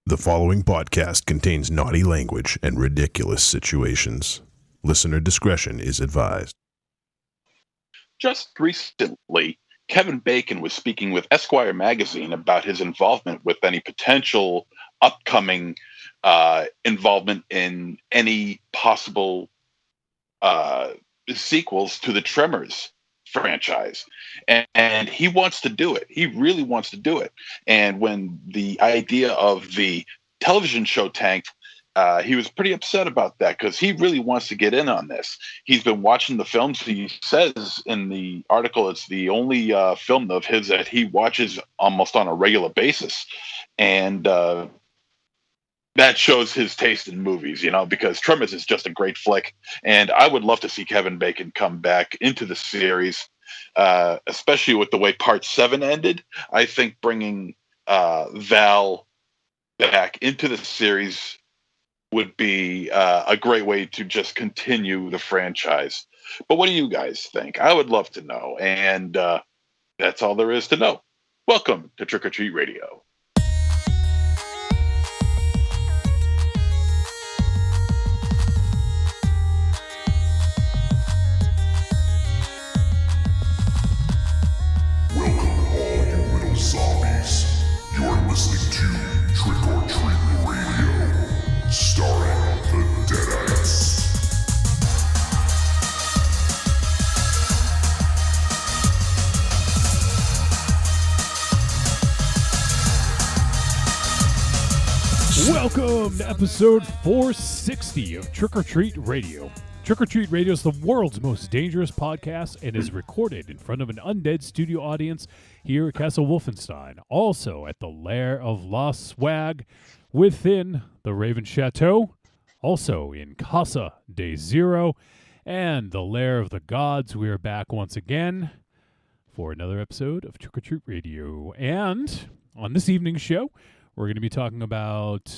The following podcast contains naughty language and ridiculous situations. Listener discretion is advised. Just recently, Kevin Bacon was speaking with Esquire magazine about his involvement with any potential upcoming involvement in any possible sequels to the Tremors franchise. And he wants to do it. He really wants to do it. And when the idea of the television show tanked, he was pretty upset about that because he really wants to get in on this. He's been watching the films. He says in the article it's the only film of his that he watches almost on a regular basis. And that shows his taste in movies, because Tremors is just a great flick. And I would love to see Kevin Bacon come back into the series, especially with the way Part 7 ended. I think bringing Val back into the series would be a great way to just continue the franchise. But what do you guys think? I would love to know. And that's all there is to know. Welcome to Trick or Treat Radio. Listening to Trick or Treat Radio, starring the Deadites. Welcome to episode 460 of Trick or Treat Radio. Trick or Treat Radio is the world's most dangerous podcast and is recorded in front of an undead studio audience here at Castle Wolfenstein, also at the Lair of Lost Swag within the Raven Chateau, also in Casa de Zero, and the Lair of the Gods. We are back once again for another episode of Trick or Treat Radio. And on this evening's show, we're going to be talking about,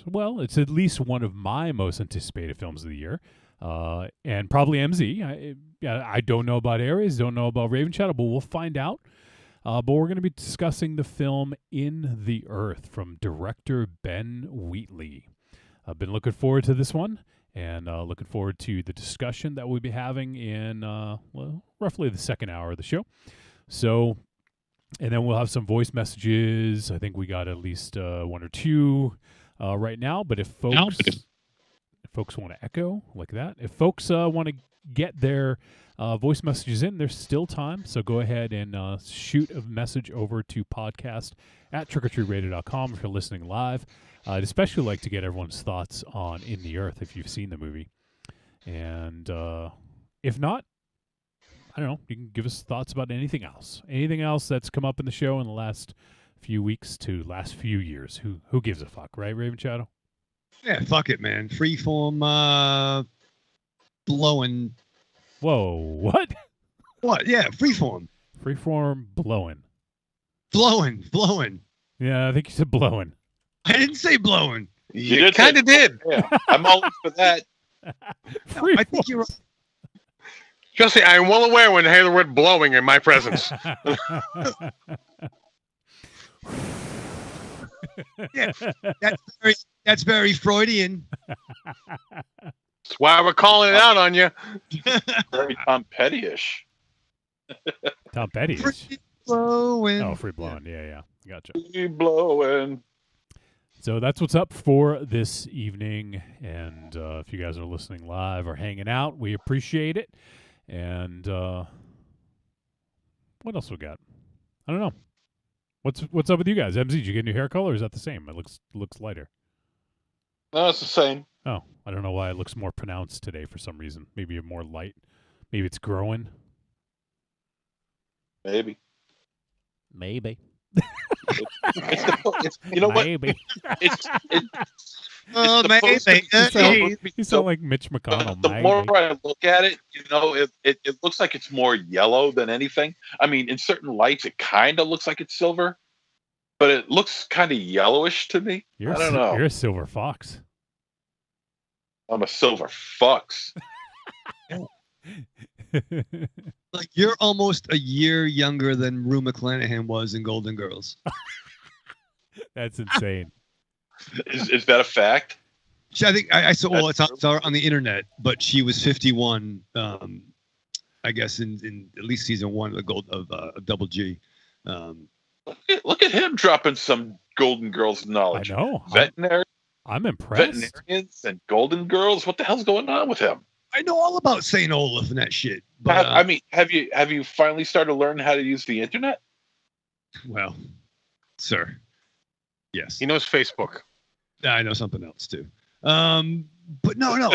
well, it's at least one of my most anticipated films of the year. And probably MZ. I don't know about Ares, don't know about Raven Shadow, but we'll find out. But we're going to be discussing the film In the Earth from director Ben Wheatley. I've been looking forward to this one and looking forward to the discussion that we'll be having in, roughly the second hour of the show. So, and then we'll have some voice messages. I think we got at least one or two right now. But if folks want to echo like that, if folks want to get their voice messages in, there's still time. So go ahead and shoot a message over to podcast@trickortreatradio.com if you're listening live. I'd especially like to get everyone's thoughts on In the Earth if you've seen the movie. And if not, I don't know, you can give us thoughts about anything else. Anything else that's come up in the show in the last few weeks to last few years. Who gives a fuck, right, Raven Shadow? Yeah, fuck it, man. Freeform blowing. Whoa, what? What? Yeah, freeform. Freeform blowing. Blowing. Yeah, I think you said blowing. I didn't say blowing. You kind of did. Yeah, I'm all for that. No, I think you're right. Jesse, I am well aware when I hear the word blowing in my presence. Yeah, that's very Freudian. That's why we're calling it out on you. Very Tom Petty-ish. Tom Petty-ish. Free blowing. Oh, free blowing. Yeah. Gotcha. Free blowing. So that's what's up for this evening. And if you guys are listening live or hanging out, we appreciate it. And what else we got? I don't know. What's up with you guys? MZ, did you get a new hair color or is that the same? It looks lighter. No, it's the same. Oh, I don't know why it looks more pronounced today for some reason. Maybe more light. Maybe it's growing. Maybe. It's you know maybe. What? It's Maybe. You sound like Mitch McConnell. The more I look at it, it looks like it's more yellow than anything. I mean, in certain lights, it kind of looks like it's silver, but it looks kind of yellowish to me. I don't know. You're a silver fox. I'm a silver fox. Like you're almost a year younger than Rue McClanahan was in Golden Girls. That's insane. Is that a fact? I think I saw. Well, That's it's on the internet, but she was 51. I guess in at least season 1 of the Gold of Double G. Look at him dropping some Golden Girls I knowledge. know. Veterinary, I'm impressed. veterinarians and Golden Girls. What the hell's going on with him? I know all about Saint Olaf and that shit. But I mean, have you finally started learning how to use the internet? well, sir, yes, He knows Facebook. I know something else too. But no,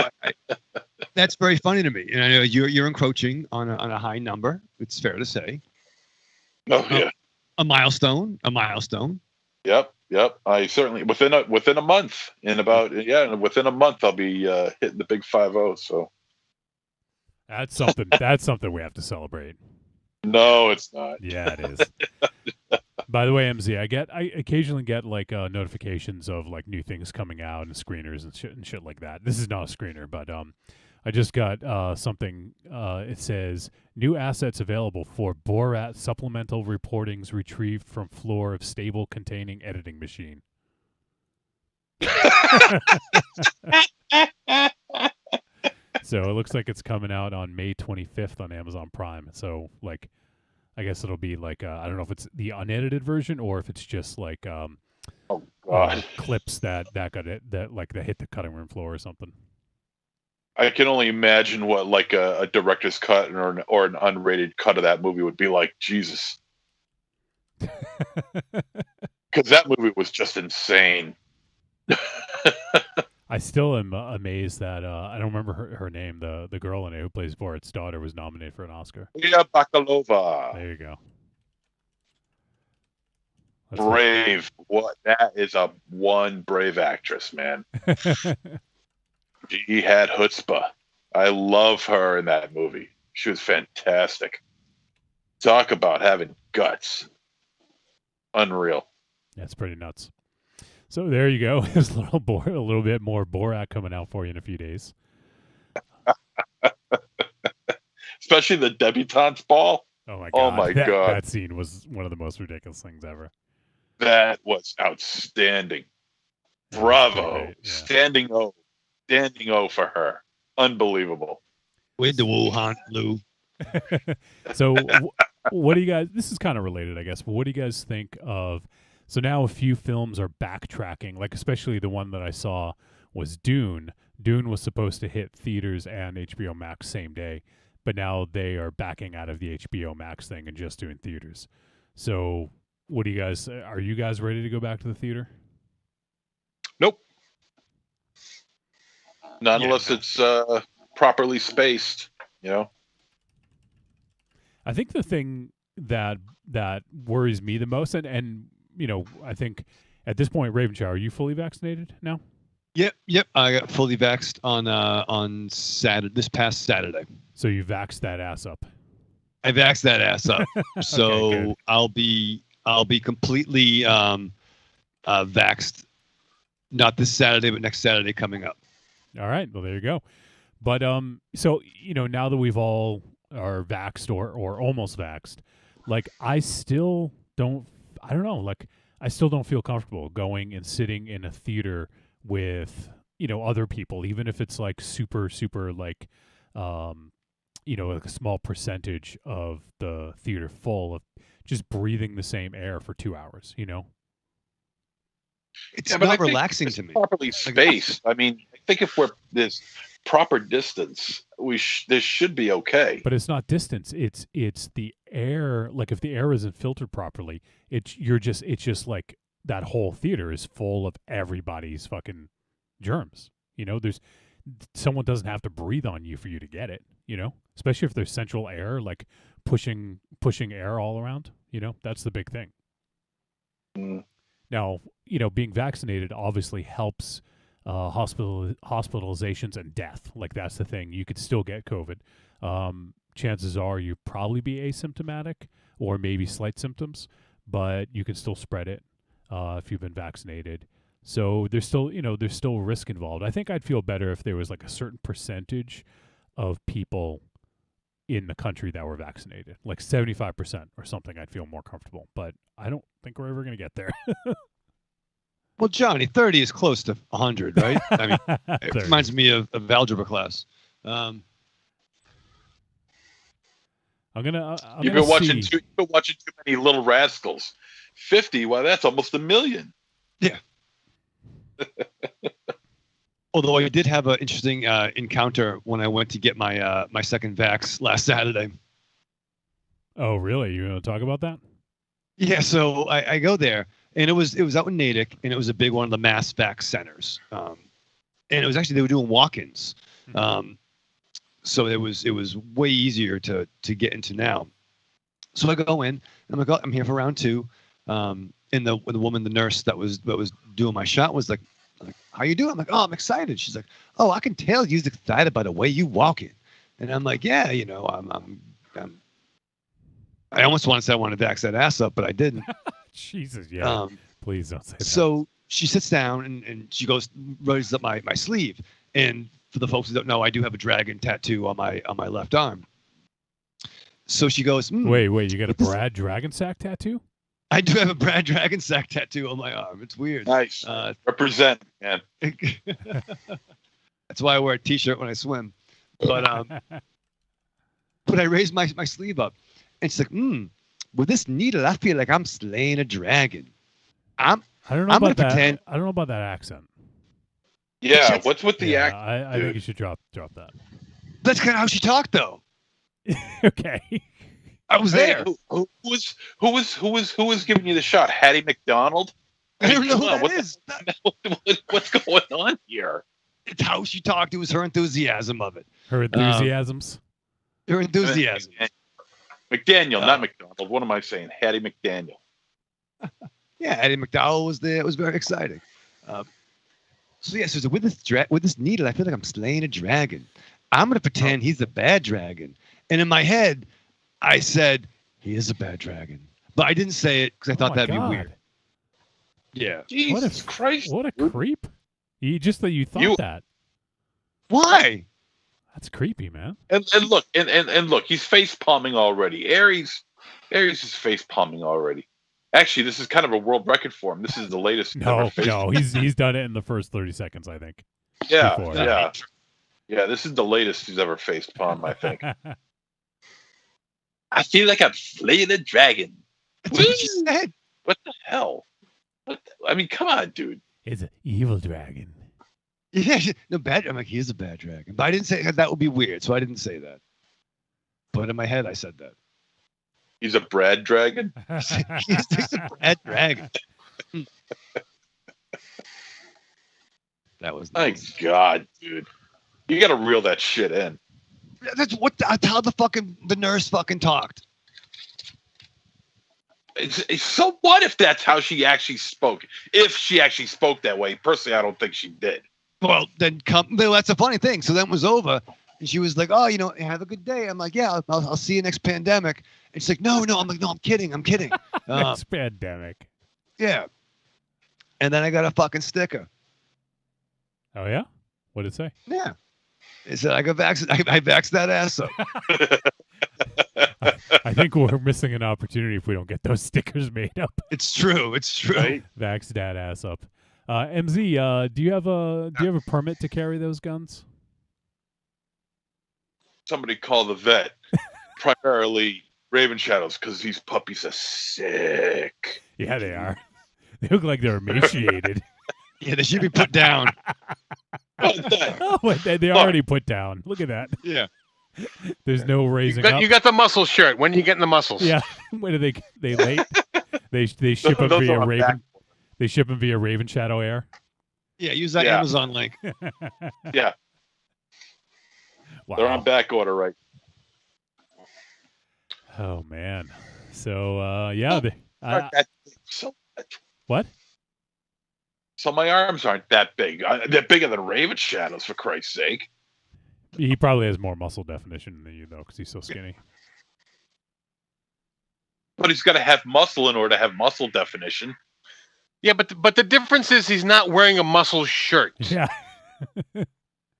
that's very funny to me. And I know you're encroaching on a high number. It's fair to say. Oh yeah. A milestone. Yep. I certainly within a month. Within a month I'll be hitting the big 50. So That's something. That's something we have to celebrate. no, it's not. Yeah, it is. By the way, MZ, I occasionally get like notifications of like new things coming out and screeners and shit like that. This is not a screener, but I just got something. It says new assets available for Borat supplemental reportings retrieved from floor of stable containing editing machine. So it looks like it's coming out on May 25th on Amazon Prime. So like, I guess it'll be like I don't know if it's the unedited version or if it's just like Oh God. clips that got it that like that hit the cutting room floor or something. I can only imagine what like a director's cut or an unrated cut of that movie would be like. Jesus, because that movie was just insane. I still am amazed that I don't remember her name. The girl in it who plays Borat's daughter was nominated for an Oscar. Yeah, Bakalova. There you go. Brave. What? That is a one brave actress, man. She had chutzpah. I love her in that movie. She was fantastic. Talk about having guts. Unreal. That's pretty nuts. So there you go. There's a little bit more Borat coming out for you in a few days. Especially the debutante's ball. Oh my god! Oh my God. That scene was one of the most ridiculous things ever. That was outstanding. It was Bravo. pretty great, yeah. Standing O for her. Unbelievable. With the Wuhan flu. So what do you guys? This is kind of related, I guess. But what do you guys think of? So now a few films are backtracking, like especially the one that I saw was Dune. Dune was supposed to hit theaters and HBO Max same day, but now they are backing out of the HBO Max thing and just doing theaters. So what do you guys? Are you guys ready to go back to the theater? Nope. Not Yeah, unless no. it's properly spaced, you know. I think the thing that worries me the most, and you know, I think at this point, Ravenshaw, are you fully vaccinated now? Yep. I got fully vaxxed on Saturday. This past Saturday, So you vaxxed that ass up. I vaxxed that ass up. So good. I'll be completely vaxxed. Not this Saturday, but next Saturday coming up. All right. Well, there you go. But so you know, now that we've all are vaxxed or almost vaxxed, like I still don't. I don't know. Like I still don't feel comfortable going and sitting in a theater with other people, even if it's like super like like a small percentage of the theater full of just breathing the same air for 2 hours. It's Yeah, but I not think relaxing it's to me. properly spaced. I mean, I think if there's proper distance, this should be okay. But it's not distance. It's the air. Like if the air isn't filtered properly, it's just like that whole theater is full of everybody's fucking germs. There's someone doesn't have to breathe on you for you to get it. Especially if there's central air, like pushing air all around. That's the big thing. Mm. Now, being vaccinated obviously helps hospitalizations and death. Like that's the thing. You could still get COVID. Chances are you probably be asymptomatic or maybe slight symptoms, but you can still spread it if you've been vaccinated. So there's still risk involved. I think I'd feel better if there was like a certain percentage of people in the country that were vaccinated, like 75% or something. I'd feel more comfortable, but I don't think we're ever going to get there. Well, Johnny, 30 is close to 100, right? I mean, it 30. reminds me of algebra class. I'm gonna You've been see. watching too many Little Rascals. 50, well, that's almost 1 million. Yeah. Although I did have an interesting encounter when I went to get my my second vax last Saturday. Oh, really? You want to talk about that? Yeah, so I go there, and it was out in Natick, and it was a big one of the mass vax centers. And it was actually, they were doing walk-ins. So it was way easier to get into now. So I go in, and I'm like, oh, I'm here for round 2. And the woman, the nurse that was doing my shot was like, how you doing? I'm like, oh, I'm excited. She's like, oh, I can tell you're excited by the way you walk in. And I'm like, yeah, you know, I almost want to say I want to vax that ass up, but I didn't. Jesus, yeah. Please don't say that. So she sits down and she raises up my sleeve. And for the folks who don't know, I do have a dragon tattoo on my left arm. So she goes, wait, you got a Brad Dragonsack tattoo? I do have a Brad Dragonsack tattoo on my arm. It's weird. Nice. Represent, man. That's why I wear a t-shirt when I swim. But I raised my sleeve up. And she's like, with this needle, I feel like I'm slaying a dragon. I don't know about that. Pretend. I don't know about that accent. Yeah, what's with the act? I think you should drop that. That's kind of how she talked, though. Okay. I was there. Who was giving you the shot? Hattie McDonald? I don't know who that is. What's going on here? It's how she talked. It was her enthusiasm of it. Her enthusiasms. Her enthusiasm. McDaniel, not McDonald. What am I saying? Hattie McDaniel. Yeah, Eddie McDowell was there. It was very exciting. So with this needle, I feel like I'm slaying a dragon. I'm going to pretend he's a bad dragon. And in my head, I said, he is a bad dragon. But I didn't say it because I thought that'd be weird. Yeah. Jesus Christ. What a creep. You thought that. Why? That's creepy, man. And look, he's face palming already. Aries is face palming already. Actually, this is kind of a world record for him. This is the latest. No, he's done it in the first 30 seconds, I think. Yeah, before. yeah. This is the latest he's ever face palmed, I think. I feel like I'm slaying a dragon. That's what she said. What the hell? I mean, come on, dude. It's an evil dragon. Yeah, no bad. I'm like, he is a bad dragon, but I didn't say that would be weird, so I didn't say that. But in my head, I said that. He's a Brad dragon. He's a Brad dragon. That was nice. My God, dude, you got to reel that shit in. That's how the nurse fucking talked. So what if that's how she actually spoke? If she actually spoke that way, personally, I don't think she did. Well, that's a funny thing. So then it was over, and she was like, "Oh, have a good day." I'm like, "Yeah, I'll see you next pandemic." And she's like, "No." I'm like, "No, I'm kidding. Next pandemic. Yeah. And then I got a fucking sticker. Oh yeah? What did it say? Yeah. It said I got vaccinated. I vaxxed that ass up. I think we're missing an opportunity if we don't get those stickers made up. It's true. Right? Vax that ass up. MZ, do you have a permit to carry those guns? Somebody call the vet. Primarily Raven Shadows, because these puppies are sick. Yeah, they are. They look like they're emaciated. Yeah, they should be put down. They're already put down. Look at that. Yeah. There's no raising up. You got the muscle shirt. When are you getting the muscles? Yeah. When are they late? They ship them via Raven. They ship them via Raven Shadow Air. Yeah, use that Amazon link. Yeah. Wow. They're on back order, right? Oh man. So So much. What? So my arms aren't that big. They're bigger than Raven Shadows, for Christ's sake. He probably has more muscle definition than you, though, because he's so skinny. But he's got to have muscle in order to have muscle definition. Yeah, but the difference is he's not wearing a muscle shirt. Yeah.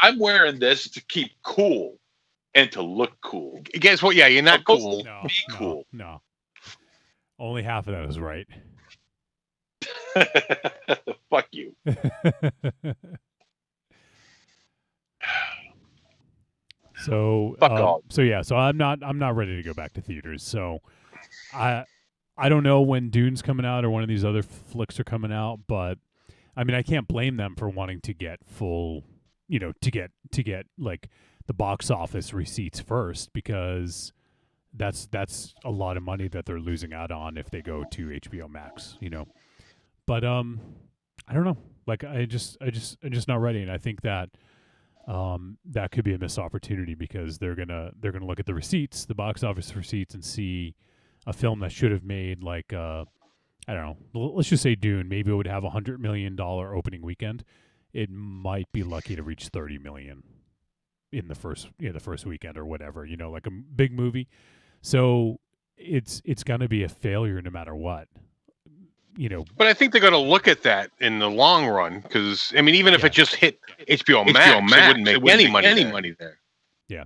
I'm wearing this to keep cool and to look cool. Guess what? Yeah, you're not cool. No, Be cool. No. Only half of that is right. Fuck you. So, Fuck off. so I'm not ready to go back to theaters. So, I don't know when Dune's coming out or one of these other flicks are coming out, but I mean, I can't blame them for wanting to get full, to get like the box office receipts first, because that's a lot of money that they're losing out on if they go to HBO Max, But I don't know. Like I'm just not ready, and I think that that could be a missed opportunity because they're gonna look at the receipts, the box office receipts, and see a film that should have made like I don't know. Let's just say Dune. Maybe it would have $100 million opening weekend. It might be lucky to reach 30 million in the first weekend or whatever. Like a big movie. So it's gonna be a failure no matter what. But I think they're going to look at that in the long run because, I mean, even if it just hit HBO Max, it wouldn't make any money there. Yeah.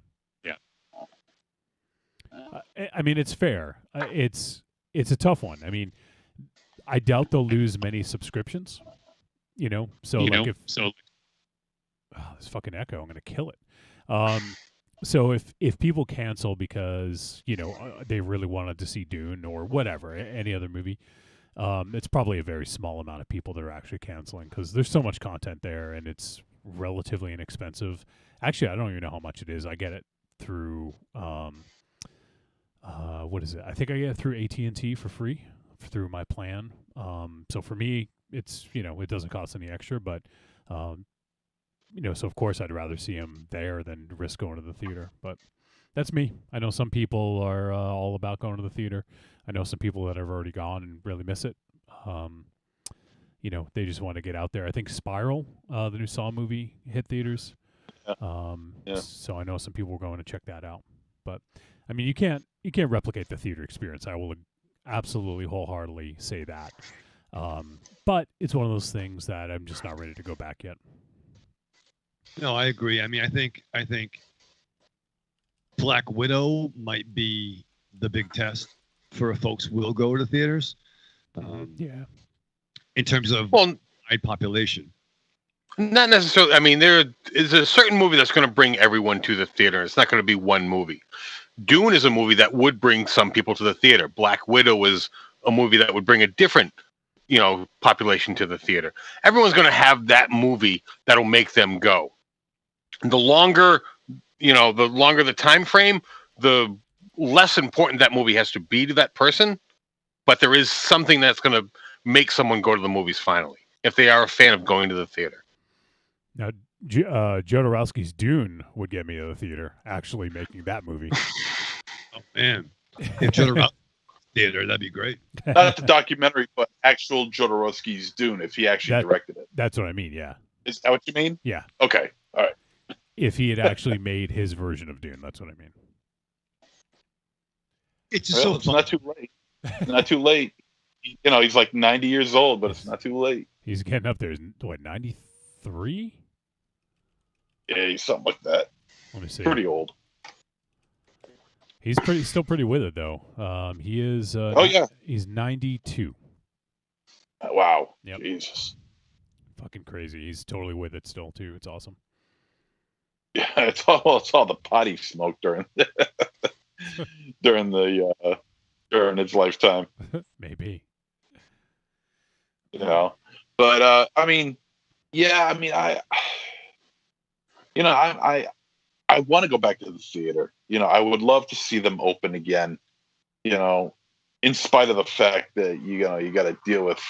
I mean, it's fair. It's a tough one. I mean, I doubt they'll lose many subscriptions. So this fucking echo, I'm gonna kill it. So if people cancel because they really wanted to see Dune or whatever, any other movie, it's probably a very small amount of people that are actually canceling because there's so much content there and it's relatively inexpensive. Actually, I don't even know how much it is. I get it through what is it? I think I get it through AT&T for free through my plan. So for me, it's it doesn't cost any extra, but so of course I'd rather see him there than risk going to the theater. But that's me. I know some people are all about going to the theater. I know some people that have already gone and really miss it. They just want to get out there. I think Spiral, the new Saw movie, hit theaters. So I know some people were going to check that out. But I mean, you can't replicate the theater experience. I will absolutely wholeheartedly say that. But it's one of those things that I'm just not ready to go back yet. No, I agree. I mean, I think Black Widow might be the big test for if folks will go to theaters. In terms of wide population. Not necessarily. I mean, there is a certain movie that's going to bring everyone to the theater. It's not going to be one movie. Dune is a movie that would bring some people to the theater. Black Widow is a movie that would bring a different, population to the theater. Everyone's going to have that movie that'll make them go. The longer the time frame, the less important that movie has to be to that person. But there is something that's going to make someone go to the movies finally, if they are a fan of going to the theater. Now, Jodorowsky's Dune would get me to the theater, actually making that movie. Oh, man. If Jodorowsky theater, that'd be great. Not the documentary, but actual Jodorowsky's Dune, if he actually directed it. That's what I mean, yeah. Is that what you mean? Yeah. Okay, all right. If he had actually made his version of Dune, that's what I mean. It's just it's not too late. It's not too late. He's like 90 years old, but it's not too late. He's getting up there. What, 93? Yeah, he's something like that. Let me see. Pretty old. He's still pretty with it though. He is. He's 92. Wow. Yep. Jesus. Fucking crazy. He's totally with it still too. It's awesome. Yeah, it's all the pot he smoked during during his lifetime. Maybe. But I mean, yeah, I mean, I want to go back to the theater. I would love to see them open again. In spite of the fact that you got to deal with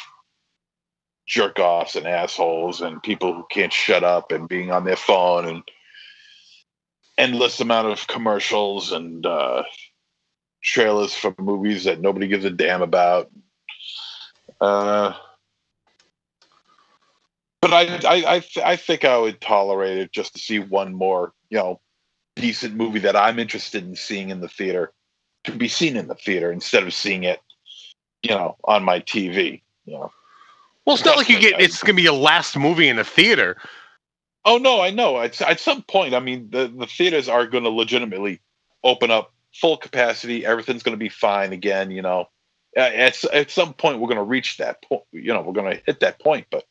jerk offs and assholes and people who can't shut up and being on their phone and endless amount of commercials and trailers for movies that nobody gives a damn about. But I think I would tolerate it just to see one more, decent movie that I'm interested in seeing in the theater, to be seen in the theater instead of seeing it, on my TV. Well, it's not like it's going to be your last movie in the theater. Oh no, I know. At some point, I mean, the theaters are going to legitimately open up full capacity. Everything's going to be fine again. At some point, we're going to reach that point. We're going to hit that point. But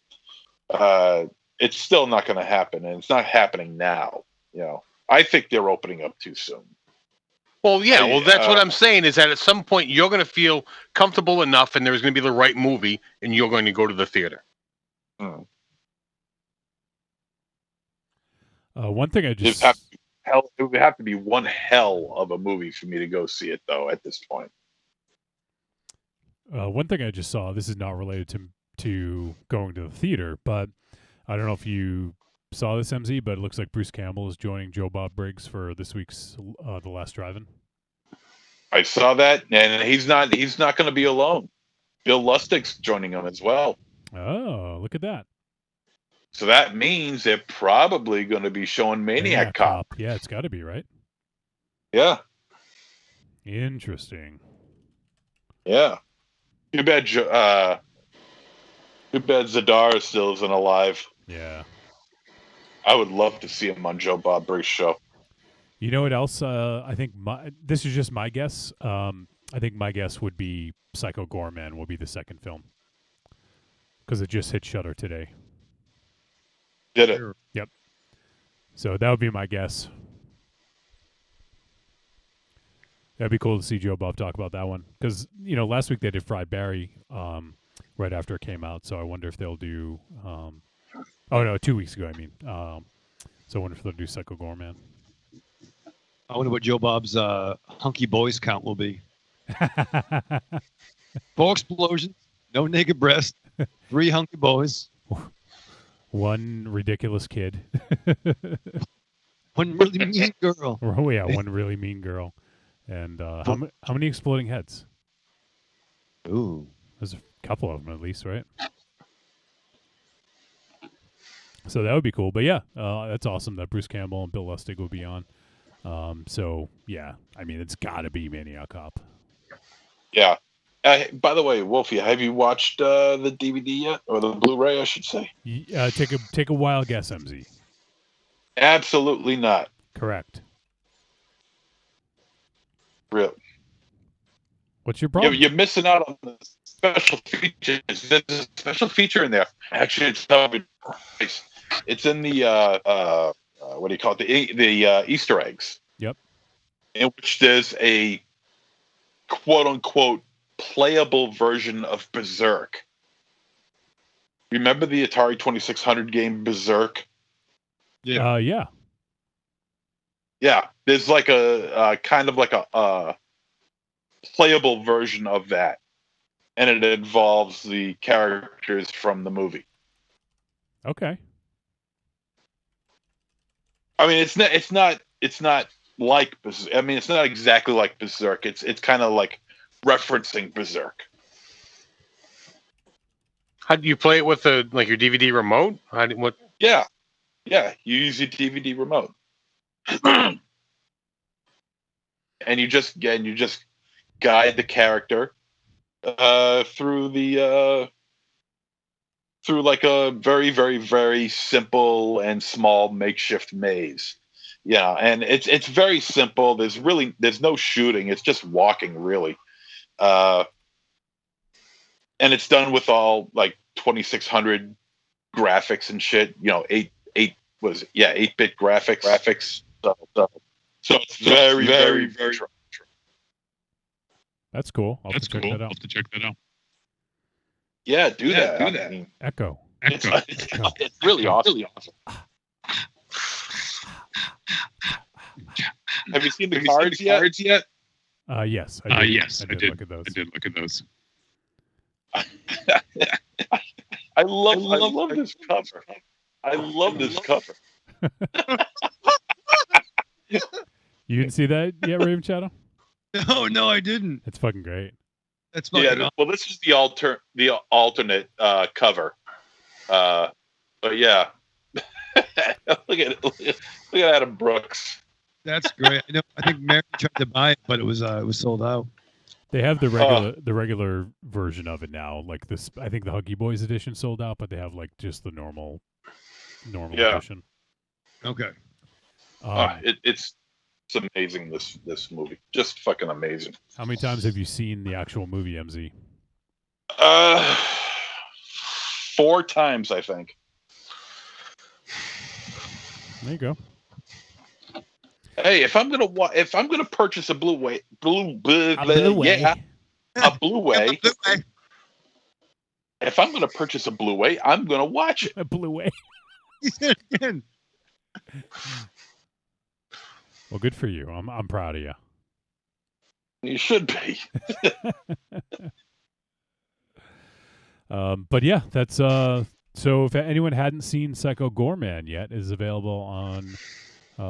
it's still not going to happen, and it's not happening now. I think they're opening up too soon. Well, yeah. Well, that's what I'm saying is that at some point you're going to feel comfortable enough, and there's going to be the right movie, and you're going to go to the theater. One thing I just it would have to be one hell of a movie for me to go see it, though. At this point, one thing I just saw. This is not related to going to the theater, but I don't know if you saw this, MZ, but it looks like Bruce Campbell is joining Joe Bob Briggs for this week's The Last Drive-In. I saw that, and he's not going to be alone. Bill Lustig's joining him as well. Oh, look at that! So that means they're probably going to be showing Maniac Cop. Yeah, it's got to be, right? Yeah. Interesting. Yeah. Too bad Zadar still isn't alive. Yeah. I would love to see him on Joe Bob Briggs' show. You know what else? I think this is just my guess. I think my guess would be Psycho Goreman will be the second film because it just hit Shudder today. Did it? Yep. So that would be my guess. That'd be cool to see Joe Bob talk about that one because last week they did Fried Barry right after it came out. So I wonder if they'll do. 2 weeks ago. I mean, so I wonder if they'll do Psycho Goreman. I wonder what Joe Bob's hunky boys count will be. 4 explosions, no naked breast, 3 hunky boys, 1 ridiculous kid, 1 really mean girl. Oh yeah, 1 really mean girl, and how many exploding heads? Ooh, there's a couple of them at least, right? So that would be cool. But yeah, that's awesome that Bruce Campbell and Bill Lustig will be on. So yeah, I mean, it's got to be Maniac Cop. Yeah. By the way, Wolfie, have you watched the DVD yet, or the Blu-ray, I should say? Take a wild guess, MZ. Absolutely not. Correct. Really? What's your problem? You're missing out on the special features. There's a special feature in there. Actually, it's in the what do you call it? The Easter eggs. Yep. In which there's a quote unquote playable version of Berserk. Remember the Atari 2600 game Berserk? Yeah. Yeah. Yeah. There's like a kind of like a playable version of that, and it involves the characters from the movie. Okay. I mean, it's not like Berserk. I mean, it's not exactly like Berserk. It's kind of like referencing Berserk. How do you play it with your DVD remote? What? Yeah. You use your DVD remote, and you just guide the character through like a very, very, very simple and small makeshift maze. Yeah, and it's very simple. There's no shooting. It's just walking, really. And it's done with all like 2600 graphics and shit. 8-bit graphics. So it's very, very, very. That's cool. I'll have to check that out. Yeah, do that. I mean, Echo. It's really awesome. Have you seen the cards yet? Yes. I did. Yes, I did. Look at those. I did look at those. I love this cover. I love this cover. You didn't see that yet, Raven Shadow? No, I didn't. It's fucking great. That's fucking awesome. Well, this is the alternate cover. But yeah, look at Adam Brooks. That's great. I think Mary tried to buy it, but it was sold out. They have the regular version of it now. Like this, I think the Huggy Boys edition sold out, but they have like just the normal edition. Okay. It's amazing. This movie, just fucking amazing. How many times have you seen the actual movie, MZ? 4 times, I think. There you go. Hey, if I'm gonna purchase a Blu-ray, Blu-ray. a Blu-ray. If I'm gonna purchase a Blu-ray, I'm gonna watch it. A Blu-ray. He said it again. Well, good for you. I'm proud of you. You should be. But yeah, that's so if anyone hadn't seen Psycho Goreman yet, it is available on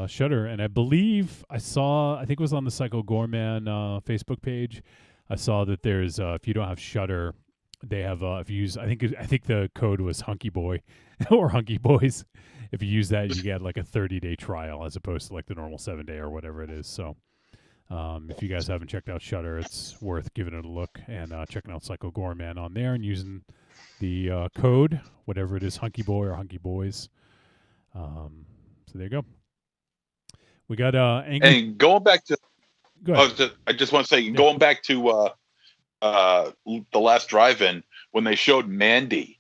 Shudder, and I believe I think it was on the Psycho Goreman Facebook page. I saw that there's if you don't have Shudder, they have if you use I think the code was Hunky Boy or Hunky Boys. If you use that, you get like a 30-day trial as opposed to like the normal 7-day or whatever it is. So if you guys haven't checked out Shudder, it's worth giving it a look and checking out Psycho Goreman on there and using the code, whatever it is, Hunky Boy or Hunky Boys. So there you go. We got Angry. And going back to, Go ahead. I just want to say, going back to the last drive-in when they showed Mandy.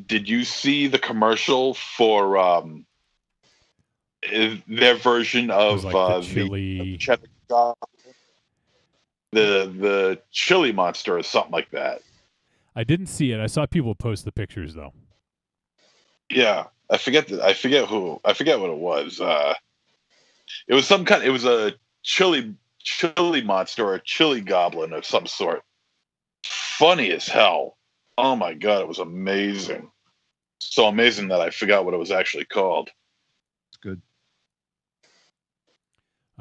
Did you see the commercial for their version of like the chili, the chili monster or something like that? I didn't see it. I saw people post the pictures though. Yeah, I forget what it was. It was some kind. It was a chili monster or a chili goblin of some sort. Funny as hell. Oh my god, it was amazing. So amazing that I forgot what it was actually called. It's good.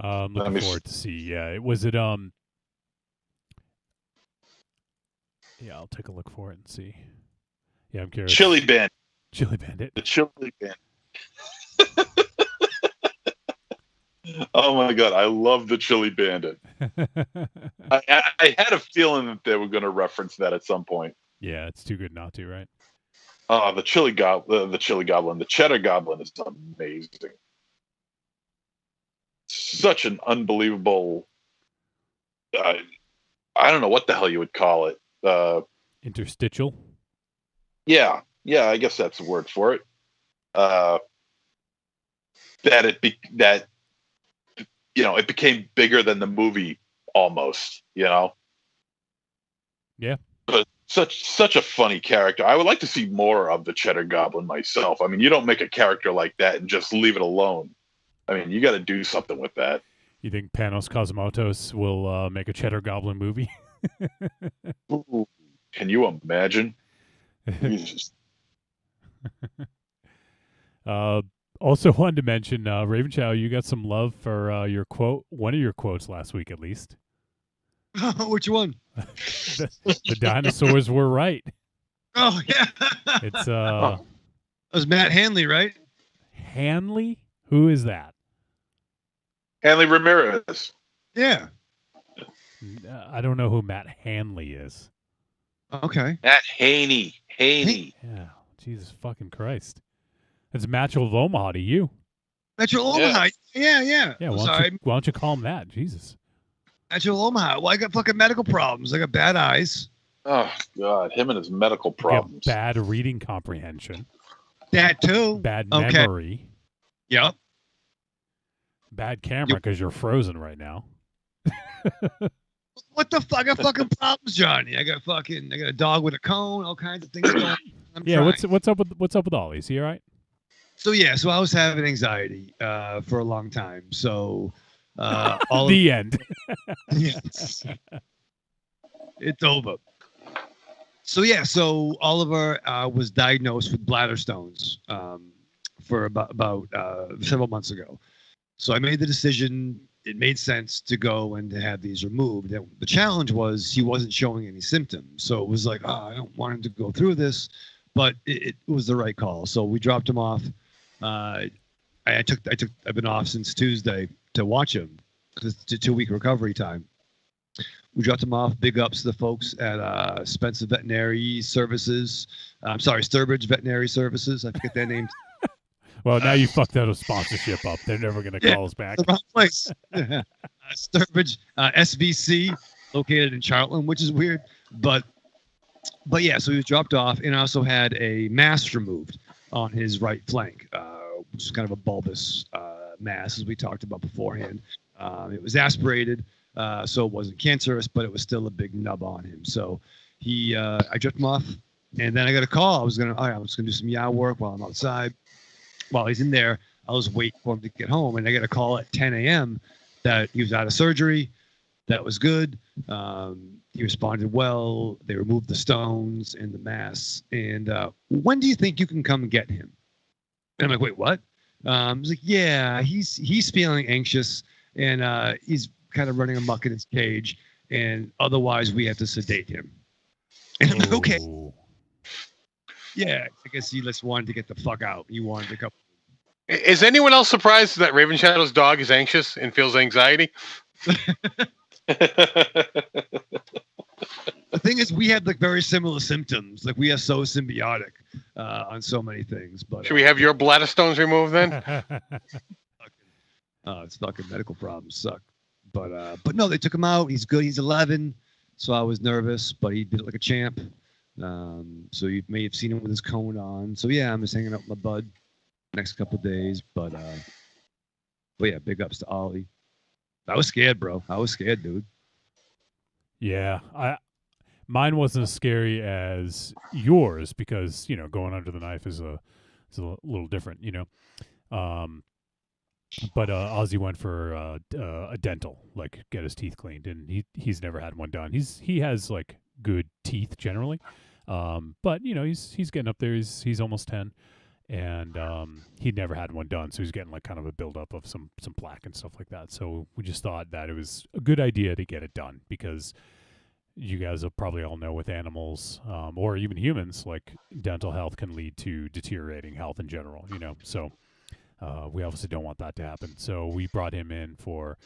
Looking forward to see. Yeah, was it yeah, I'll take a look for it and see. Yeah, I'm curious. Chili Bandit. Chili Bandit. The Chili Bandit. Oh my god, I love the Chili Bandit. I had a feeling that they were going to reference that at some point. Yeah, it's too good not to, right? The Chili Goblin, the Cheddar Goblin is amazing. Such an unbelievable. I don't know what the hell you would call it. Interstitial. Yeah, I guess that's the word for it. That it became bigger than the movie almost. Yeah. But such a funny character. I would like to see more of the Cheddar Goblin myself. I mean, you don't make a character like that and just leave it alone. I mean, you got to do something with that. You think Panos Cosmatos will make a Cheddar Goblin movie? Ooh, can you imagine? Jesus. Also wanted to mention, Raven Chow, you got some love for your quote, one of your quotes last week at least. Which one? the dinosaurs were right. Oh yeah. It's It was Matt Hanley, right? Hanley? Who is that? Hanley Ramirez. Yeah. I don't know who Matt Hanley is. Okay. Matt Haney. Yeah. Jesus fucking Christ. It's Matchel of Omaha to you. Metro Omaha. Yeah. Yeah, why don't you call him that? Jesus. Metro Omaha. Well, I got fucking medical problems. I got bad eyes. Oh God, him and his medical problems. Bad reading comprehension. That too. Bad memory. Yep. Bad camera because you're frozen right now. What the fuck? I got fucking problems, Johnny. I got a dog with a cone, all kinds of things going on. What's up with Ollie? Is he all right? So I was having anxiety for a long time. So end. Yes. It's over. So Oliver was diagnosed with bladder stones for about several months ago. So I made the decision. It made sense to go and to have these removed. The challenge was he wasn't showing any symptoms. So it was like, I don't want him to go through this, but it was the right call. So we dropped him off. I've been off since Tuesday to watch him because it's a 2-week recovery time. We dropped him off. Big ups to the folks at Spencer Veterinary Services. Sturbridge Veterinary Services. I forget their name. Well, now you fucked that sponsorship up. They're never going to call us back. The wrong place. Sturbridge SVC, located in Charlton, which is weird. But yeah, so he was dropped off and also had a mass removed on his right flank, which is kind of a bulbous mass, as we talked about beforehand. It was aspirated, so it wasn't cancerous, but it was still a big nub on him. So I dropped him off, and then I got a call. I was gonna do some yard work while I'm outside. While he's in there, I was waiting for him to get home, and I got a call at 10 a.m. that he was out of surgery. That was good. He responded well. They removed the stones and the mass. And when do you think you can come and get him? And I'm like, wait, what? He's like, yeah, he's feeling anxious, and he's kind of running amok in his cage, and otherwise we have to sedate him. And I'm like, okay. Yeah, I guess he just wanted to get the fuck out. He wanted to come. Is anyone else surprised that Raven Shadow's dog is anxious and feels anxiety? The thing is, we have like very similar symptoms. Like we are so symbiotic on so many things. But should we have your bladder stones removed then? It's fucking medical problems suck. But no, they took him out. He's good. He's 11. So I was nervous, but he did it like a champ. So you may have seen him with his cone on. So yeah, I'm just hanging out with my bud next couple of days. But yeah, big ups to Ollie. I was scared, bro. I was scared, dude. Yeah, mine wasn't as scary as yours because going under the knife is a little different, But Ozzy went for a dental, like get his teeth cleaned, and he's never had one done. He has like good teeth generally, but he's getting up there. He's almost 10, and he'd never had one done, so he's getting like kind of a buildup of some plaque and stuff like that. So we just thought that it was a good idea to get it done because you guys will probably all know with animals or even humans, like dental health can lead to deteriorating health in general. So. We obviously don't want that to happen. So we brought him in for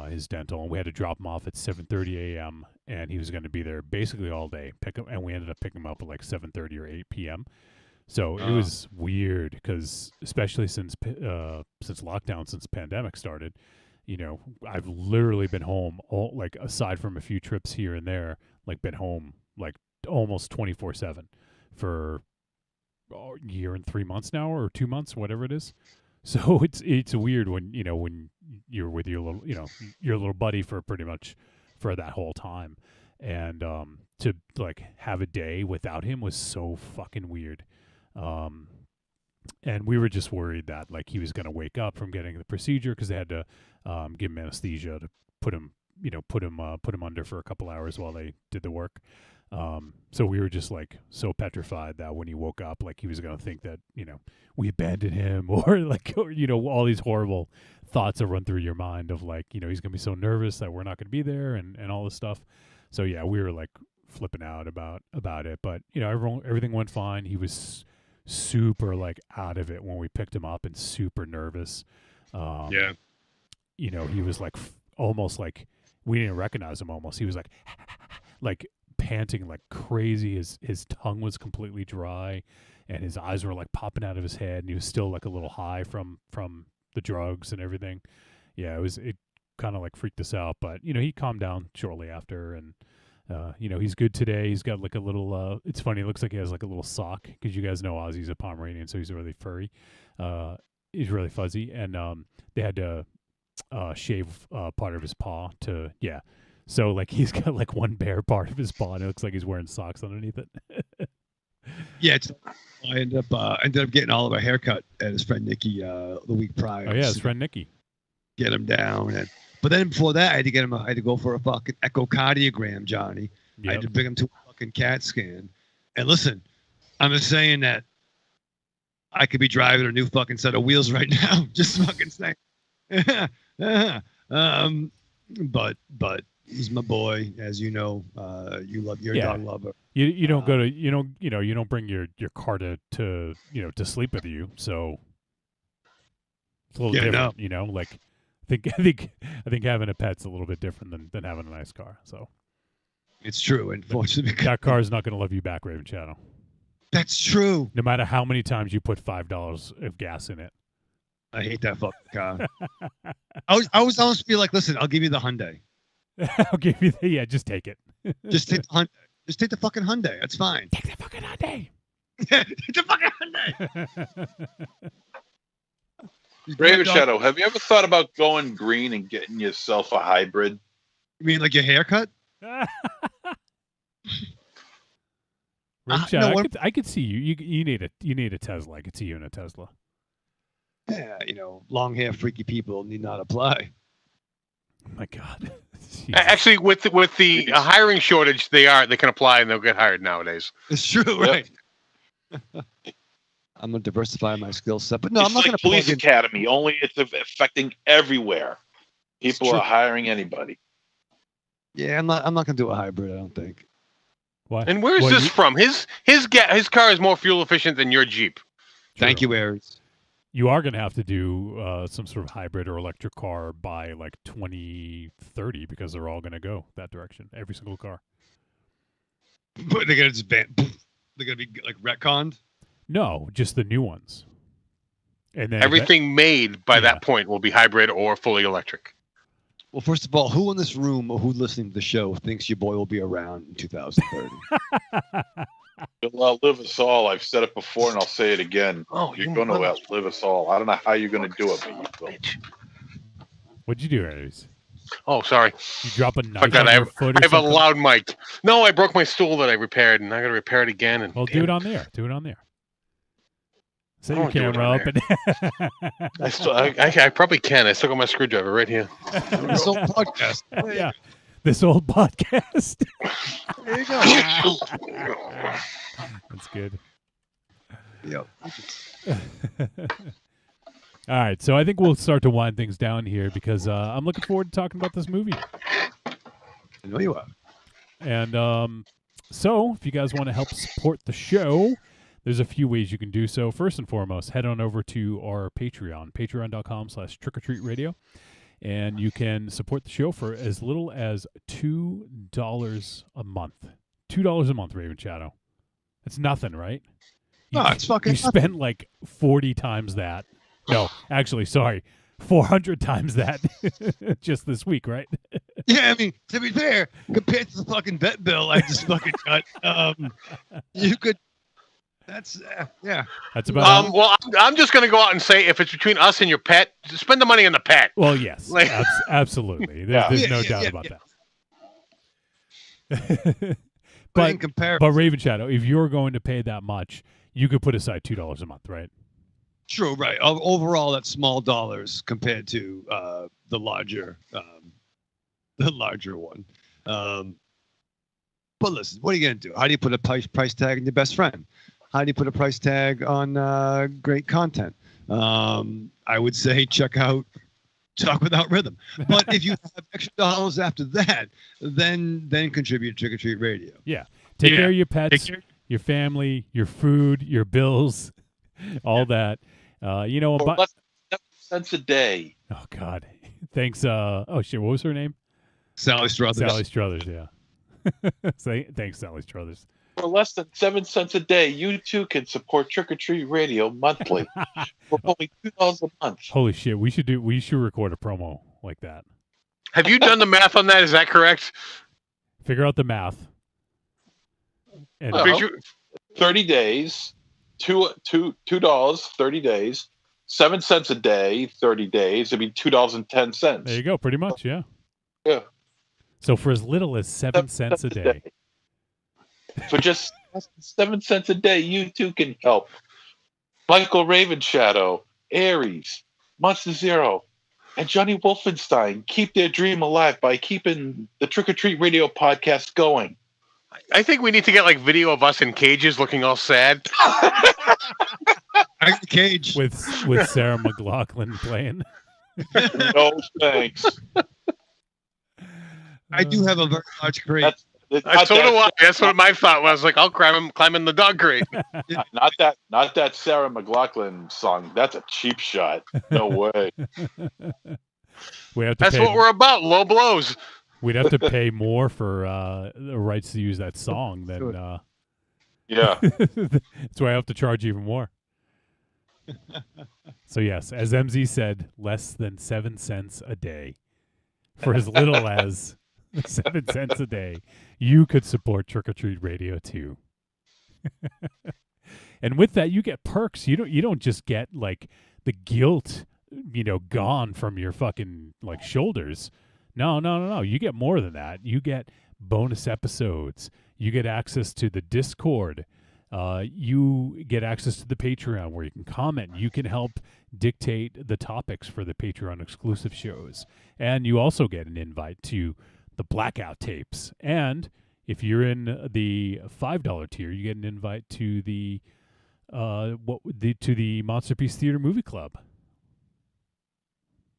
his dental, and we had to drop him off at 7:30 a.m. and he was going to be there basically all day. And we ended up picking him up at like 7:30 or 8 p.m. So it was weird because especially since lockdown, since the pandemic started, I've literally been home like aside from a few trips here and there, like been home like almost 24/7 for a year and 3 months now, or 2 months, whatever it is. So it's weird when when you're with your little buddy for pretty much for that whole time, and to like have a day without him was so fucking weird, and we were just worried that like he was gonna wake up from getting the procedure because they had to give him anesthesia to put him under for a couple hours while they did the work. So we were just like so petrified that when he woke up, like he was going to think that, we abandoned him or all these horrible thoughts that run through your mind of like, he's going to be so nervous that we're not going to be there and all this stuff. So yeah, we were like flipping out about it, but everything went fine. He was super like out of it when we picked him up and super nervous. Yeah. He was like almost like we didn't recognize him almost. He was like panting like crazy. His tongue was completely dry and his eyes were like popping out of his head, and he was still like a little high from the drugs and everything. Yeah, it kind of like freaked us out, but he calmed down shortly after, and he's good today. He's got like a little it's funny, it looks like he has like a little sock because you guys know Ozzy's a Pomeranian, so he's really furry. He's really fuzzy, and they had to shave part of his paw to so like he's got like one bare part of his paw, and it looks like he's wearing socks underneath it. Yeah, I ended up getting all of a haircut at his friend Nikki the week prior. Oh yeah, his friend Nikki. Get him down, but then before that, I had to go for a fucking echocardiogram, Johnny. Yep. I had to bring him to a fucking CAT scan. And listen, I'm just saying that I could be driving a new fucking set of wheels right now. Just fucking saying. But he's my boy, as you know. You're a dog lover. You don't go to you don't bring your car to sleep with you, so it's a little different. No. Like I think having a pet's a little bit different than having a nice car. So it's true. Unfortunately, that car is not going to love you back, Raven Shadow. That's true. No matter how many times you put $5 of gas in it. I hate that fucking car. I was almost feel like, listen, I'll give you the Hyundai. I'll give you just take it. Just take the Hyundai. Just take the fucking Hyundai. That's fine. Take the fucking Hyundai. Take the fucking Hyundai. Raven Shadow, have you ever thought about going green and getting yourself a hybrid? You mean like your haircut? Raven Shadow, no, I could see you. You need a Tesla. I could see you in a Tesla. Yeah, long hair freaky people need not apply. Oh my God. Actually, with the hiring shortage, they can apply and they'll get hired nowadays. It's true, right? I'm gonna diversify my skill set, but no, I'm not like gonna Police Academy. Only it's affecting everywhere. People are hiring anybody. Yeah, I'm not gonna do a hybrid. I don't think. Why? And where's this from? His car is more fuel efficient than your Jeep. Thank you, Aries. You are going to have to do some sort of hybrid or electric car by like 2030 because they're all going to go that direction. Every single car. But they're gonna just they're gonna be like retconned. No, just the new ones. And then everything made by that point will be hybrid or fully electric. Well, first of all, who in this room or who listening to the show thinks your boy will be around in 2030? You'll outlive us all. I've said it before, and I'll say it again. Oh, you're going to outlive us all. I don't know how you're going to do it, but you will. What'd you do, Aries? Oh, sorry. You drop a knife on your foot or I have something? a loud mic. No, I broke my stool that I repaired, and I got to repair it again. And well, do it on there. Do it on there. Set your camera up. I probably can. I still got my screwdriver right here. This old podcast. Yeah. This old podcast. There you go. That's good. Yep. All right, so I think we'll start to wind things down here because I'm looking forward to talking about this movie. I know you are. And so, if you guys want to help support the show, there's a few ways you can do so. First and foremost, head on over to our Patreon, patreon.com/trickortreatradio. And you can support the show for as little as $2 a month. $2 a month, Raven Shadow. That's nothing, right? No, it's fucking You spent like 40 times that. No, actually, sorry. 400 times that just this week, right? Yeah, I mean, to be fair, compared to the fucking vet bill I just fucking cut, you could. That's yeah. That's about. Well, I'm just going to go out and say, if it's between us and your pet, spend the money on the pet. Well, yes, absolutely. There's no doubt about that. But in comparison, but Raven Shadow, if you're going to pay that much, you could put aside $2 a month, right? True, right. Overall, that's small dollars compared to the larger one. But listen, what are you gonna do? How do you put a price tag on your best friend? How do you put a price tag on great content? I would say check out Talk Without Rhythm. But if you have extra dollars after that, then contribute to Trick or Treat Radio. Yeah. Take care of your pets, your family, your food, your bills, all that. You know, for less than 7 cents a day. Oh God. Thanks. Oh shit. What was her name? Sally Struthers. Sally Struthers. Yeah. Thanks, Sally Struthers. For less than 7 cents a day, you too can support Trick or Treat Radio monthly for only $2 a month. Holy shit. We should record a promo like that. Have you done the math on that? Is that correct? Figure out the math. And Well, 30 days, $2, 30 days, 7 cents a day, 30 days. It'd be $2.10. there you go. Pretty much. Yeah. Yeah. So for as little as 7 cents a day. For just 7 cents a day, you too can help. Michael Raven Shadow, Aries, Monster Zero, and Johnny Wolfenstein keep their dream alive by keeping the Trick or Treat Radio podcast going. I think we need to get like video of us in cages looking all sad. Cage with Sarah McLachlan playing. No thanks. I do have a very large crate. So do I. That's what my thought was. Like, I'll climb in the dog crate. Not that Sarah McLachlan song. That's a cheap shot. No way. That's what we're about. Low blows. We'd have to pay more for the rights to use that song than. Yeah. That's why I have to charge even more. So yes, as MZ said, less than 7 cents a day. For as little as 7 cents a day, you could support Trick or Treat Radio too. And with that, you get perks. You don't just get like the guilt gone from your fucking like shoulders. No. You get more than that. You get bonus episodes. You get access to the Discord. You get access to the Patreon where you can comment. You can help dictate the topics for the Patreon exclusive shows. And you also get an invite to the Blackout tapes. And if you're in the $5 tier, you get an invite to the Monsterpiece Theater Movie Club.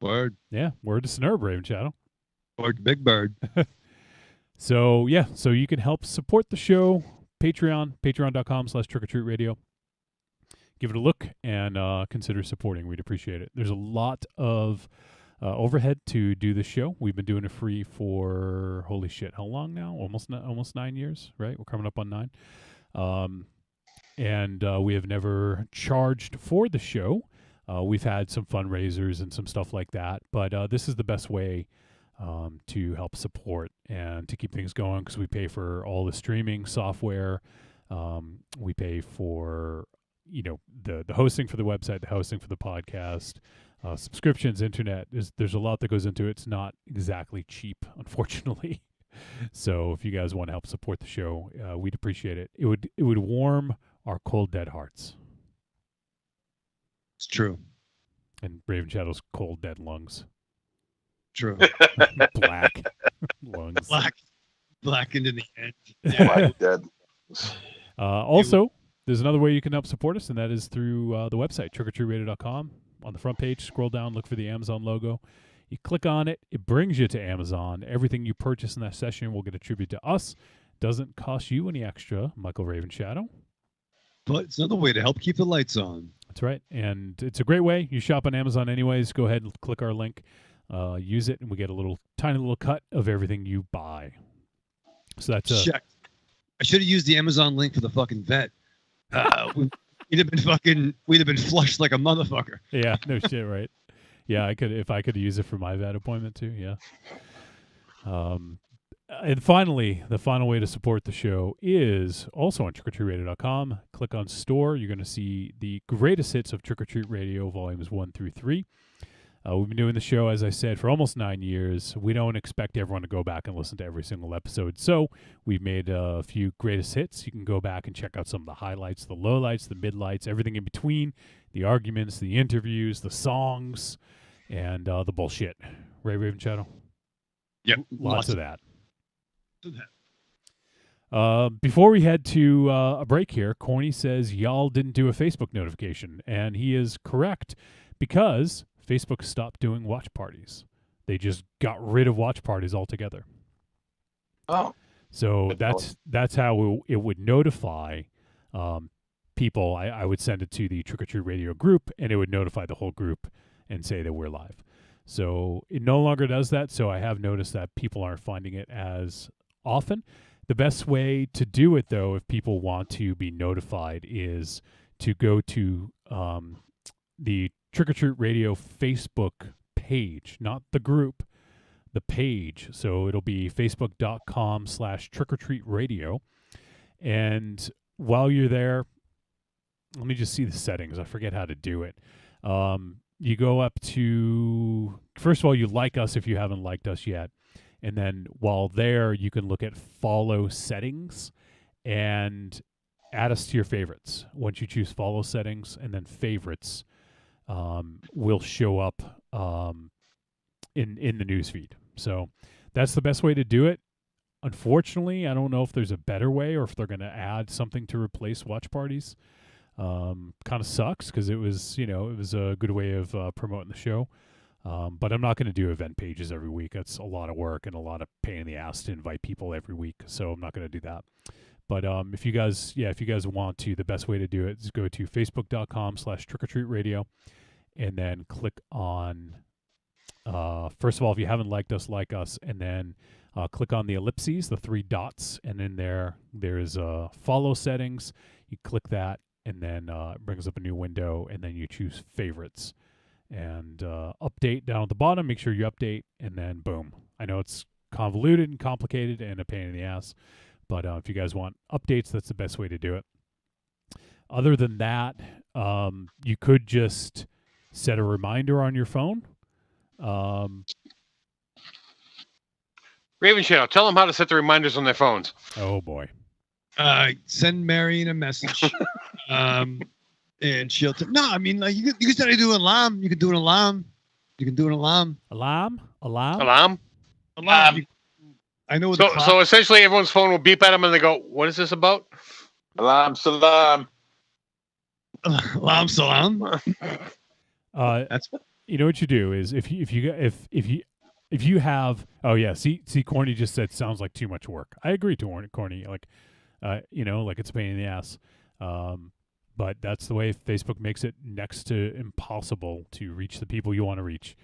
Word. Yeah, word to Snurb, Raven Shadow. Word to Big Bird. So you can help support the show. Patreon.com/trickortreatradio. Give it a look and consider supporting. We'd appreciate it. There's a lot of overhead to do this show. We've been doing it free for, holy shit, how long now? Almost 9 years, right? We're coming up on 9. And we have never charged for the show. We've had some fundraisers and some stuff like that, but this is the best way to help support and to keep things going, because we pay for all the streaming software. We pay for the hosting for the website, the hosting for the podcast, subscriptions, internet. There's a lot that goes into it. It's not exactly cheap, unfortunately. So if you guys want to help support the show, we'd appreciate it. It would warm our cold, dead hearts. It's true. And Raven Shadow's cold, dead lungs. True. Black lungs. Blackened in the end. Black dead. Also, there's another way you can help support us, and that is through the website, trickortreatradio.com. On the front page, scroll down, look for the Amazon logo. You click on it, it brings you to Amazon. Everything you purchase in that session will get attributed to us. Doesn't cost you any extra, Michael Raven Shadow. But it's another way to help keep the lights on. That's right. And it's a great way. You shop on Amazon anyways. Go ahead and click our link. Use it, and we get a tiny little cut of everything you buy. So that's Check. I should have used the Amazon link for the fucking vet. We'd have been flushed like a motherfucker. Yeah, no shit, right? Yeah, if I could use it for my vet appointment too. Yeah. And finally, the final way to support the show is also on trickortreatradio.com. Click on store. You're going to see the greatest hits of Trick or Treat Radio volumes 1 through 3. We've been doing the show, as I said, for almost 9 years. We don't expect everyone to go back and listen to every single episode. So we've made a few greatest hits. You can go back and check out some of the highlights, the lowlights, the midlights, everything in between, the arguments, the interviews, the songs, and the bullshit. Ray Raven Shadow? Yep. Lots of that. Before we head to a break here, Corny says y'all didn't do a Facebook notification, and he is correct, because Facebook stopped doing watch parties. They just got rid of watch parties altogether. Oh, so that's how it would notify people. I would send it to the Trick or Treat Radio group, and it would notify the whole group and say that we're live. So it no longer does that. So I have noticed that people aren't finding it as often. The best way to do it, though, if people want to be notified, is to go to the Trick or Treat Radio Facebook page, not the group, the page. So it'll be facebook.com/trickortreatradio. And while you're there, let me just see the settings. I forget how to do it. You go up to, first of all, you like us if you haven't liked us yet. And then while there, you can look at follow settings and add us to your favorites. Once you choose follow settings and then favorites, will show up in the newsfeed. So that's the best way to do it. Unfortunately, I don't know if there's a better way or if they're going to add something to replace watch parties. Kind of sucks because it was a good way of promoting the show. But I'm not going to do event pages every week. That's a lot of work and a lot of pain in the ass to invite people every week. So I'm not going to do that. But if you guys want to, the best way to do it is go to facebook.com/trickortreatradio and then click on, first of all, if you haven't liked us, like us, and then click on the ellipses, the 3 dots, and in there's follow settings. You click that, and then it brings up a new window, and then you choose favorites. And update down at the bottom, make sure you update, and then boom. I know it's convoluted and complicated and a pain in the ass, but if you guys want updates, that's the best way to do it. Other than that, you could just set a reminder on your phone. Raven Shadow, tell them how to set the reminders on their phones. Oh boy. Send Marion a message. And she'll no, I mean, like you can start to do an alarm. You can do an alarm. You can do an alarm. Alarm. Alarm. I know. So essentially, everyone's phone will beep at them, and they go, "What is this about?" Alarm, salam. Alarm, salam. That's you know what you do is if you have see Corny just said sounds like too much work. I agree to Corny, like like it's a pain in the ass. But that's the way Facebook makes it next to impossible to reach the people you want to reach.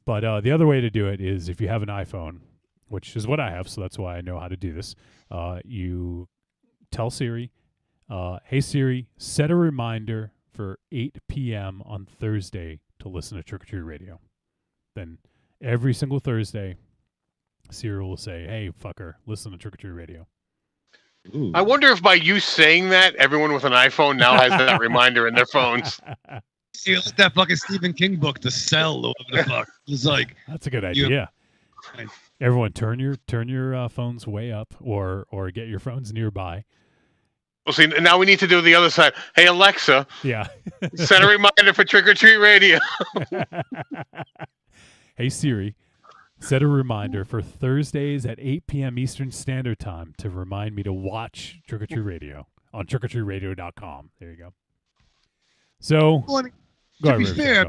But the other way to do it is if you have an iPhone, which is what I have, so that's why I know how to do this. You tell Siri, hey Siri, set a reminder for 8 p.m. on Thursday to listen to Trick or Treat Radio. Then every single Thursday, Siri will say, hey, fucker, listen to Trick or Treat Radio. Ooh. I wonder if by you saying that, everyone with an iPhone now has that reminder in their phones. You let that fucking Stephen King book to sell or whatever the fuck. It's like that's a good idea. Everyone, turn your phones way up, or get your phones nearby. Well, see, now we need to do the other side. Hey Alexa, set a reminder for Trick or Treat Radio. Hey Siri, set a reminder for Thursdays at 8 p.m. Eastern Standard Time to remind me to watch Trick or Treat Radio on trickortreatradio.com. There you go. So, to be fair,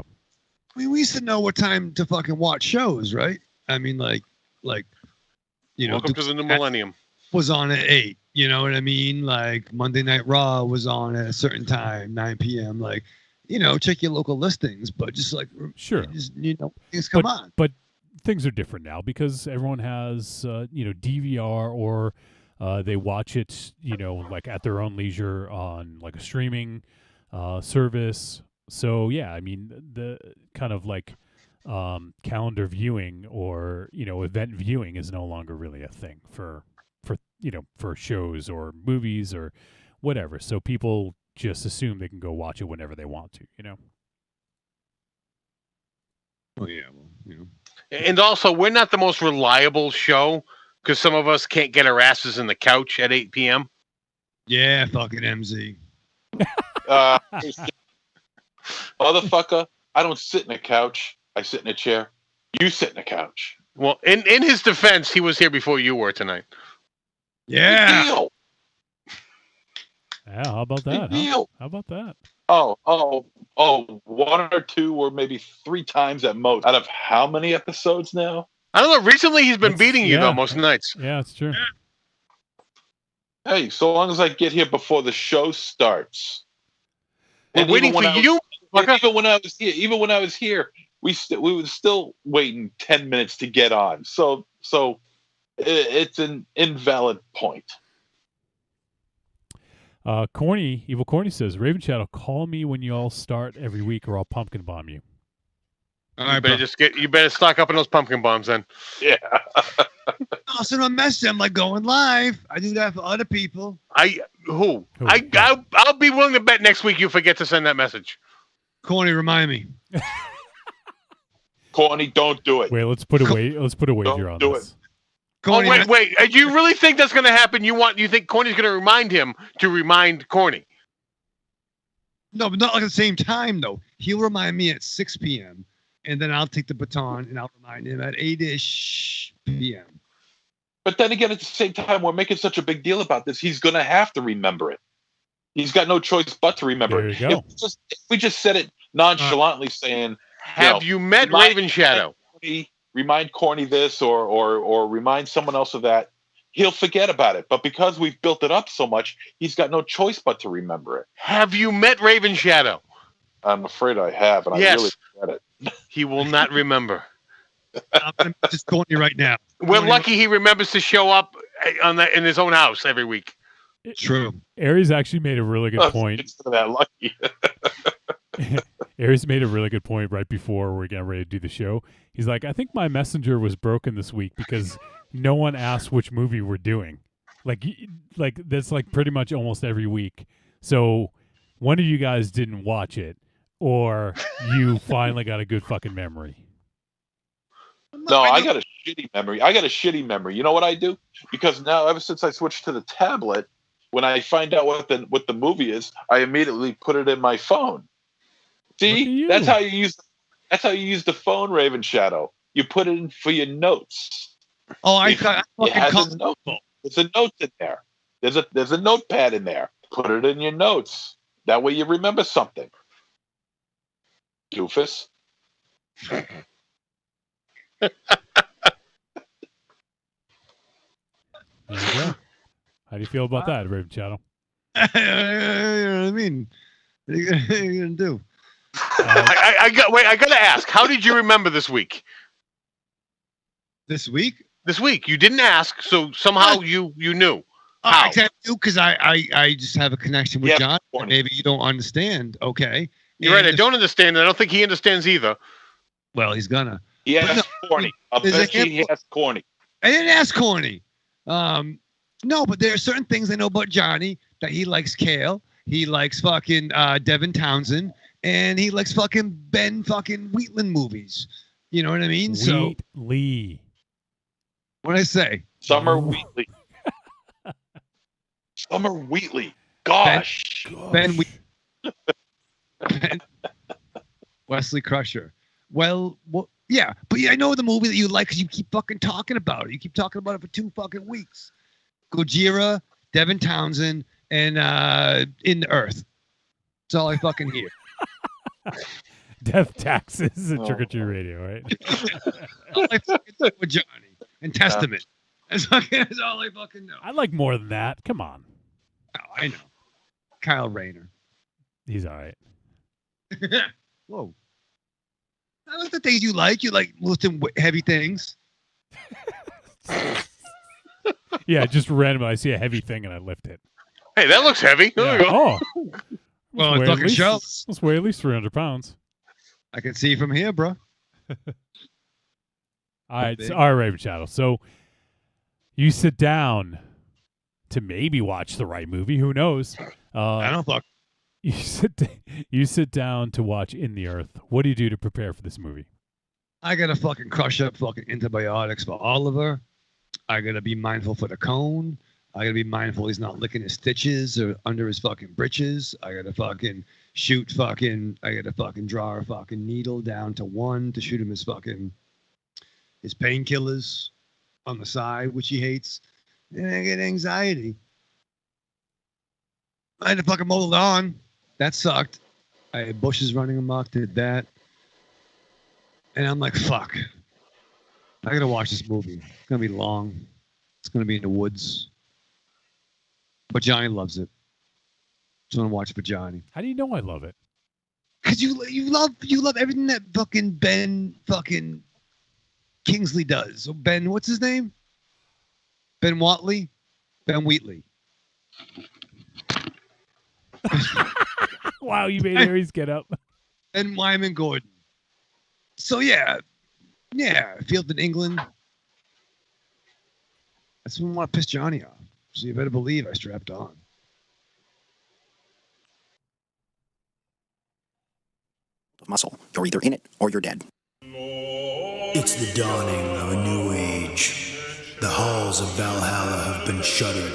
we used to know what time to fucking watch shows, right? I mean, like Welcome to the new millennium. Was on at 8. You know what I mean? Like Monday Night Raw was on at a certain time, 9 p.m. Like, check your local listings, but just like sure, things come on. But things are different now because everyone has DVR or they watch it like at their own leisure on like a streaming service. So yeah, I mean the kind of like calendar viewing or event viewing is no longer really a thing for shows or movies or whatever. So people just assume they can go watch it whenever they want to. Oh yeah, well, And also, we're not the most reliable show because some of us can't get our asses in the couch at 8 p.m. Yeah, fucking MZ. Motherfucker, I don't sit in a couch. I sit in a chair. You sit in a couch. Well, in his defense, he was here before you were tonight. Yeah. Deal. Yeah, how about that? Huh? How about that? Oh, 1 or 2 or maybe 3 times at most. Out of how many episodes now? I don't know. Recently, he's been beating you, though, most nights. Yeah, it's true. Hey, so long as I get here before the show starts. We're waiting for you. Even when I was here, we were still waiting 10 minutes to get on. So it's an invalid point. Evil Corny says, Raven Shadow, call me when you all start every week or I'll pumpkin bomb you. All right, you better stock up on those pumpkin bombs then. Yeah. I'll send a message. I'm like going live. I do that for other people. I'll be willing to bet next week you forget to send that message. Corny, remind me. Corny, don't do it. Wait, let's put a wager on this. Corny, wait. Do you really think that's going to happen? You think Corny's going to remind him to remind Corny? No, but not at the same time, though. He'll remind me at 6 p.m., and then I'll take the baton, and I'll remind him at 8-ish p.m. But then again, at the same time, we're making such a big deal about this. He's going to have to remember it. He's got no choice but to remember it. There you go. If we just said it nonchalantly saying, have you met Raven Shadow? Remind Corny this or remind someone else of that, he'll forget about it. But because we've built it up so much, he's got no choice but to remember it. Have you met Raven Shadow? I'm afraid I have, and yes. I really forget it. He will not remember. I'm just Corny right now. We're lucky he remembers to show up in his own house every week. True. Aries actually made a really good point. It's that lucky. Aries made a really good point right before we're getting ready to do the show. He's like, I think my messenger was broken this week because no one asked which movie we're doing. Like that's like pretty much almost every week. So one of you guys didn't watch it, or you finally got a good fucking memory? No, I got a shitty memory. You know what I do? Because now, ever since I switched to the tablet, when I find out what the movie is, I immediately put it in my phone. See, that's how you use the phone, Raven Shadow. You put it in for your notes. Oh, It has a note. There's a note in there. There's a notepad in there. Put it in your notes. That way you remember something. Doofus. There you go. How do you feel about that, Raven Shadow? You know what I mean? What are you gonna do? I gotta ask. How did you remember this week? This week? This week you didn't ask, so somehow you knew. How? I tell you, because I just have a connection with John. Maybe you don't understand. Okay. You're right. I don't understand. I don't think he understands either. Well, he's gonna. He has corny. I bet he has corny. I didn't ask corny. No, but there are certain things I know about Johnny, that he likes kale, he likes fucking Devin Townsend, and he likes fucking Ben fucking Wheatland movies. You know what I mean? Wheatley. What I say? Summer Wheatley. Summer Wheatley. Gosh. Ben Wesley Crusher. Well, yeah, but I know the movie that you like because you keep fucking talking about it. You keep talking about it for 2 fucking weeks. Gojira, Devin Townsend, and In the Earth. That's all I fucking hear. Death taxes and Trick or Treat Radio, right? All I fucking know with Johnny and Testament. That's all I fucking know. I like more than that. Come on. Oh, I know. Kyle Rayner. He's all right. Whoa. I like the things you like. You like lifting heavy things. Yeah, just randomly I see a heavy thing and I lift it. Hey, that looks heavy. Yeah. There you go. Oh. Well, it fucking shows. Let's weigh at least 300 pounds. I can see from here, bro. All right, Raven Shadow. So you sit down to maybe watch the right movie. Who knows? I don't fuck. You sit down to watch In the Earth. What do you do to prepare for this movie? I gotta fucking crush up fucking antibiotics for Oliver. I gotta be mindful for the cone. I gotta be mindful he's not licking his stitches or under his fucking britches. I gotta fucking I gotta fucking draw a fucking needle down to 1 to shoot him his painkillers on the side, which he hates. And I get anxiety. I had to fucking mow the lawn. That sucked. I had bushes running amok, did that. And I'm like, fuck. I gotta watch this movie. It's gonna be long. It's gonna be in the woods. But Johnny loves it. So I'm gonna watch it for Johnny. How do you know I love it? Cause you love everything that fucking Ben fucking Kingsley does. So Ben, what's his name? Ben Whatley? Ben Wheatley. Wow, you made Aries get up. And Wyman Gordon. So yeah, Field in England. That's when I want to piss Johnny off. So you better believe I strapped on. Muscle. You're either in it or you're dead. It's the dawning of a new age. The halls of Valhalla have been shuttered.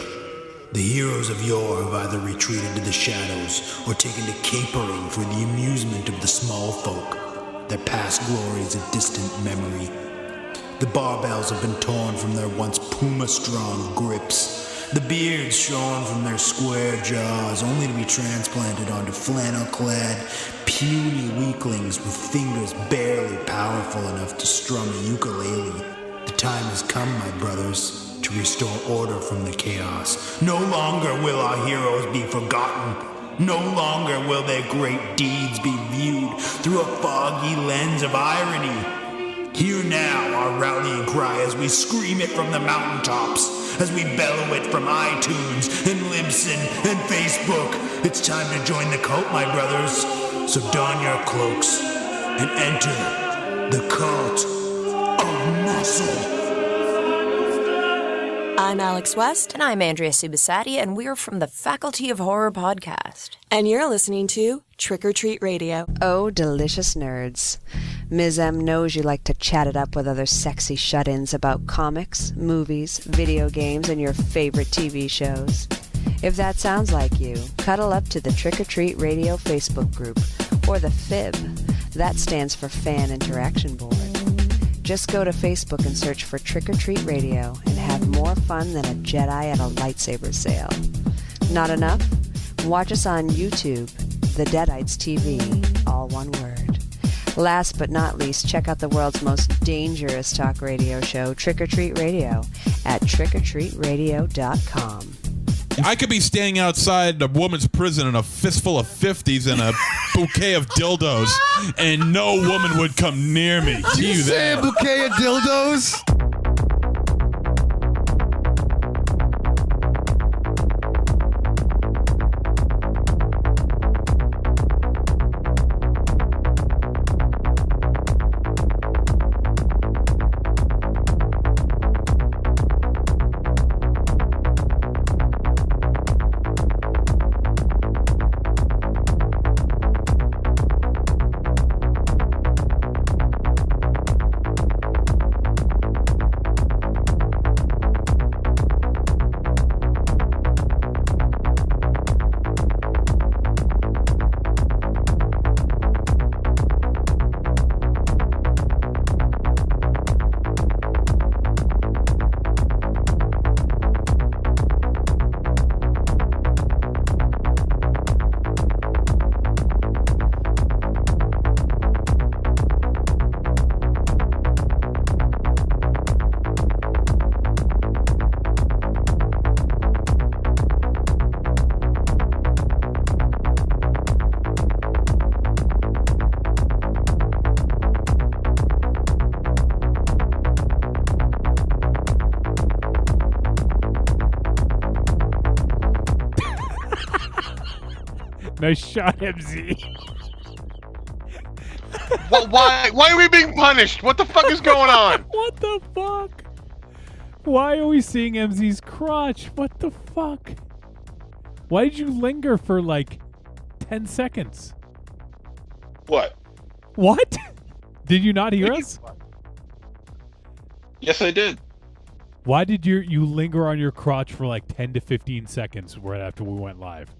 The heroes of yore have either retreated to the shadows or taken to capering for the amusement of the small folk, their past glories a distant memory. The barbells have been torn from their once puma-strong grips, the beards shorn from their square jaws, only to be transplanted onto flannel-clad, puny weaklings with fingers barely powerful enough to strum a ukulele. The time has come, my brothers, to restore order from the chaos. No longer will our heroes be forgotten. No longer will their great deeds be viewed through a foggy lens of irony. Hear now our rallying cry as we scream it from the mountaintops, as we bellow it from iTunes and Libsyn and Facebook. It's time to join the cult, my brothers. So don your cloaks and enter the cult of muscle. I'm Alex West. And I'm Andrea Subasati, and we're from the Faculty of Horror podcast. And you're listening to Trick or Treat Radio. Oh, delicious nerds. Ms. M knows you like to chat it up with other sexy shut-ins about comics, movies, video games, and your favorite TV shows. If that sounds like you, cuddle up to the Trick or Treat Radio Facebook group, or the FIB. That stands for Fan Interaction Board. Just go to Facebook and search for Trick or Treat Radio and have more fun than a Jedi at a lightsaber sale. Not enough? Watch us on YouTube, The Deadites TV, all one word. Last but not least, check out the world's most dangerous talk radio show, Trick or Treat Radio, at trickortreatradio.com. I could be standing outside a woman's prison in a fistful of 50s and a bouquet of dildos, and no woman would come near me. Did you say a bouquet of dildos? Nice shot, MZ. Well, why are we being punished? What the fuck is going on? What the fuck? Why are we seeing MZ's crotch? What the fuck? Why did you linger for like 10 seconds? What? What? Did you not hear us? Yes, I did. Why did you linger on your crotch for like 10 to 15 seconds right after we went live?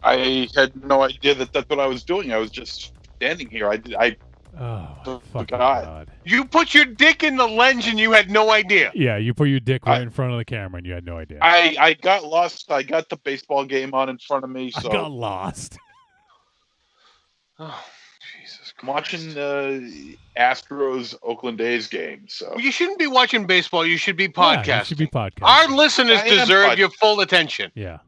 I had no idea that that's what I was doing. I was just standing here. Oh, fucking God. God. You put your dick in the lens and you had no idea. Yeah, you put your dick right in front of the camera and you had no idea. I got lost. I got the baseball game on in front of me. So I got lost. Oh, Jesus Christ. I'm watching the Astros Oakland A's game. So Well, you shouldn't be watching baseball. You should be podcasting. Yeah, you should be podcasting. Our listeners I am deserve your full attention. Yeah.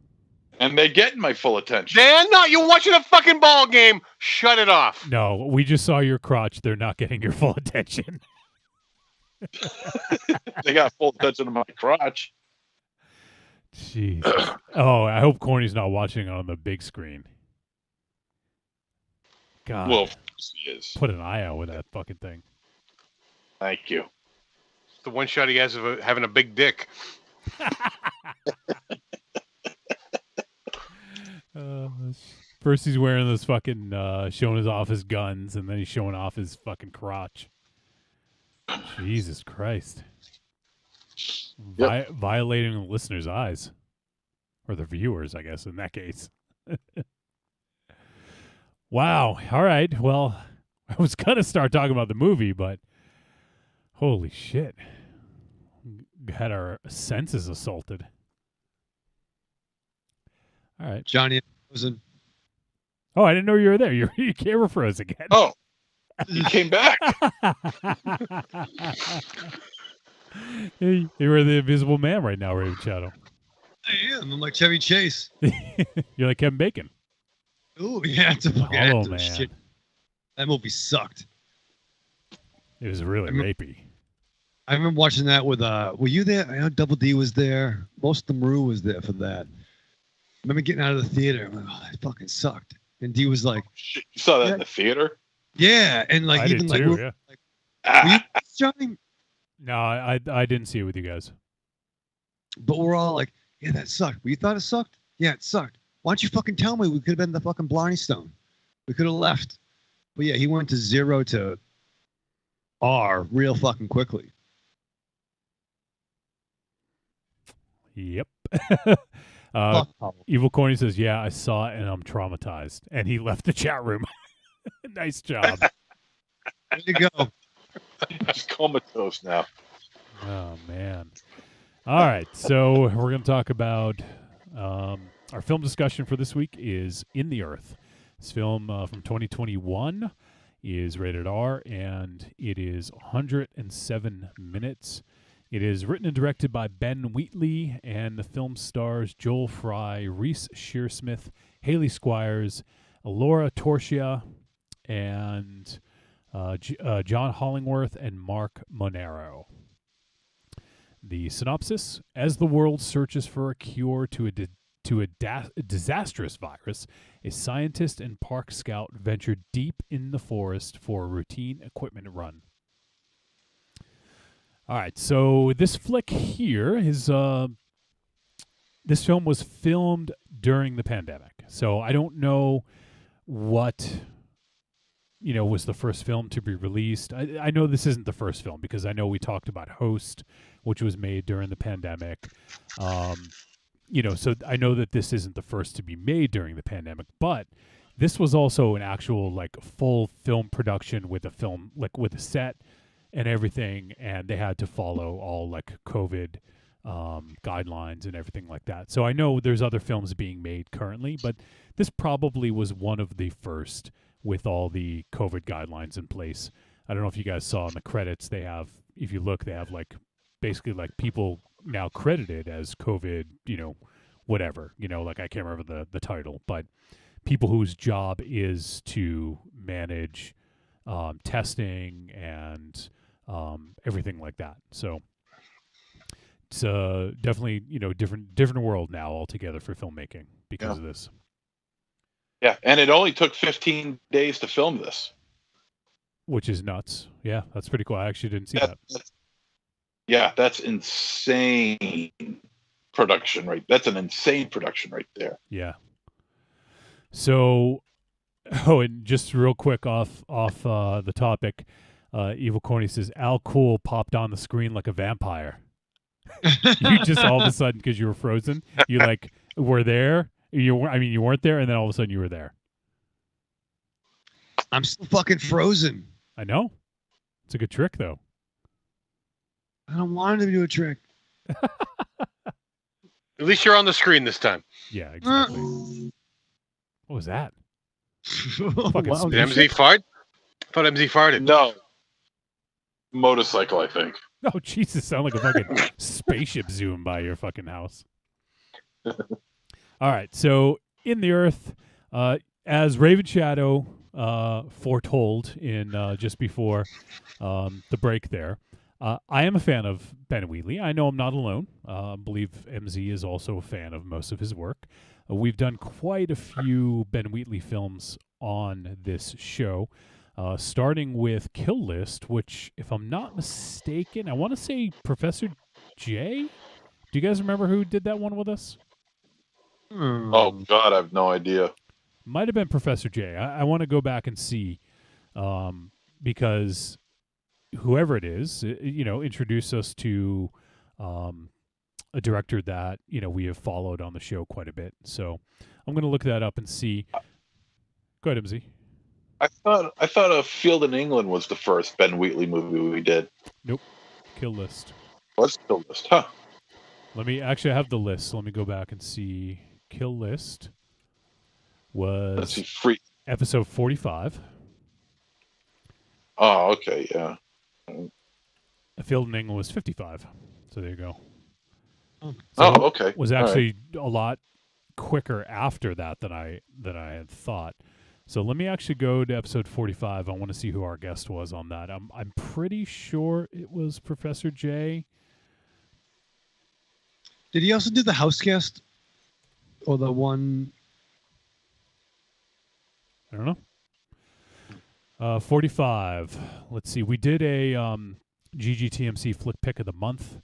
and they're getting my full attention. They're not. You're watching a fucking ball game. Shut it off. No, we just saw your crotch. They're not getting your full attention. They got full attention of my crotch. Jeez. Oh, I hope Corny's not watching it on the big screen. God. Well, of course he is. Put an eye out with that fucking thing. Thank you. It's the one shot he has of having a big dick. First he's wearing this fucking showing off his guns, and then he's showing off his fucking crotch. Jesus Christ. Violating the listener's eyes. Or the viewers, I guess, in that case. Wow. All right. Well, I was going to start talking about the movie, but holy shit. Had our senses assaulted. All right. Johnny Rosen. Oh, I didn't know you were there. Your camera froze again. Oh, you came back. Hey, you're the invisible man right now, Raven Shadow. I am. I'm like Chevy Chase. You're like Kevin Bacon. Ooh, yeah. It's a fucking Hollow actor. Man. Shit. That movie sucked. It was really rapey. I remember watching that with, were you there? I know Double D was there. Most of the Maru was there for that. I remember getting out of the theater. I'm like, oh, that fucking sucked. And D was like, Shit, you saw that in the theater? yeah. And like, I even did like, too, were yeah. you, Johnny? No, I didn't see it with you guys. But we're all like, yeah, that sucked. Well, you thought it sucked? Yeah, it sucked. Why don't you fucking tell me? We could have been the fucking Blarney Stone. We could have left. But yeah, he went to 0 to R real fucking quickly. Yep. Evil Corny says, yeah, I saw it and I'm traumatized. And he left the chat room. Nice job. Way to go. He's comatose now. Oh, man. All right. So we're going to talk about our film discussion for this week is In the Earth. This film from 2021 is rated R, and it is 107 minutes. It is written and directed by Ben Wheatley, and the film stars Joel Fry, Reese Shearsmith, Haley Squires, Laura Torchia, and John Hollingworth and Mark Monero. The synopsis: as the world searches for a cure to a disastrous virus, a scientist and park scout venture deep in the forest for a routine equipment run. All right, so this flick here is this film was filmed during the pandemic. So I don't know what was the first film to be released. I know this isn't the first film because I know we talked about Host, which was made during the pandemic. So I know that this isn't the first to be made during the pandemic, but this was also an actual like full film production with a film, like with a set and everything, and they had to follow all like COVID guidelines and everything like that. So I know there's other films being made currently, but this probably was one of the first with all the COVID guidelines in place. I don't know if you guys saw in the credits, they have, if you look, they have like basically like people now credited as COVID, whatever, like I can't remember the title, but people whose job is to manage testing and everything like that. So it's definitely, different world now altogether for filmmaking because of this. Yeah, and it only took 15 days to film this. Which is nuts. Yeah, that's pretty cool. I actually didn't see that. That's insane production, right? That's an insane production right there. Yeah. So, and just real quick off the topic, Evil Corny says Al Cool popped on the screen like a vampire. You just all of a sudden, because you were frozen, you like were there. You weren't there, and then all of a sudden you were there. I'm still fucking frozen. I know. It's a good trick, though. I don't want him to do a trick. At least you're on the screen this time. Yeah, exactly. What was that? Fucking Wow. Did MZ fart? I thought MZ farted. No. Motorcycle, I think. Oh, Jesus, sound like a fucking spaceship zoom by your fucking house. All right, so In the Earth, as Raven Shadow foretold in just before the break there, I am a fan of Ben Wheatley. I know I'm not alone. I believe MZ is also a fan of most of his work. We've done quite a few Ben Wheatley films on this show, starting with Kill List, which, if I'm not mistaken, I want to say Professor J? Do you guys remember who did that one with us? Oh, God, I have no idea. Might have been Professor J. I want to go back and see because whoever it is, introduced us to a director that, we have followed on the show quite a bit. So I'm going to look that up and see. Go ahead, MZ. I thought A Field in England was the first Ben Wheatley movie we did. Nope. Kill List. What's Kill List? Huh. I have the list. So let me go back and see. Kill List was Let's see, free. episode 45. Oh, okay, yeah. A Field in England was 55. So there you go. So okay. Was actually a lot quicker after that than I had thought. So let me actually go to episode 45. I want to see who our guest was on that. I'm pretty sure it was Professor J. Did he also do the house guest? Or the one? I don't know. 45. Let's see. We did a GGTMC Flick Pick of the Month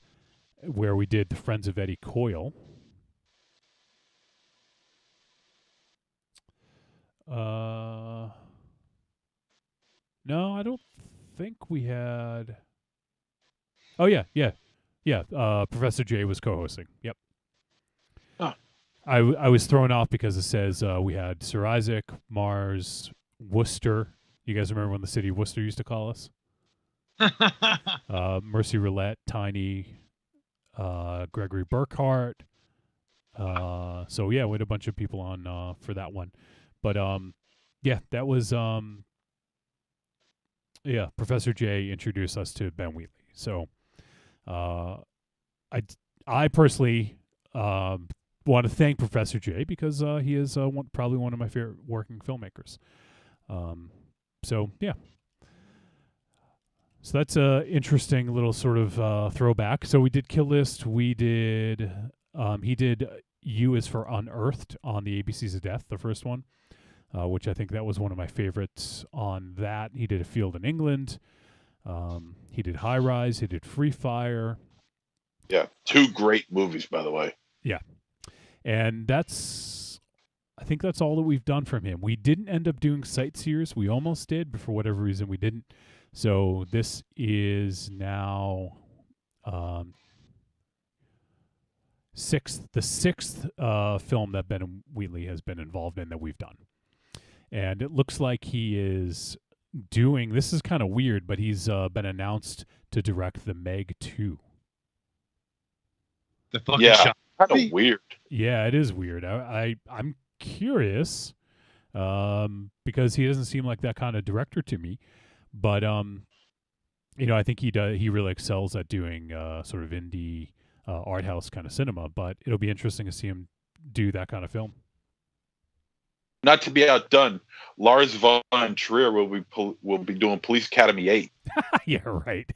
where we did the Friends of Eddie Coyle. No, I don't think we had. Oh yeah. Professor J was co-hosting. Yep. Oh. I was thrown off because it says we had Sir Isaac, Mars, Worcester. You guys remember when the city of Worcester used to call us? Mercy Roulette, Tiny, Gregory Burkhart. So yeah, we had a bunch of people on for that one. But yeah, that was Professor J introduced us to Ben Wheatley. So I personally want to thank Professor J because he is probably one of my favorite working filmmakers. So yeah. So that's a interesting little sort of throwback. So we did Kill List. We did he did U is for Unearthed on the ABCs of Death, the first one, which I think that was one of my favorites on that. He did A Field in England. He did High Rise. He did Free Fire. Yeah, 2 great movies, by the way. Yeah. And I think that's all that we've done from him. We didn't end up doing Sightseers. We almost did, but for whatever reason we didn't. So this is now the sixth film that Ben Wheatley has been involved in that we've done. And it looks like he is doing, this is kind of weird, but he's been announced to direct the Meg 2. The fucking kind of weird. Yeah, it is weird. I'm curious because he doesn't seem like that kind of director to me. But I think he really excels at doing sort of indie art house kind of cinema. But it'll be interesting to see him do that kind of film. Not to be outdone, Lars von Trier will be doing Police Academy 8. Yeah, right.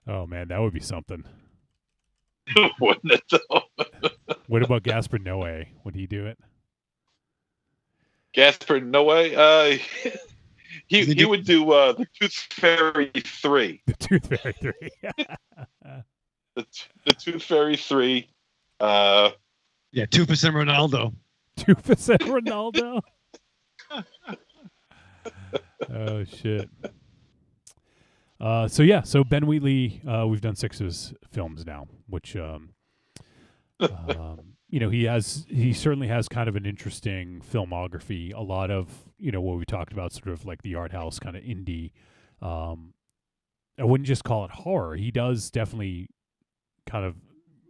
Oh man, that would be something. Wouldn't it though? What about Gaspar Noé? Would he do it? Gaspar Noé, he would do the Tooth Fairy 3. The Tooth Fairy 3. the Tooth Fairy 3. Yeah, 2% Ronaldo. 2% Ronaldo. Oh shit. So Ben Wheatley, we've done 6 of his films now, which he certainly has kind of an interesting filmography. A lot of what we talked about, sort of like the art house kind of indie. I wouldn't just call it horror. He does definitely kind of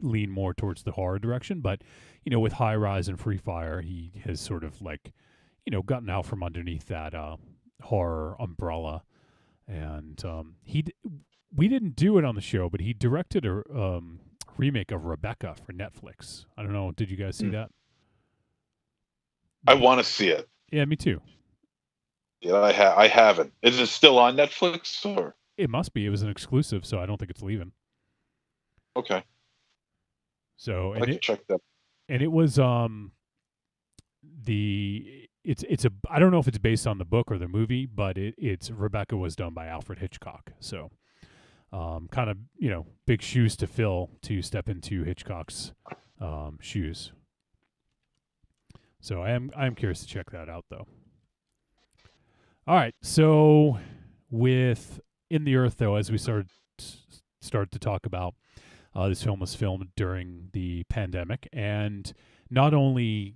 lean more towards the horror direction, but with High Rise and Free Fire, he has sort of like gotten out from underneath that horror umbrella. And we didn't do it on the show, but he directed a remake of Rebecca for Netflix. I don't know. Did you guys see that? I want to see it. Yeah, me too. Yeah, I haven't. Is it still on Netflix or? It must be. It was an exclusive, so I don't think it's leaving. Okay. So I can check that. And it was it's a I don't know if it's based on the book or the movie, but it's Rebecca was done by Alfred Hitchcock. So kind of, big shoes to fill to step into Hitchcock's shoes. So I am curious to check that out though. All right. So with In the Earth though, as we start to talk about, this film was filmed during the pandemic, and not only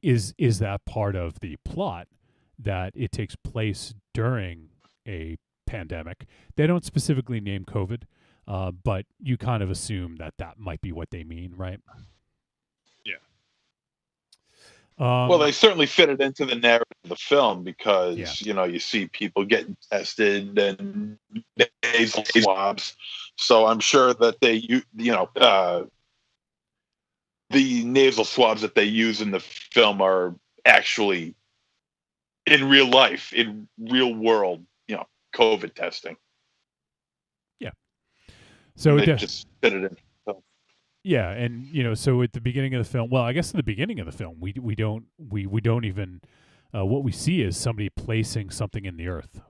is that part of the plot that it takes place during a pandemic. They don't specifically name COVID, but you kind of assume that might be what they mean, right? Yeah. Well, they certainly fit it into the narrative of the film because, you see people getting tested and nasal swabs. So I'm sure that the nasal swabs that they use in the film are actually in real life, in real world, COVID testing. Yeah. So they just fit it in. Yeah, and so at the beginning of the film, well, I guess in the beginning of the film, we don't even what we see is somebody placing something in the earth.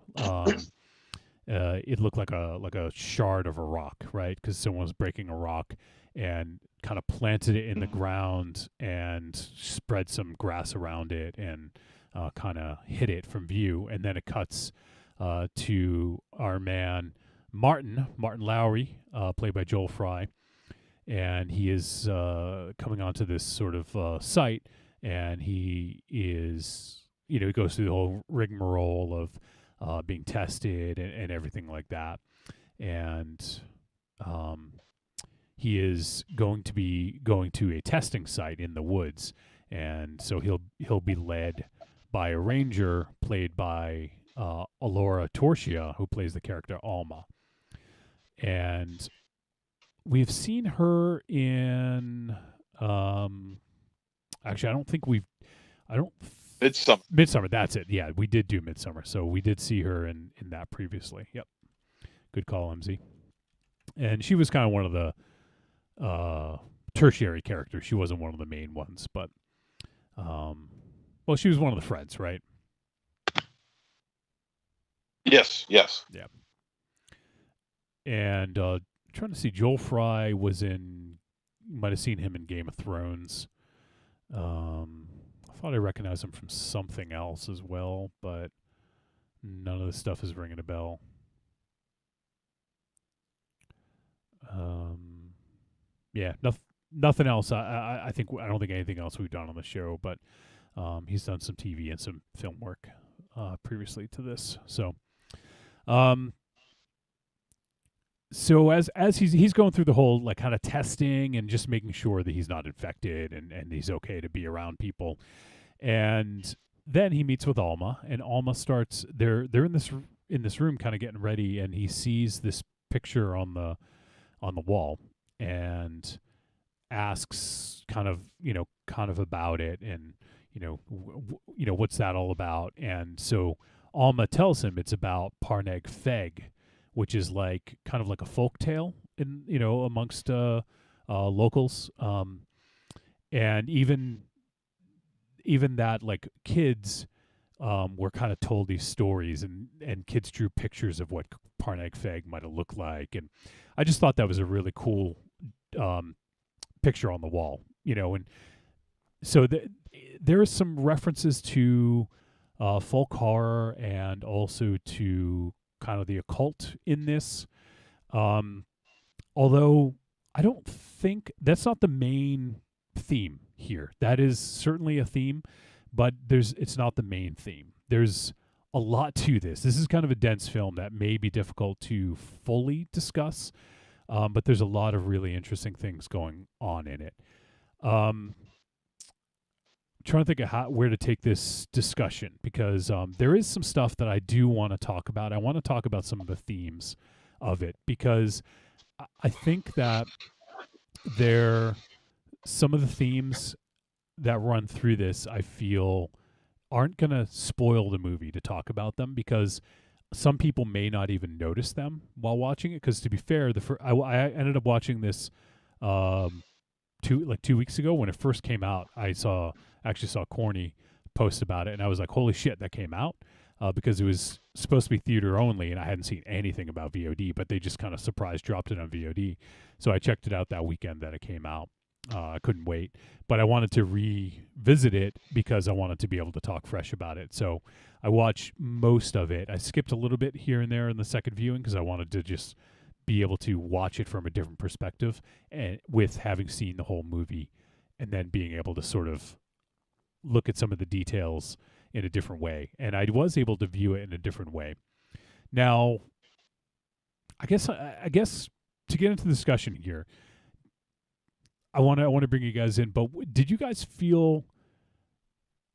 it looked like a shard of a rock, right? Because someone was breaking a rock and kind of planted it in the ground and spread some grass around it and kind of hid it from view. And then it cuts to our man Martin Lowry, played by Joel Fry, and he is coming onto this sort of site, and he is, he goes through the whole rigmarole of being tested and everything like that, and he is going to be going to a testing site in the woods, and so he'll be led by a ranger played by Alora Torchia, who plays the character Alma. And we've seen her in actually I don't Midsummer, that's it. Yeah, we did do Midsummer. So we did see her in that previously. Yep. Good call, MZ. And she was kind of one of the tertiary characters. She wasn't one of the main ones, but well, she was one of the friends, right? Yes. Yeah. And trying to see, Joel Fry was in, might have seen him in Game of Thrones. I thought I recognized him from something else as well, but none of this stuff is ringing a bell. Yeah, nothing else. I don't think anything else we've done on the show, but he's done some TV and some film work previously to this. So, so as he's going through the whole like kind of testing and just making sure that he's not infected and he's okay to be around people, and then he meets with Alma, and Alma starts they're in this room kind of getting ready, and he sees this picture on the wall and asks kind of about it, and what's that all about. And so Alma tells him it's about Parneg Feg, which is like kind of like a folk tale in amongst locals, and even that, like, kids were kind of told these stories, and kids drew pictures of what Parneg Feg might have looked like, and I just thought that was a really cool picture on the wall, and so there are some references to folk horror and also to kind of the occult in this, although I don't think that's not the main theme here. That is certainly a theme, but it's not the main theme. There's a lot to this. This is kind of a dense film that may be difficult to fully discuss, but there's a lot of really interesting things going on in it. Trying to think of where to take this discussion, because there is some stuff that I do want to talk about. I want to talk about some of the themes of it, because I think that some of the themes that run through this, I feel, aren't going to spoil the movie to talk about them, because some people may not even notice them while watching it. Because to be fair, I ended up watching this 2 weeks ago when it first came out. I actually saw Corny post about it, and I was like, holy shit, that came out, because it was supposed to be theater only, and I hadn't seen anything about VOD, but they just kind of surprise dropped it on VOD. So I checked it out that weekend that it came out. I couldn't wait, but I wanted to revisit it because I wanted to be able to talk fresh about it. So I watched most of it. I skipped a little bit here and there in the second viewing because I wanted to just be able to watch it from a different perspective, and with having seen the whole movie, and then being able to sort of look at some of the details in a different way. And I was able to view it in a different way. Now, I guess to get into the discussion here, I want to bring you guys in, but did you guys feel,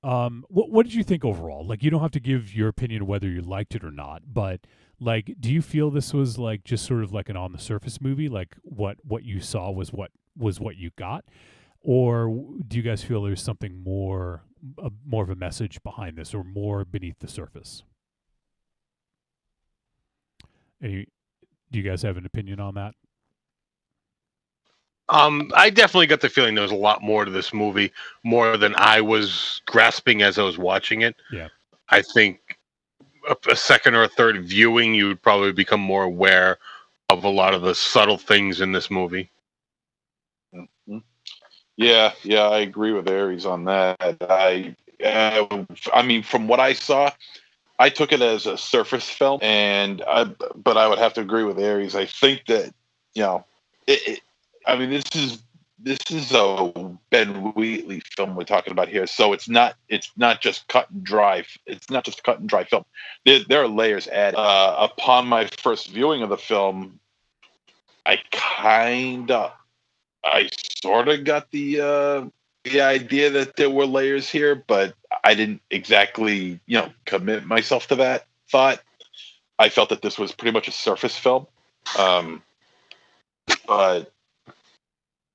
what did you think overall? Like, you don't have to give your opinion whether you liked it or not, but like, do you feel this was like just sort of like an on the surface movie? Like what you saw was what you got? Or do you guys feel there's something more of a message behind this, or more beneath the surface? Do you guys have an opinion on that? I definitely got the feeling there was a lot more to this movie, more than I was grasping as I was watching it. Yeah. I think a second or a third viewing, you would probably become more aware of a lot of the subtle things in this movie. Mhm. Yeah, I agree with Aries on that. I mean, from what I saw, I took it as a surface film, but I would have to agree with Aries. I think that I mean, this is a Ben Wheatley film we're talking about here, so it's not just cut and dry. It's not just a cut and dry film. There are layers added. Upon my first viewing of the film, I sort of got the idea that there were layers here, but I didn't exactly, commit myself to that thought. I felt that this was pretty much a surface film. But,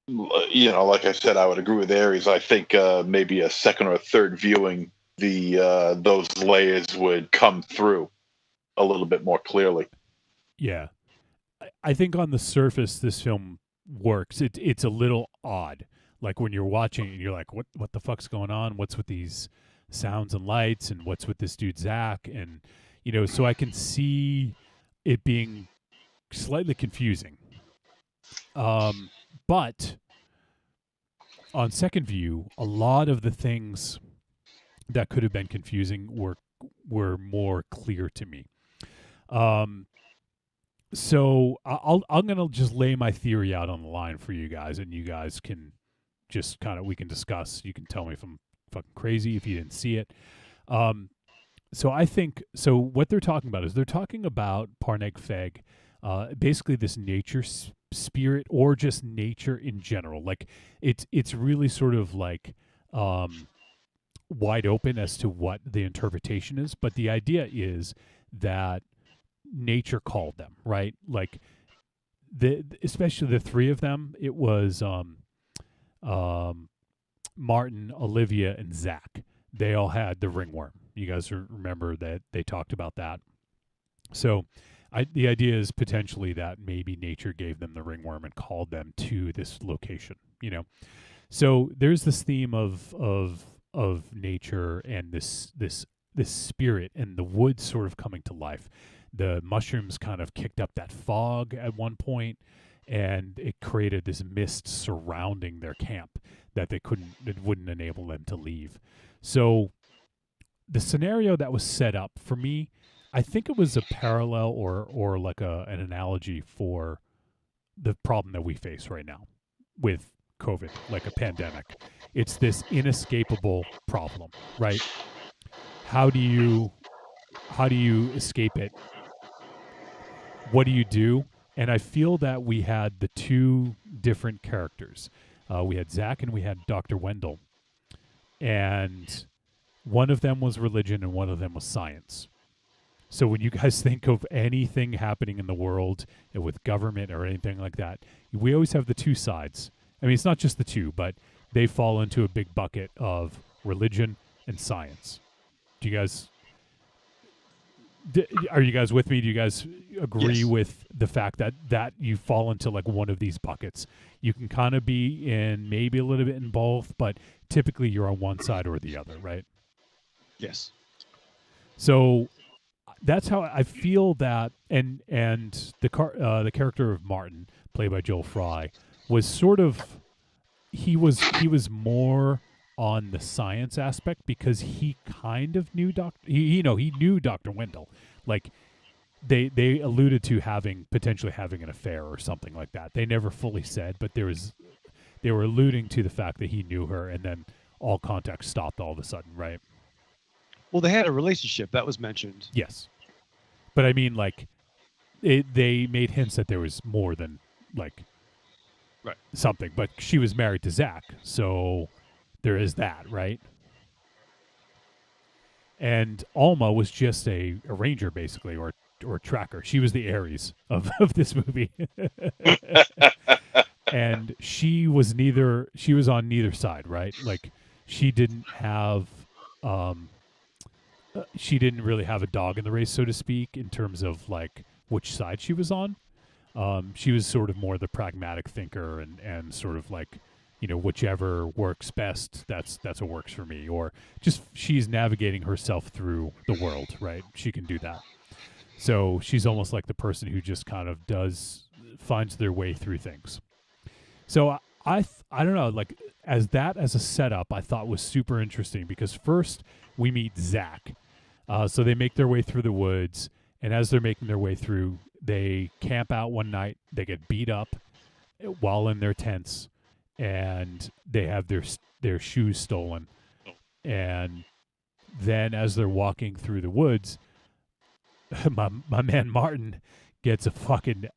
like I said, I would agree with Aries. I think maybe a second or a third viewing, those layers would come through a little bit more clearly. Yeah. I think on the surface, this film works. It's a little odd. Like when you're watching it, you're like, what the fuck's going on? What's with these sounds and lights? And what's with this dude, Zach? And, so I can see it being slightly confusing. But on second view, a lot of the things that could have been confusing were more clear to me. So I'm gonna just lay my theory out on the line for you guys, and you guys can just we can discuss. You can tell me if I'm fucking crazy if you didn't see it. So I think what they're talking about is they're talking about Parneg Feg, basically this nature spirit or just nature in general. Like it's really sort of like wide open as to what the interpretation is, but the idea is that nature called them, right? Like especially the three of them. It was Martin, Olivia, and Zach. They all had the ringworm. You guys remember that they talked about that. So the idea is potentially that maybe nature gave them the ringworm and called them to this location, So there's this theme of nature and this spirit and the woods sort of coming to life. The mushrooms kind of kicked up that fog at one point, and it created this mist surrounding their camp that it wouldn't enable them to leave. So the scenario that was set up for me, I think it was a parallel or like an analogy for the problem that we face right now with COVID, like a pandemic. It's this inescapable problem, right? How do you escape it? What do you do? And I feel that we had the two different characters. We had Zach and we had Dr. Wendell. And one of them was religion and one of them was science. So when you guys think of anything happening in the world with government or anything like that, we always have the two sides. I mean, it's not just the two, but they fall into a big bucket of religion and science. Are you guys with me? Do you guys agree with the fact that you fall into like one of these buckets? You can kind of be in maybe a little bit in both, but typically you're on one side or the other, right? Yes. So that's how I feel that, and the character of Martin, played by Joel Fry, was sort of he was more on the science aspect because he kind of knew he knew Dr. Wendell. Like they alluded to potentially having an affair or something like that. They never fully said, but they were alluding to the fact that he knew her, and then all contact stopped all of a sudden, right? Well, they had a relationship that was mentioned. Yes, but I mean, like, they made hints that there was more than like something. But she was married to Zach, so there is that, right? And Alma was just a ranger, basically, or tracker. She was the Aries of this movie. And she was on neither side, right? Like, she didn't really have a dog in the race, so to speak, in terms of like which side she was on. She was sort of more the pragmatic thinker and sort of like whichever works best, that's what works for me. Or just she's navigating herself through the world, right? She can do that. So she's almost like the person who just kind of finds their way through things. So I don't know, like as a setup, I thought was super interesting because first we meet Zach. So they make their way through the woods, and as they're making their way through, they camp out one night. They get beat up while in their tents, and they have their shoes stolen. And then as they're walking through the woods, my man Martin gets a fucking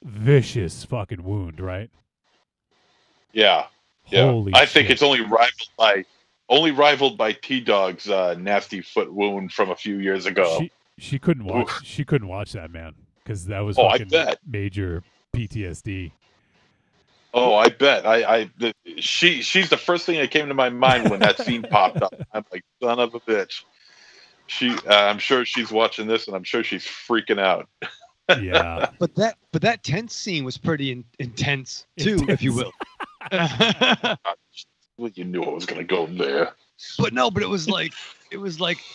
vicious fucking wound, right? Yeah. Holy I think shit. it's only rivaled by T-Dog's nasty foot wound from a few years ago. She couldn't watch. She couldn't watch that, man, because that was I fucking bet. major PTSD. Oh, I bet. She's the first thing that came to my mind when that scene popped up. I'm like, son of a bitch. I'm sure she's watching this, and I'm sure she's freaking out. Yeah. But that tense scene was pretty intense too, if you will. Well, you knew I was going to go there. But it was like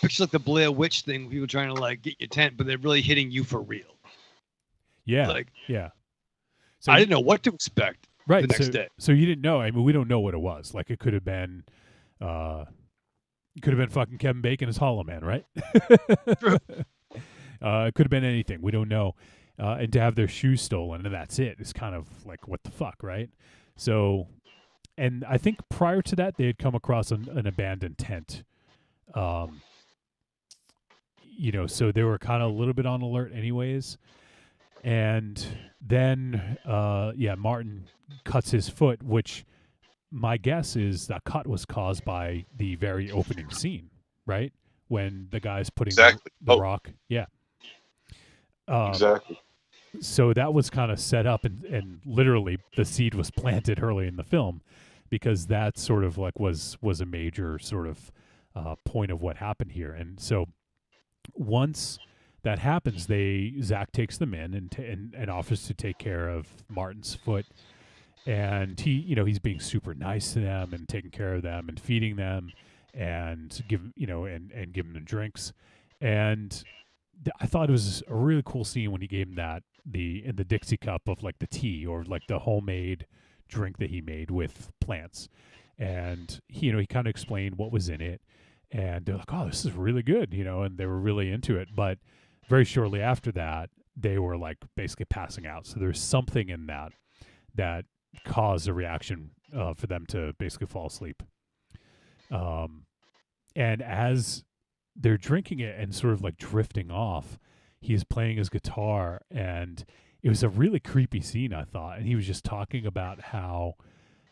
picture like the Blair Witch thing. People trying to like get your tent, but they're really hitting you for real. Yeah. Yeah. So I didn't know what to expect. Right. The next day. So you didn't know. I mean, we don't know what it was. Like it could have been, fucking Kevin Bacon as Hollow Man, right? It could have been anything. We don't know. And to have their shoes stolen and that's it. It's kind of like, what the fuck, right? So, and I think prior to that, they had come across an abandoned tent. So they were kind of a little bit on alert anyways. And then, Martin cuts his foot, which my guess is that cut was caused by the very opening scene, right? When the guy's putting the rock. Yeah. Exactly. So that was kind of set up and literally the seed was planted early in the film because that sort of like was a major sort of point of what happened here. And so once that happens, Zach takes them in and offers to take care of Martin's foot. And he's being super nice to them and taking care of them and feeding them and giving them drinks. And I thought it was a really cool scene when he gave him in the Dixie cup of like the tea or like the homemade drink that he made with plants. And he kind of explained what was in it. And they're like, oh, this is really good, and they were really into it. But very shortly after that, they were like basically passing out. So there's something in that caused a reaction for them to basically fall asleep. And as they're drinking it and sort of like drifting off, he's playing his guitar, and it was a really creepy scene, I thought. And he was just talking about how,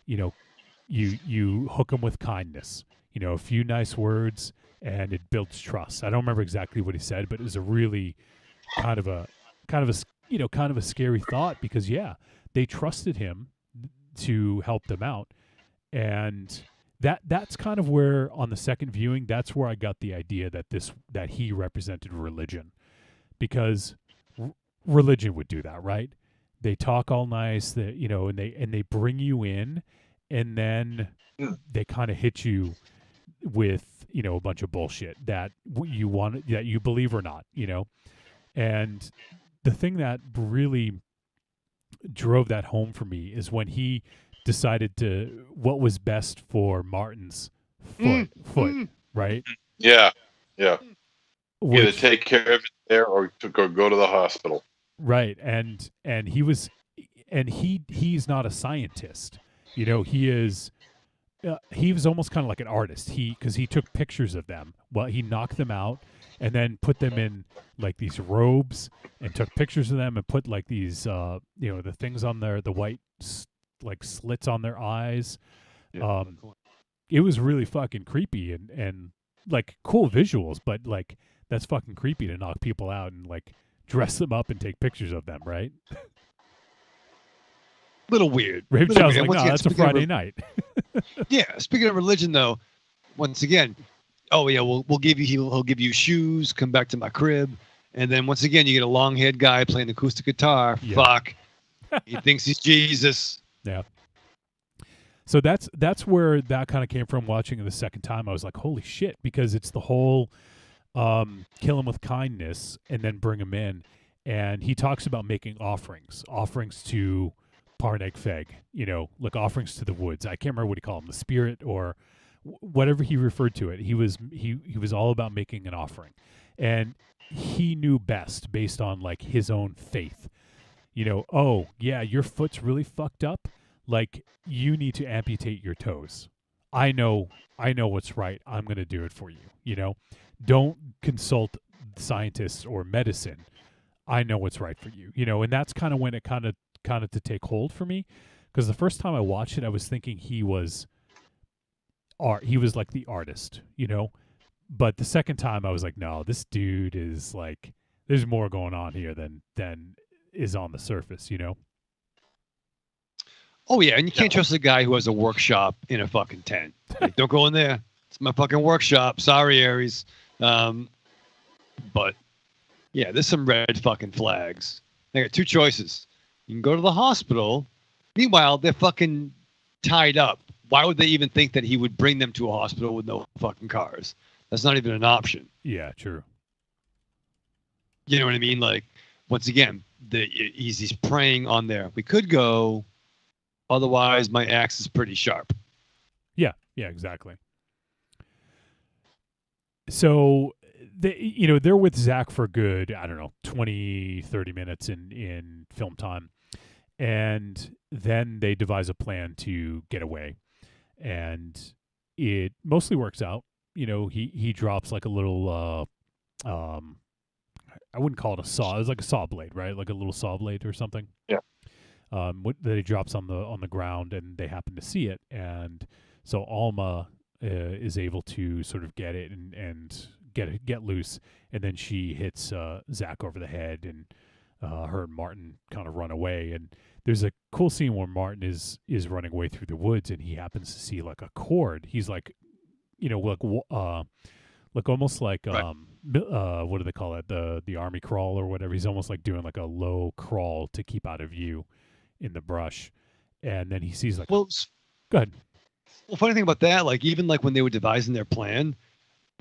you hook them with kindness, a few nice words, and it builds trust. I don't remember exactly what he said, but it was a really kind of a scary thought because they trusted him to help them out. And that's kind of where on the second viewing, that's where I got the idea that he represented religion, because religion would do that, right? They talk all nice, that and they bring you in, and then they kind of hit you with a bunch of bullshit that you believe or not, And the thing that really drove that home for me is when he decided what was best for Martin's foot, right? Yeah. Either take care of it there or to go to the hospital. Right. And he's not a scientist. He is he was almost kind of like an artist. Because he took pictures of them. Well, he knocked them out and then put them in like these robes and took pictures of them and put like these the things on the white like slits on their eyes. It was really fucking creepy and like cool visuals, but like that's fucking creepy to knock people out and like dress them up and take pictures of them, right? Little weird. Rape Little Child's weird. like, no, that's a Friday night. Yeah. Speaking of religion, though, once again, he'll give you shoes. Come back to my crib, and then once again, you get a long-haired guy playing acoustic guitar. Yeah. Fuck, he thinks he's Jesus. Yeah. So that's where that kind of came from. Watching it the second time, I was like, holy shit, because it's the whole kill him with kindness and then bring him in. And he talks about making offerings to Parneg Feg, like offerings to the woods. I can't remember what he called them, the spirit or whatever he referred to it. He was all about making an offering, and he knew best based on like his own faith. Oh yeah, your foot's really fucked up. Like you need to amputate your toes. I know what's right. I'm going to do it for you. Don't consult scientists or medicine. I know what's right for you. And that's kind of when it kind of to take hold for me, because the first time I watched it, I was thinking he was like the artist, but the second time I was like, no, this dude is like, there's more going on here than is on the surface, Oh yeah, and you can't trust a guy who has a workshop in a fucking tent. Like, don't go in there. It's my fucking workshop. Sorry, Aries. But yeah, there's some red fucking flags. They got two choices. You can go to the hospital. Meanwhile, they're fucking tied up. Why would they even think that he would bring them to a hospital with no fucking cars? That's not even an option. Yeah, true. You know what I mean? Like, once again, he's preying on there. We could go. Otherwise, my axe is pretty sharp. Yeah, exactly. So, they're with Zach for good, I don't know, 20, 30 minutes in film time. And then they devise a plan to get away. And it mostly works out. He drops like a little, I wouldn't call it a saw. It was like a saw blade, right? Like a little saw blade or something. Yeah. That he drops on the ground, and they happen to see it, and so Alma is able to sort of get it and get loose, and then she hits Zach over the head, and her and Martin kind of run away. And there's a cool scene where Martin is running away through the woods, and he happens to see like a cord. He's like, like almost like right. What do they call it? The army crawl or whatever. He's almost like doing like a low crawl to keep out of view in the brush, and then he sees like. Well, go ahead. Well, funny thing about that, like even like when they were devising their plan,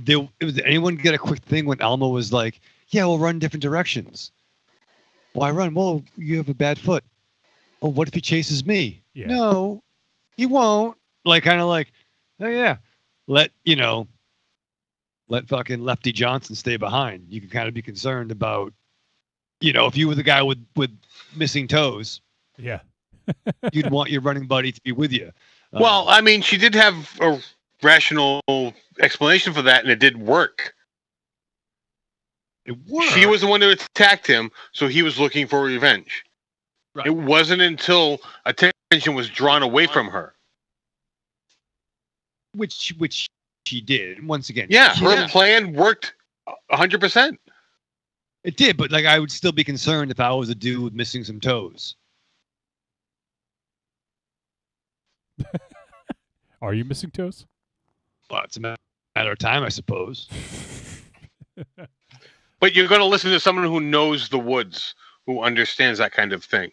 did anyone get a quick thing when Alma was like, "Yeah, we'll run different directions." Why run? Well, you have a bad foot. Oh, what if he chases me? Yeah. No, he won't. Like kind of like, oh yeah, let fucking Lefty Johnson stay behind. You can kind of be concerned about, if you were the guy with missing toes. Yeah. You'd want your running buddy to be with you. Well, I mean, she did have a rational explanation for that, and it did work. It worked. She was the one who attacked him, so he was looking for revenge. Right. It wasn't until attention was drawn away from her. Which she did. Once again. Yeah, her plan worked 100%. It did, but like I would still be concerned if I was a dude missing some toes. Are you missing toes? Well, it's a matter of time, I suppose. But you're going to listen to someone who knows the woods, who understands that kind of thing.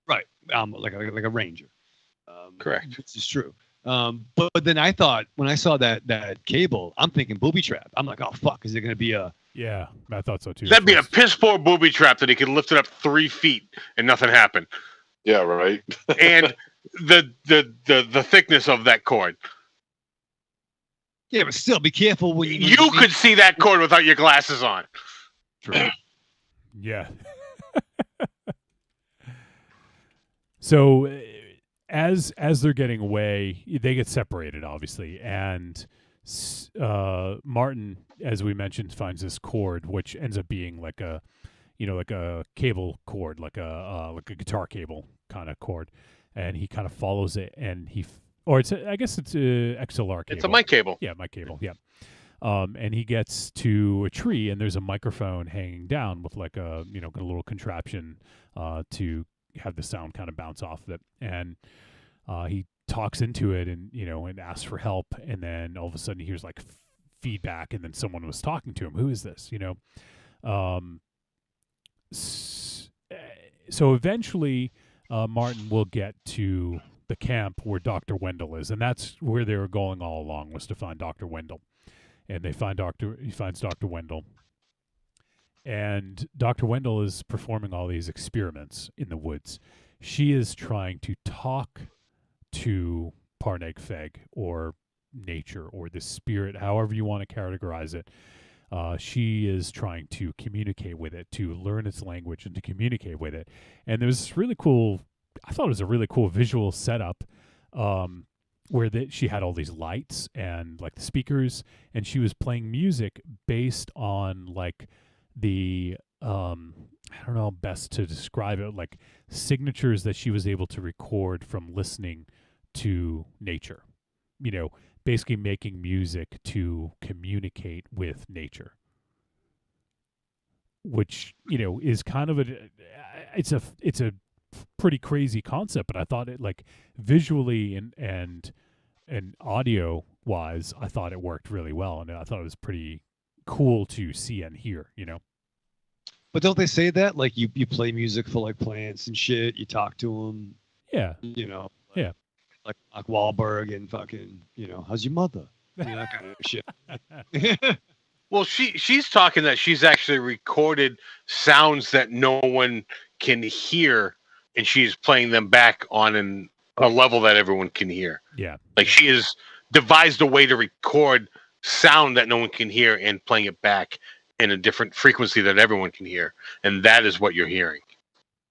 Right. Like a ranger. Correct. This is true. But then I thought, when I saw that cable, I'm thinking booby trap. I'm like, oh, fuck, is it going to be a... Yeah, I thought so too. That'd be a piss poor booby trap that he could lift it up 3 feet and nothing happened. Yeah, right. And the thickness of that cord. Yeah, but still, be careful when you could see that cord without your glasses on. True. Yeah. So as they're getting away, they get separated, obviously, and Martin, as we mentioned, finds this cord, which ends up being like a cable cord, like a guitar cable kind of cord, and he kind of follows it, and I guess it's a XLR cable. It's a mic cable. Yeah, mic cable. Yeah. And he gets to a tree, and there's a microphone hanging down with like a little contraption to have the sound kind of bounce off of it, and he talks into it and asks for help, and then all of a sudden he hears like feedback, and then someone was talking to him. Who is this? So eventually Martin will get to the camp where Dr. Wendell is, and that's where they were going all along, was to find Dr. Wendell. And he finds Dr. Wendell. And Dr. Wendell is performing all these experiments in the woods. She is trying to talk to Parneg Feg, or nature, or the spirit, however you want to categorize it. She is trying to communicate with it, to learn its language and to communicate with it. And there's this really cool, I thought it was a really cool visual setup, where she had all these lights and like the speakers, and she was playing music based on like the I don't know best to describe it, like signatures that she was able to record from listening to nature. Basically making music to communicate with nature, which is kind of it's a pretty crazy concept, but I thought it, like, visually and audio wise, I thought it worked really well, and I thought it was pretty cool to see and hear. But don't they say that, like, you play music for like plants and shit, you talk to them? Yeah. Yeah. Like Mark Wahlberg and fucking, how's your mother? That kind of shit. Well, she's talking that she's actually recorded sounds that no one can hear, and she's playing them back on a level that everyone can hear. Yeah. Like, she has devised a way to record sound that no one can hear and playing it back in a different frequency that everyone can hear. And that is what you're hearing.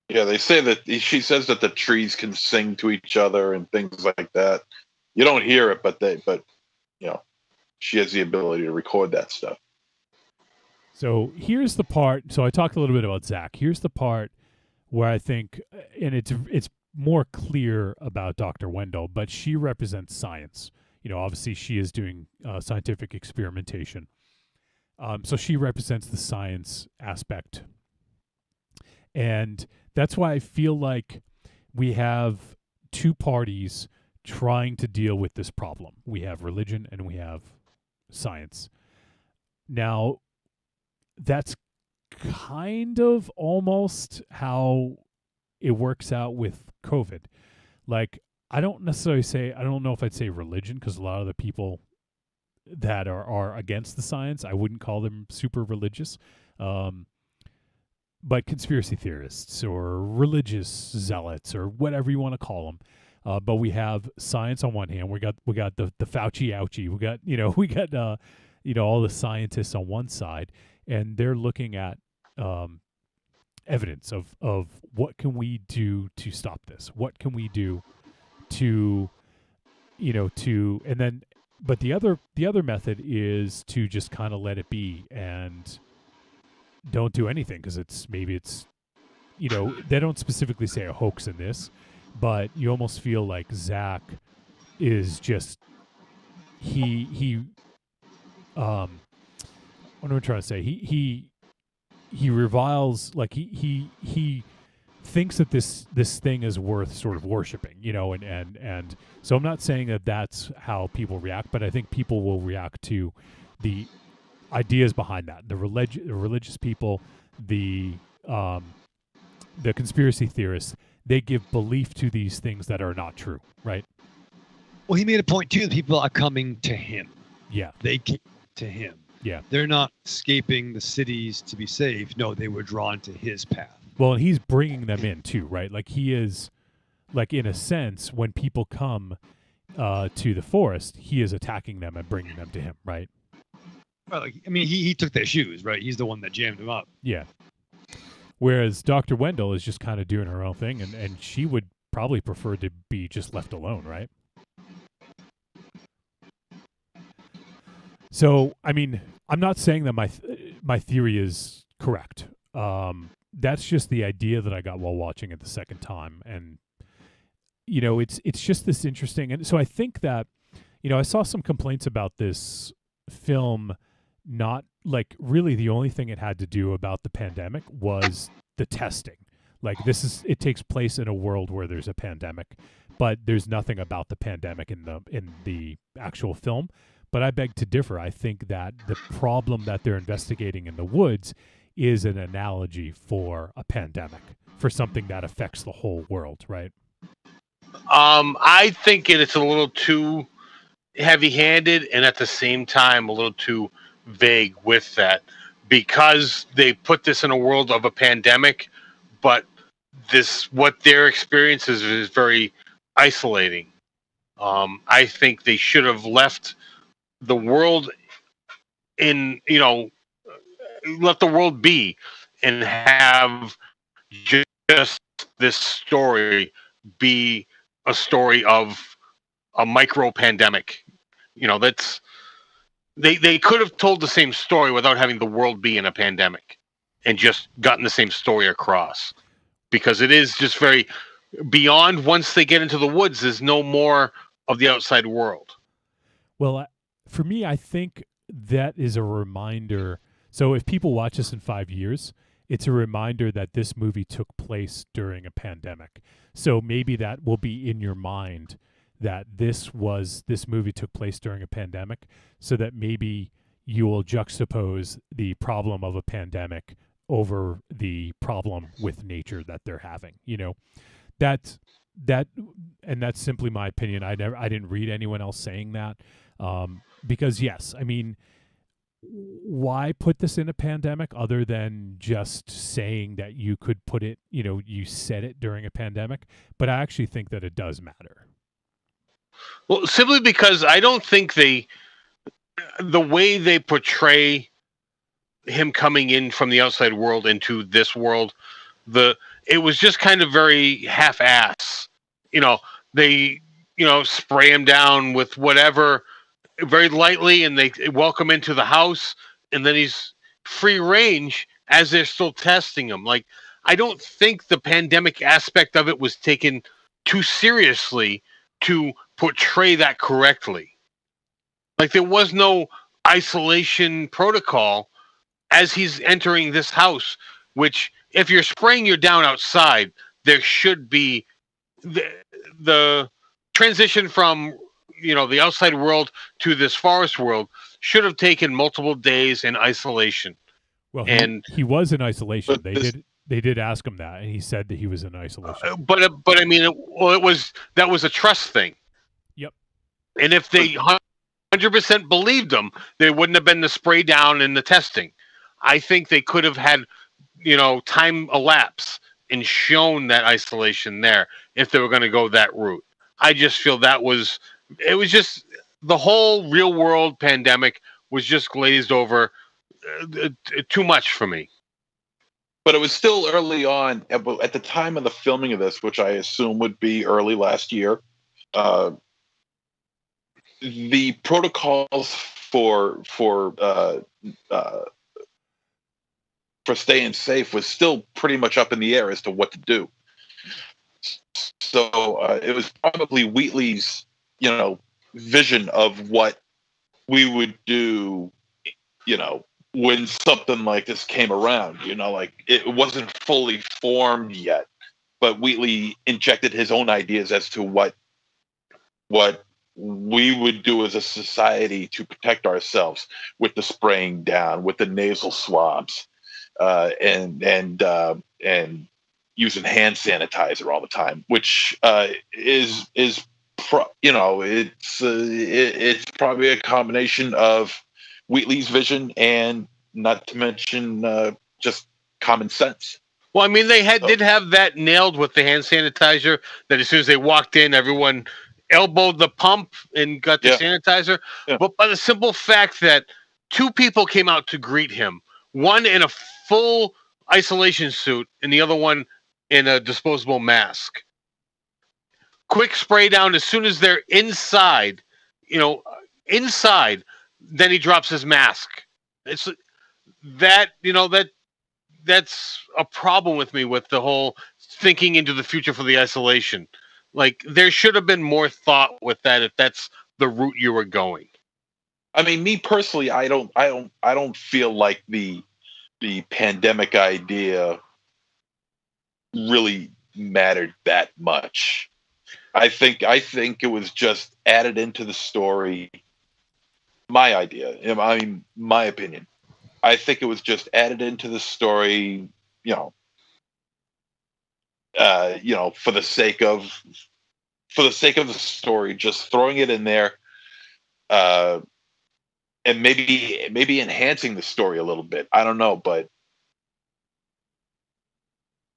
Yeah, they say that she says that the trees can sing to each other and things like that. You don't hear it, but she has the ability to record that stuff. So here's the part. So I talked a little bit about Zach. Here's the part where I think, and it's more clear about Dr. Wendell, but she represents science. Obviously she is doing scientific experimentation. So she represents the science aspect. And that's why I feel like we have two parties trying to deal with this problem. We have religion and we have science. Now, that's kind of almost how it works out with COVID. Like, I don't know if I'd say religion, because a lot of the people that are against the science, I wouldn't call them super religious. But conspiracy theorists or religious zealots or whatever you want to call them. But we have science on one hand. We got the Fauci ouchie. We got all the scientists on one side, and they're looking at evidence of what can we do to stop this? What can we do but the other method is to just kind of let it be and don't do anything, because they don't specifically say a hoax in this, but you almost feel like Zach is just what am I trying to say? He reviles, like he thinks that this thing is worth sort of worshiping, and so I'm not saying that that's how people react, but I think people will react to the ideas behind that. The religious people, the conspiracy theorists, they give belief to these things that are not true, right? Well, he made a point too. The people are coming to him. Yeah. They came to him. Yeah. They're not escaping the cities to be safe. No, they were drawn to his path. Well, and he's bringing them in too, right? Like, he is, like, in a sense, when people come to the forest, he is attacking them and bringing them to him, right? Well, he took their shoes, right? He's the one that jammed them up. Yeah. Whereas Dr. Wendell is just kind of doing her own thing, and she would probably prefer to be just left alone, right? So, I'm not saying that my theory is correct. That's just the idea that I got while watching it the second time, and it's just this interesting. And so I think that I saw some complaints about this film. Not, like, really the only thing it had to do about the pandemic was the testing. Like, it takes place in a world where there's a pandemic, but there's nothing about the pandemic in the actual film. But I beg to differ. I think that the problem that they're investigating in the woods is an analogy for a pandemic, for something that affects the whole world, right? I think it's a little too heavy-handed, and at the same time, a little too vague with that, because they put this in a world of a pandemic, but what their experience is very isolating. I think they should have left the world in, let the world be, and have just this story be a story of a micro pandemic. That's they could have told the same story without having the world be in a pandemic, and just gotten the same story across, because it is just very beyond. Once they get into the woods, there's no more of the outside world. Well, for me, I think that is a reminder. So if people watch this in 5 years, it's a reminder that this movie took place during a pandemic. So maybe that will be in your mind, that this movie took place during a pandemic, so that maybe you will juxtapose the problem of a pandemic over the problem with nature that they're having. That and that's simply my opinion. I didn't read anyone else saying that. Because yes, I mean, why put this in a pandemic other than just saying that you could put it, you said it during a pandemic? But I actually think that it does matter. Well, simply because I don't think the way they portray him coming in from the outside world into this world, it was just kind of very half-ass. They, spray him down with whatever very lightly, and they welcome into the house, and then he's free range as they're still testing him. Like, I don't think the pandemic aspect of it was taken too seriously to portray that correctly. Like, there was no isolation protocol as he's entering this house, which, if you're spraying you down outside, there should be the transition from the outside world to this forest world should have taken multiple days in isolation. Well, and he was in isolation. They did ask him that, and he said that he was in isolation. But I mean, that was a trust thing. Yep. And if they 100% believed him, there wouldn't have been the spray down and the testing. I think they could have had time elapse and shown that isolation there if they were going to go that route. I just feel it was just the whole real world pandemic was just glazed over too much for me. But it was still early on at the time of the filming of this, which I assume would be early last year. The protocols for staying safe was still pretty much up in the air as to what to do. So it was probably Wheatley's, vision of what we would do, when something like this came around. Like, it wasn't fully formed yet, but Wheatley injected his own ideas as to what we would do as a society to protect ourselves, with the spraying down, with the nasal swabs, and using hand sanitizer all the time, which it's probably a combination of Wheatley's vision and, not to mention, just common sense. Well, I mean, did have that nailed with the hand sanitizer, that as soon as they walked in, everyone elbowed the pump and got the sanitizer. Yeah. But by the simple fact that two people came out to greet him, one in a full isolation suit and the other one in a disposable mask. Quick spray down as soon as they're inside, then he drops his mask. It's that, that's a problem with me with the whole thinking into the future for the isolation. Like, there should have been more thought with that if that's the route you were going. I mean, me personally, I don't feel like the pandemic idea really mattered that much. I think it was just added into the story. My idea, I mean, my opinion. I think it was just added into the story, for the sake of for the sake of the story, just throwing it in there, and maybe enhancing the story a little bit. I don't know, but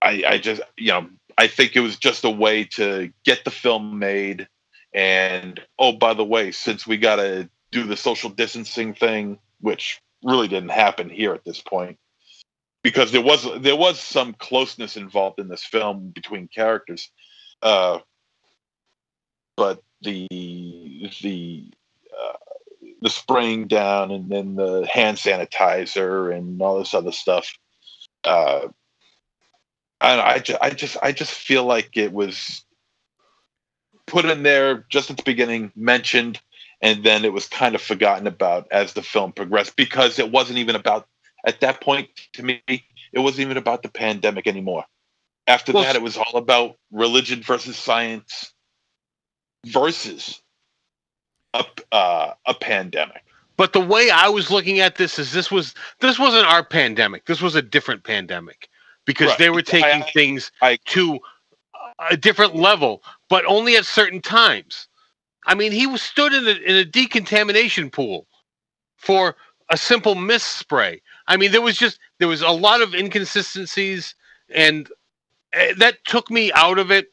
I just, I think it was just a way to get the film made. And oh, by the way, since we got to do the social distancing thing, which really didn't happen here at this point, because there was some closeness involved in this film between characters, but the spraying down and then the hand sanitizer and all this other stuff. I just feel like it was put in there just at the beginning, mentioned, and then it was kind of forgotten about as the film progressed, because it wasn't even about, at that point, to me, it wasn't even about the pandemic anymore. After that, it was all about religion versus science versus a pandemic. But the way I was looking at this is this wasn't our pandemic. This was a different pandemic, because they were taking things to a different level, but only at certain times. I mean, he was stood in a decontamination pool for a simple mist spray. I mean, there was a lot of inconsistencies, and that took me out of it.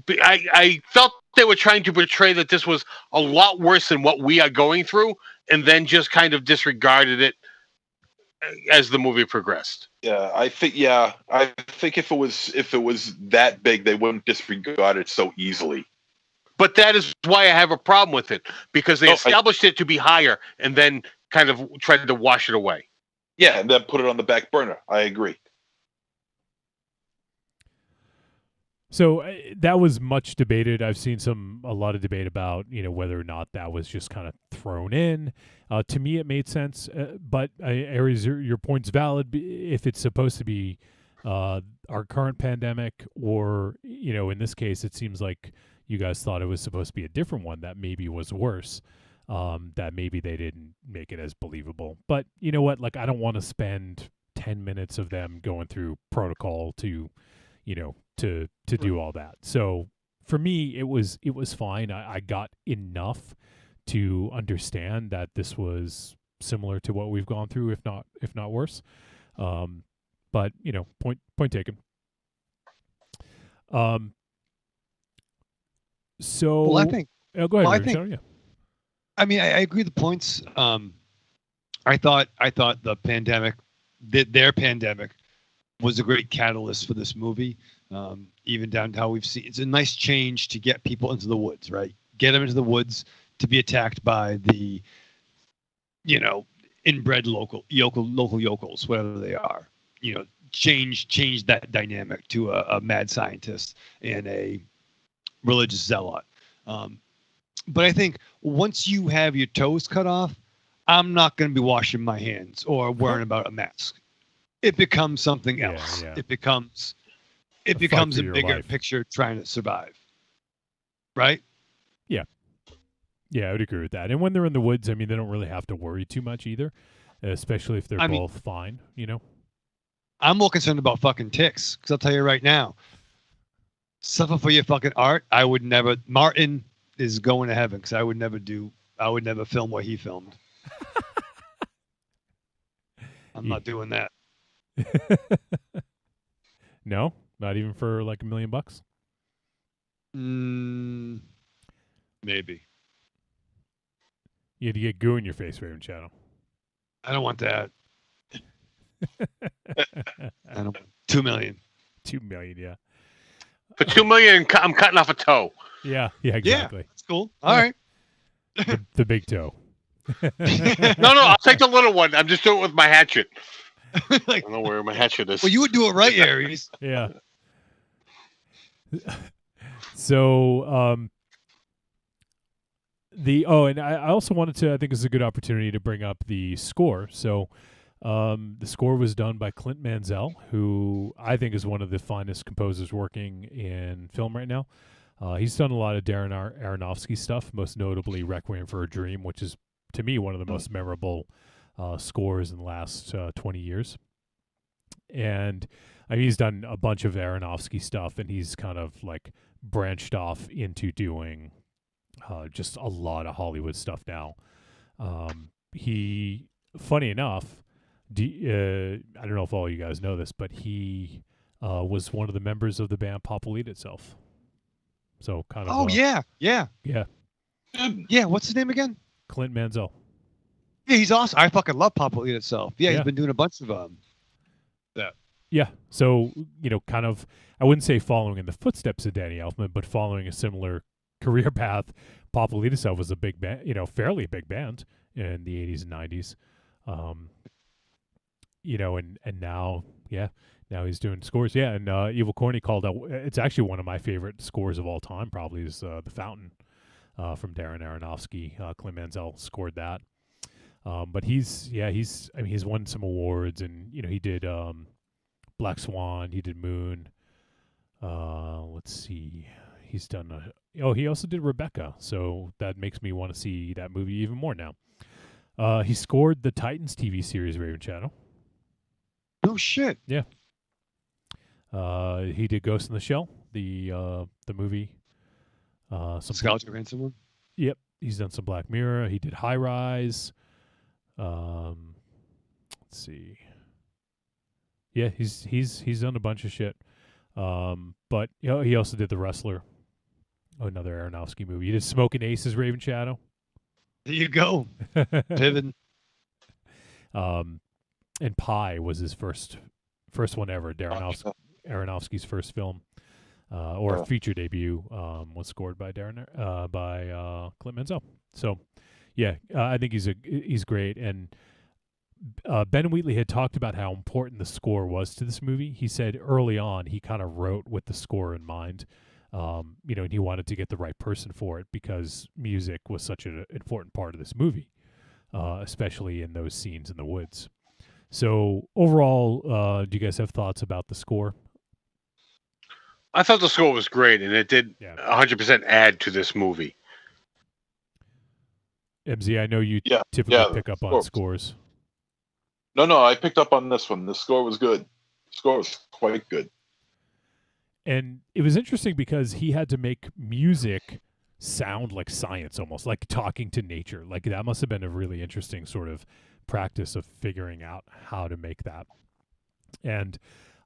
I felt they were trying to portray that this was a lot worse than what we are going through, and then just kind of disregarded it as the movie progressed. I think if it was that big, they wouldn't disregard it so easily. But that is why I have a problem with it, because they established it to be higher and then kind of tried to wash it away. Yeah, and then put it on the back burner. I agree. So that was much debated. I've seen a lot of debate about, whether or not that was just kind of thrown in. To me, it made sense. But Aries, your point's valid. If it's supposed to be our current pandemic, or, in this case, it seems like you guys thought it was supposed to be a different one that maybe was worse, that maybe they didn't make it as believable. But you know what? Like, I don't want to spend 10 minutes of them going through protocol to do all that. So for me, it was fine. I got enough to understand that this was similar to what we've gone through, if not worse. But point taken. So well, I think. Oh, go ahead. Well, I think. Yeah. I mean, I agree with the points. I thought the pandemic, their pandemic, was a great catalyst for this movie. Even down to how we've seen, it's a nice change to get people into the woods, right? Get them into the woods to be attacked by the, inbred local yokels, whatever they are. Change that dynamic to a mad scientist and a religious zealot. But I think once you have your toes cut off, I'm not going to be washing my hands or worrying about a mask. It becomes something else. Yeah. It becomes a bigger picture trying to survive. Right? Yeah. Yeah, I would agree with that. And when they're in the woods, I mean, they don't really have to worry too much either, especially if they're both fine, I'm more concerned about fucking ticks, because I'll tell you right now, suffer for your fucking art. I would never. Martin is going to heaven, because I would never film what he filmed. I'm not doing that. No, not even for like $1 million. Maybe. You had to get goo in your face, Raven Shadow. I don't want that. I don't. 2 million. 2 million, yeah. For 2 million, I'm cutting off a toe. Yeah, exactly. Yeah, that's cool. All right. The big toe. No, I'll take the little one. I'm just doing it with my hatchet. I don't know where my hatchet is. Well, you would do it right, Aries. Yeah. So, and I also wanted to, I think it's a good opportunity to bring up the score. So, the score was done by Clint Mansell, who I think is one of the finest composers working in film right now. He's done a lot of Darren Aronofsky stuff, most notably Requiem for a Dream, which is, to me, one of the most memorable scores in the last 20 years. And I mean, he's done a bunch of Aronofsky stuff, and he's kind of like branched off into doing just a lot of Hollywood stuff now. He, funny enough, I don't know if all you guys know this, but he was one of the members of the band Popolite itself. So kind of. Oh yeah. Yeah. Yeah. What's his name again? Clint Mansell. Yeah, he's awesome. I fucking love Popolite itself. Yeah, Yeah. he's been doing a bunch of that. Yeah. So, kind of, I wouldn't say following in the footsteps of Danny Elfman, but following a similar career path. Popolite itself was a big band, fairly big band in the 80s and 90s. And now, now he's doing scores. Yeah, and Evil Corny called out, it's actually one of my favorite scores of all time, probably, is The Fountain from Darren Aronofsky. Clint Mansell scored that. But he's won some awards, and, he did Black Swan, he did Moon. Let's see. He's done he also did Rebecca, so that makes me want to see that movie even more now. He scored the Titans TV series Raven Shadow. No shit. Yeah. He did Ghost in the Shell, the movie. Some Scarlett Johansson one. Yep, he's done some Black Mirror. He did High Rise. Let's see. Yeah, he's done a bunch of shit. But he also did The Wrestler, another Aronofsky movie. He did Smoking Aces, Raven Shadow. There you go. Piven. And Pie was his first one ever. Aronofsky's first film, or feature debut, was scored by Clint Mansell. So, yeah, I think he's great. And Ben Wheatley had talked about how important the score was to this movie. He said early on he kind of wrote with the score in mind, and he wanted to get the right person for it because music was such an important part of this movie, especially in those scenes in the woods. So overall, do you guys have thoughts about the score? I thought the score was great, and it did 100% add to this movie. MZ, I know you typically pick up on scores. No, I picked up on this one. The score was good. The score was quite good. And it was interesting because he had to make music sound like science, almost like talking to nature. Like that must have been a really interesting sort of practice of figuring out how to make that. And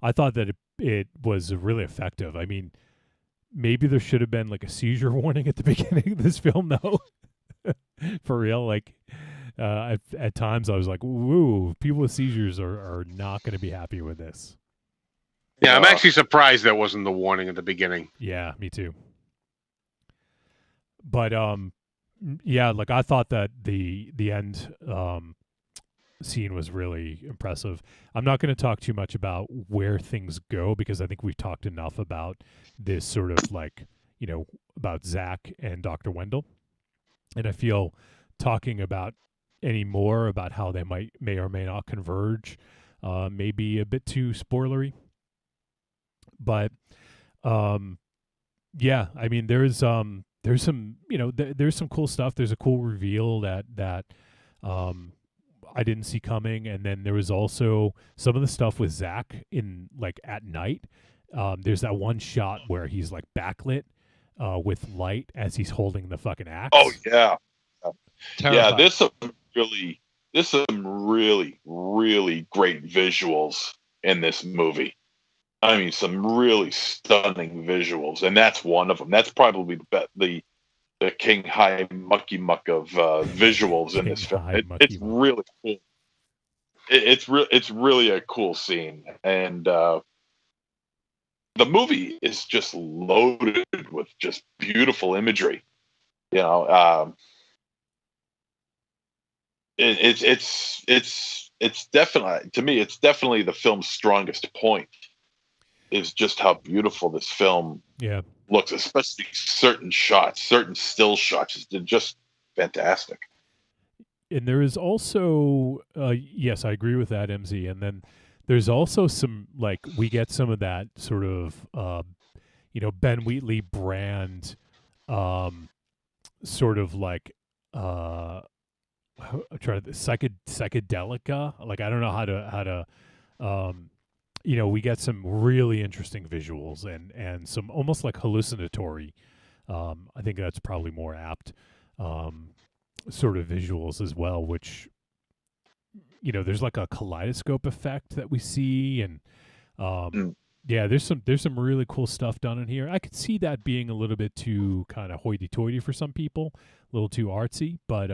I thought that it was really effective. I mean, maybe there should have been like a seizure warning at the beginning of this film, though. For real, like at times I was like, "Woo, people with seizures are not going to be happy with this." Yeah, I'm actually surprised that wasn't the warning at the beginning. Yeah, me too. But yeah, like I thought that the end scene was really impressive. I'm not going to talk too much about where things go because I think we've talked enough about this sort of like, about Zach and Dr. Wendell. And I feel talking about any more about how they may or may not converge may be a bit too spoilery. But yeah, I mean there's some there's some cool stuff. There's a cool reveal that I didn't see coming, and then there was also some of the stuff with Zach in like at night. There's that one shot where he's like backlit with light as he's holding the fucking axe. Oh yeah, Terrifying. yeah. There's some really, really great visuals in this movie. I mean, some really stunning visuals, and that's one of them. That's probably the King High Mucky Muck of visuals in this film. It's really cool. It's really a cool scene, and the movie is just loaded with just beautiful imagery. It's definitely, to me, it's definitely the film's strongest point. Is just how beautiful this film looks, especially certain shots, certain still shots. They're just fantastic. And there is also, yes, I agree with that, MZ. And then there's also some, like, we get some of that sort of, Ben Wheatley brand, sort of like, I'm trying to psychedelica. Like, I don't know how to we get some really interesting visuals and some almost like hallucinatory. I think that's probably more apt. Sort of visuals as well, which there's like a kaleidoscope effect that we see, and yeah, there's some really cool stuff done in here. I could see that being a little bit too kind of hoity-toity for some people, a little too artsy, but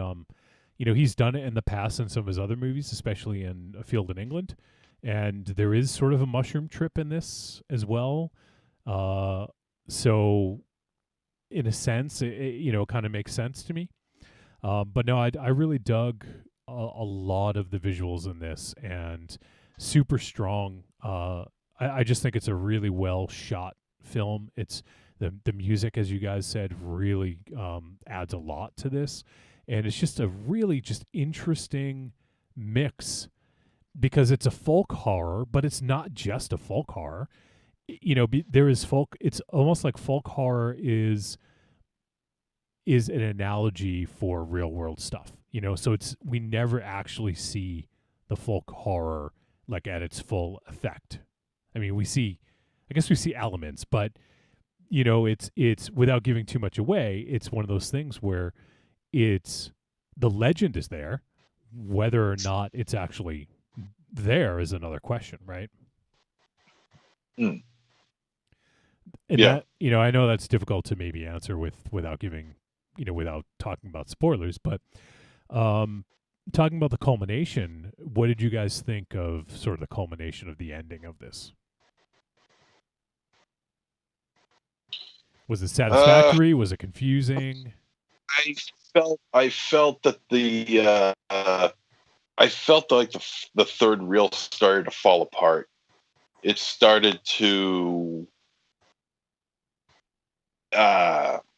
he's done it in the past in some of his other movies, especially in A Field in England, and there is sort of a mushroom trip in this as well. So in a sense, it kind of makes sense to me. But no, I really dug a lot of the visuals in this, and super strong. I just think it's a really well shot film. It's the music, as you guys said, really adds a lot to this, and it's just a really just interesting mix because it's a folk horror, but it's not just a folk horror. There is folk. It's almost like folk horror is an analogy for real world stuff, so we never actually see the folk horror like at its full effect. I mean, we see elements, but it's without giving too much away, it's one of those things where the legend is there, whether or not it's actually there is another question, right? Mm. And yeah. that, I know that's difficult to maybe answer without giving, without talking about spoilers, but talking about the culmination, what did you guys think of sort of the culmination of the ending of this? Was it satisfactory? Was it confusing? I felt that I felt like the third reel started to fall apart. It started to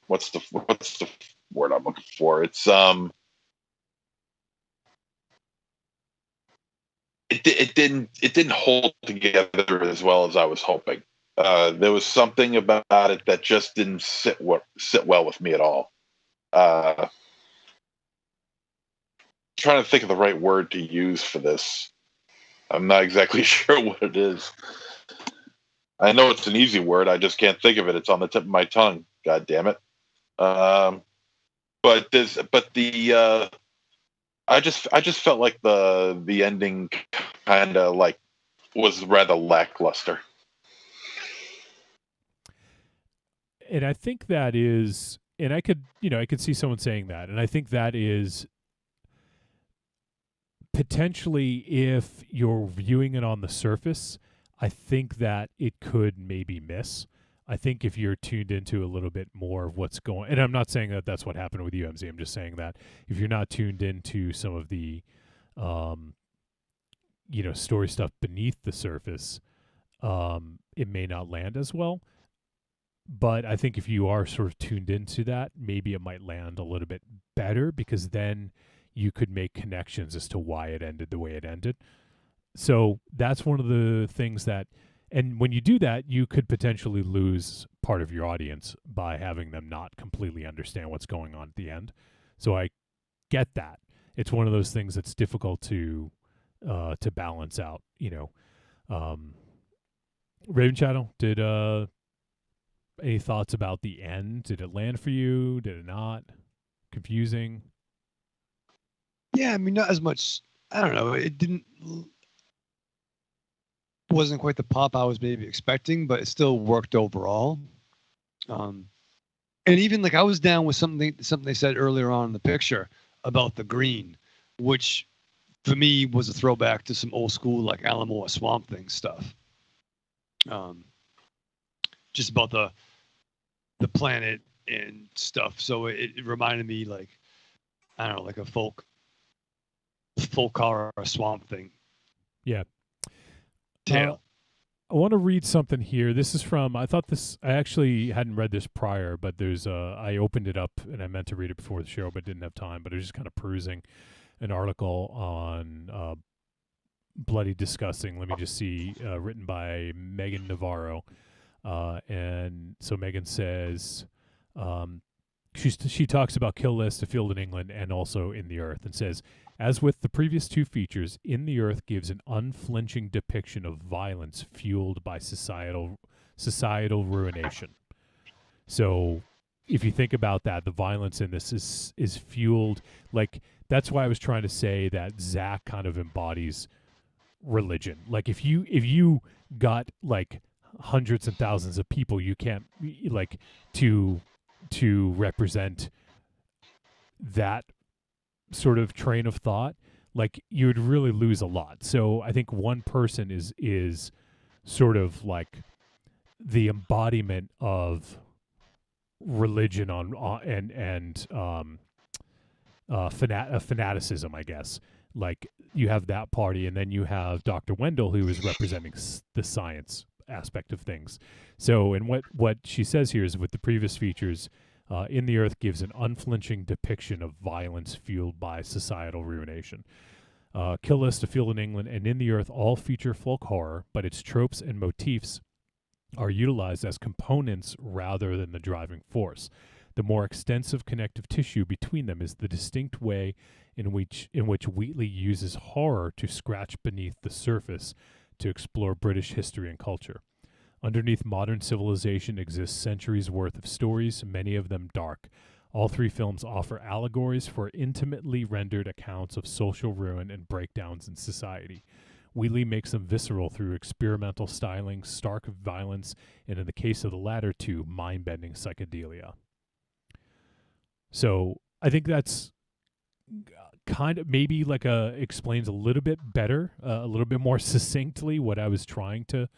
what's the word I'm looking for? It's it didn't hold together as well as I was hoping. There was something about it that just didn't sit well with me at all. Trying to think of the right word to use for this. I'm not exactly sure what it is. I know it's an easy word. I just can't think of it. It's on the tip of my tongue. God damn it. I just felt like the ending kind of like was rather lackluster. And I think that is, and I could see someone saying that, and I think that is potentially, if you're viewing it on the surface, I think that it could maybe miss. I think if you're tuned into a little bit more of what's going, and I'm not saying that that's what happened with UMZ, I'm just saying that if you're not tuned into some of the, story stuff beneath the surface, it may not land as well. But I think if you are sort of tuned into that, maybe it might land a little bit better, because then you could make connections as to why it ended the way it ended. So that's one of the things that, and when you do that, you could potentially lose part of your audience by having them not completely understand what's going on at the end. So I get that. It's one of those things that's difficult to balance out, Raven Shadow, did any thoughts about the end? Did it land for you? Did it not? Confusing? Yeah, I mean, not as much. I don't know. It wasn't quite the pop I was maybe expecting, but it still worked overall. And even like I was down with something they said earlier on in the picture about the green, which for me was a throwback to some old school like Alan Moore Swamp Thing stuff. Just about the planet and stuff. So it reminded me like, I don't know, like a folk horror or Swamp Thing. Yeah. Tale. I want to read something here. This is from, I actually hadn't read this prior, but I opened it up and I meant to read it before the show, but didn't have time. But I was just kind of perusing an article on Bloody Disgusting. Let me just see, written by Megan Navarro. And so Megan says, she talks about Kill List, A Field in England, and also In the Earth, and says, As with the previous two features, In the Earth gives an unflinching depiction of violence fueled by societal ruination. So if you think about that, the violence in this is fueled, like, that's why I was trying to say that Zach kind of embodies religion. Like, if you got like hundreds and thousands of people, you can't, like, to represent that sort of train of thought, like, you would really lose a lot. So I think one person is sort of like the embodiment of religion fanaticism, I guess. Like, you have that party, and then you have Dr. Wendell, who is representing the science aspect of things. So, and what she says here is, with the previous features, In the Earth gives an unflinching depiction of violence fueled by societal ruination. Kill List, A Field in England, and In the Earth all feature folk horror, but its tropes and motifs are utilized as components rather than the driving force. The more extensive connective tissue between them is the distinct way in which Wheatley uses horror to scratch beneath the surface to explore British history and culture. Underneath modern civilization exists centuries' worth of stories, many of them dark. All three films offer allegories for intimately rendered accounts of social ruin and breakdowns in society. Wheatley makes them visceral through experimental styling, stark violence, and in the case of the latter two, mind-bending psychedelia. So I think that's kind of maybe like explains a little bit better, a little bit more succinctly what I was trying to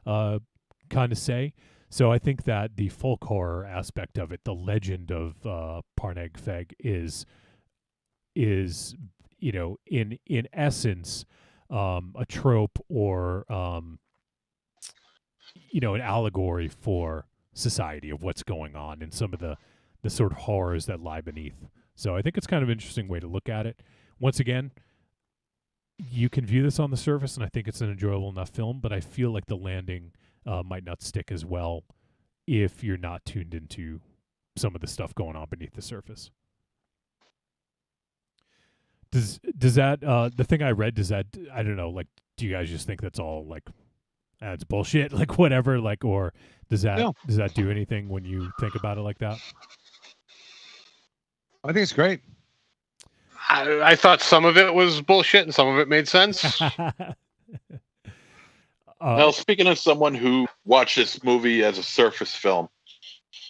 kind of say. So I think that the folk horror aspect of it, the legend of Parneg Feg, is in essence a trope, or an allegory for society, of what's going on and some of the sort of horrors that lie beneath. So I think it's kind of an interesting way to look at it. Once again, you can view this on the surface, and I think it's an enjoyable enough film, but I feel like the landing might not stick as well if you're not tuned into some of the stuff going on beneath the surface. Does that the thing I read, does that, I don't know, like, do you guys just think that's all like it's bullshit, like whatever, like, or does that do anything when you think about it like that? I think it's great. I thought some of it was bullshit and some of it made sense. Well, speaking of someone who watched this movie as a surface film,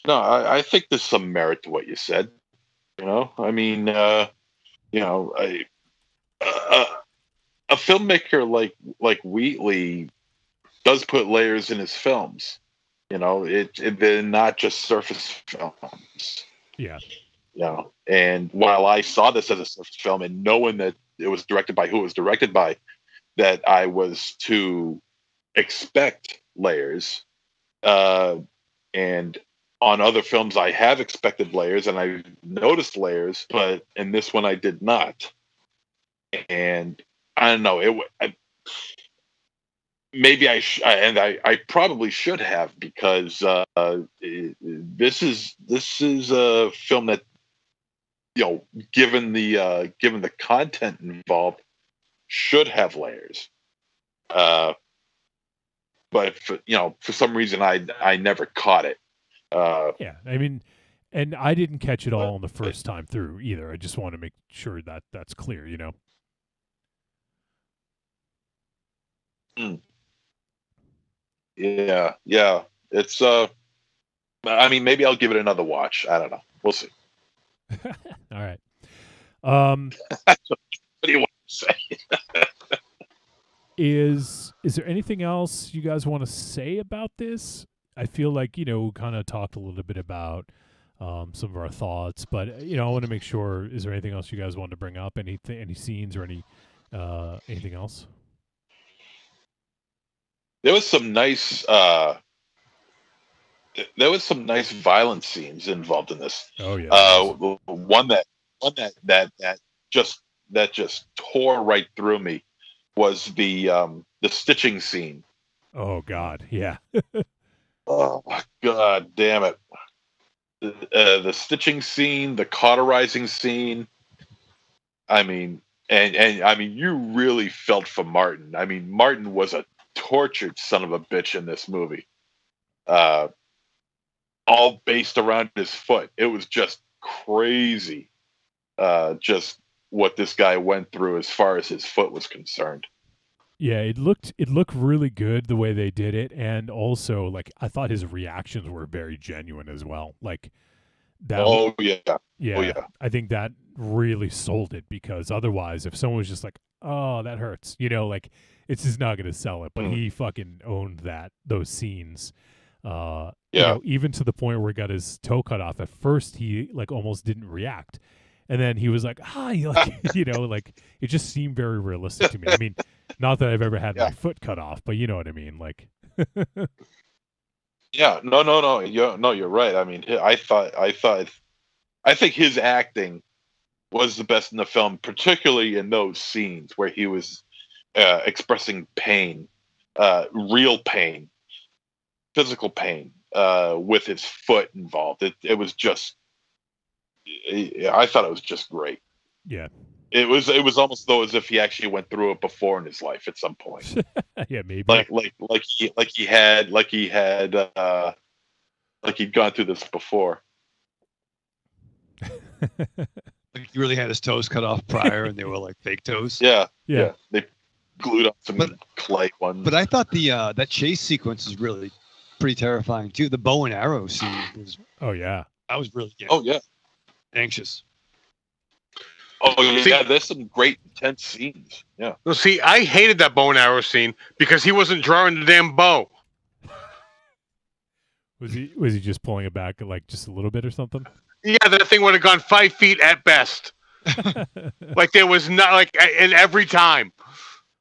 no, I think there's some merit to what you said. I mean, a filmmaker like Wheatley does put layers in his films. They're not just surface films. Yeah. And while I saw this as a surface film, and knowing that it was directed by who it was directed by, that I was to expect layers. And on other films, I have expected layers, and I've noticed layers, but in this one, I did not. And I don't know. Maybe I probably should have, because this is a film that, given the content involved, should have layers. But for some reason, I never caught it. Yeah, I mean, and I didn't catch it all on the first time through either. I just want to make sure that that's clear. Yeah. It's I mean, maybe I'll give it another watch. I don't know. We'll see. All right. What do you want to say? Is there anything else you guys want to say about this? I feel like, kind of talked a little bit about some of our thoughts, but I want to make sure, is there anything else you guys want to bring up? Any scenes or anything else? There was some nice violent scenes involved in this. Oh yeah. One that just tore right through me was the stitching scene. Oh God, yeah. Oh God damn it. The stitching scene, the cauterizing scene. I mean, And I mean, you really felt for Martin. I mean, Martin was a tortured son of a bitch in this movie. All based around his foot. It was just crazy. Just what this guy went through as far as his foot was concerned. Yeah, it looked really good the way they did it, and also like I thought his reactions were very genuine as well. Like that. Oh yeah. Yeah, Oh yeah. I think that really sold it, because otherwise, if someone was just like, "Oh, that hurts," like it's just not going to sell it. But he fucking owned those scenes. Even to the point where he got his toe cut off. At first, he like almost didn't react, and then he was like, "Hi," like like it just seemed very realistic to me. I mean, not that I've ever had my foot cut off, but you know what I mean, like. Yeah, no. You're right. I mean, I think his acting was the best in the film, particularly in those scenes where he was expressing pain, real pain, physical pain, with his foot involved. It was just, I thought it was just great. Yeah. It was almost though as if he actually went through it before in his life at some point. Yeah, maybe. Like he'd gone through this before. Like he really had his toes cut off prior, and they were like fake toes. Yeah. They glued up some clay ones. But I thought the that chase sequence is really pretty terrifying too. The bow and arrow scene was. Oh yeah. I was really. Anxious. Oh yeah, there's some great intense scenes. Yeah. Well, see, I hated that bow and arrow scene because he wasn't drawing the damn bow. Was he just pulling it back like just a little bit or something? Yeah, that thing would have gone 5 feet at best. Like there was not like, and every time,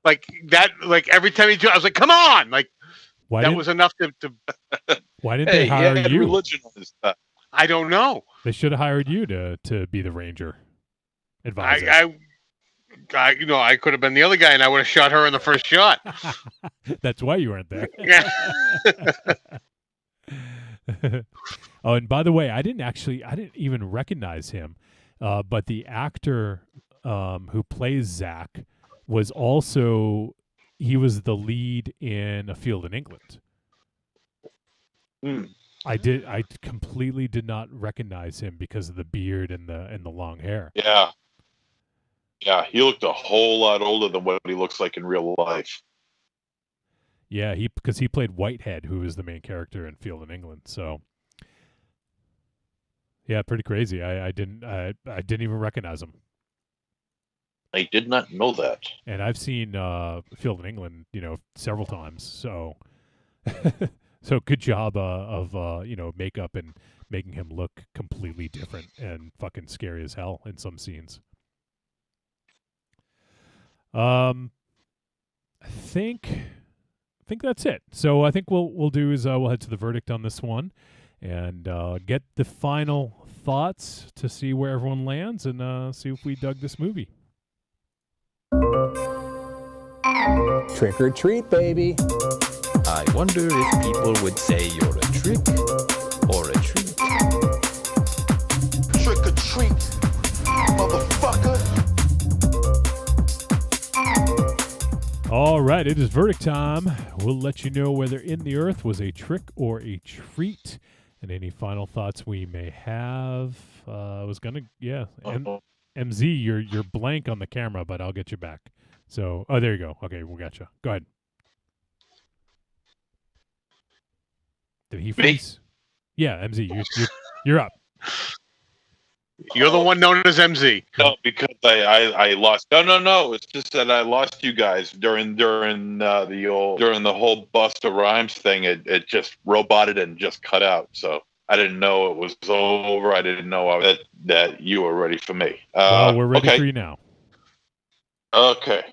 like that, like every time he drew, I was like, "Come on!" Like that was enough to. Why didn't they hire you? Religion on his stuff. I don't know. They should have hired you to be the ranger advisor. I could have been the other guy, and I would have shot her in the first shot. That's why you weren't there. Yeah. Oh, and by the way, I didn't even recognize him, but the actor who plays Zach was the lead in A Field in England. I completely did not recognize him because of the beard and the long hair. Yeah, he looked a whole lot older than what he looks like in real life. Yeah, because he played Whitehead, who is the main character in Field in England. So, yeah, pretty crazy. I didn't even recognize him. I did not know that. And I've seen Field in England, several times. So, so good job of makeup and making him look completely different and fucking scary as hell in some scenes. I think that's it. So I think we'll do is we'll head to the verdict on this one and get the final thoughts to see where everyone lands and see if we dug this movie. Trick or treat, baby. I wonder if people would say you're a trick or a treat. Trick or treat, motherfucker. All right, it is verdict time. We'll let you know whether In the Earth was a trick or a treat, and any final thoughts we may have. MZ, you're blank on the camera, but I'll get you back. So, there you go. Okay, we got you. Go ahead. Did he freeze? Yeah, MZ, you're up. You're the one known as MZ. No, because I lost. No. It's just that I lost you guys during the whole Busta Rhymes thing. It just roboted and just cut out. So I didn't know it was over. I didn't know that you were ready for me. Well, we're ready for you now. Okay.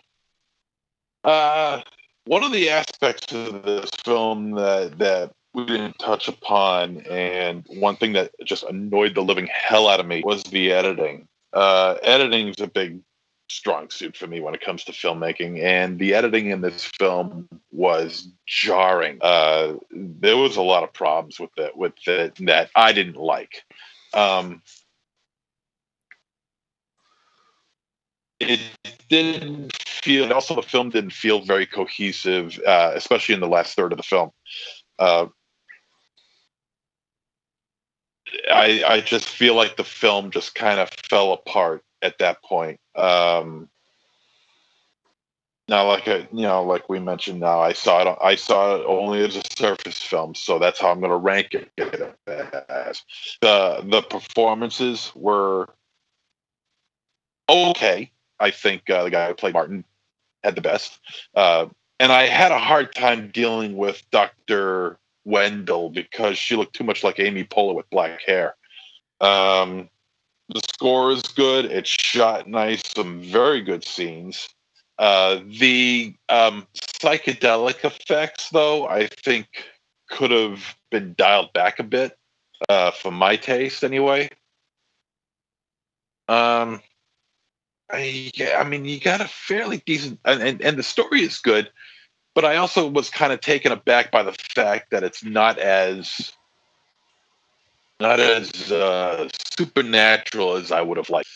One of the aspects of this film that we didn't touch upon, and one thing that just annoyed the living hell out of me was the editing. Editing is a big, strong suit for me when it comes to filmmaking, and the editing in this film was jarring. There was a lot of problems with it that I didn't like. it didn't feel. And also, the film didn't feel very cohesive, especially in the last third of the film. I just feel like the film just kind of fell apart at that point. Now, like we mentioned, now I saw it only as a surface film, so that's how I'm going to rank it as. The performances were okay. I think the guy who played Martin had the best, and I had a hard time dealing with Dr. Wendell because she looked too much like Amy Poehler with black hair. The score is good. It's shot nice. Some very good scenes. The psychedelic effects, though, I think could have been dialed back a bit, for my taste, anyway. I mean, you got a fairly decent, and the story is good, but I also was kind of taken aback by the fact that it's not as supernatural as I would have liked.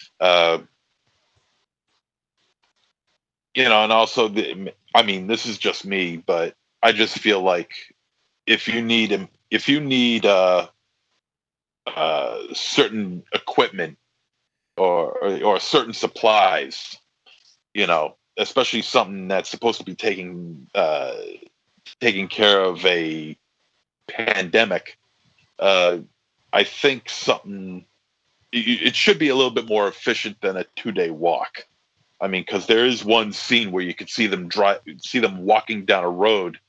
And also I mean, this is just me, but I just feel like if you need certain equipment or certain supplies, especially something that's supposed to be taking care of a pandemic, I think it should be a little bit more efficient than a 2-day walk. I mean, because there is one scene where you could see them walking down a road,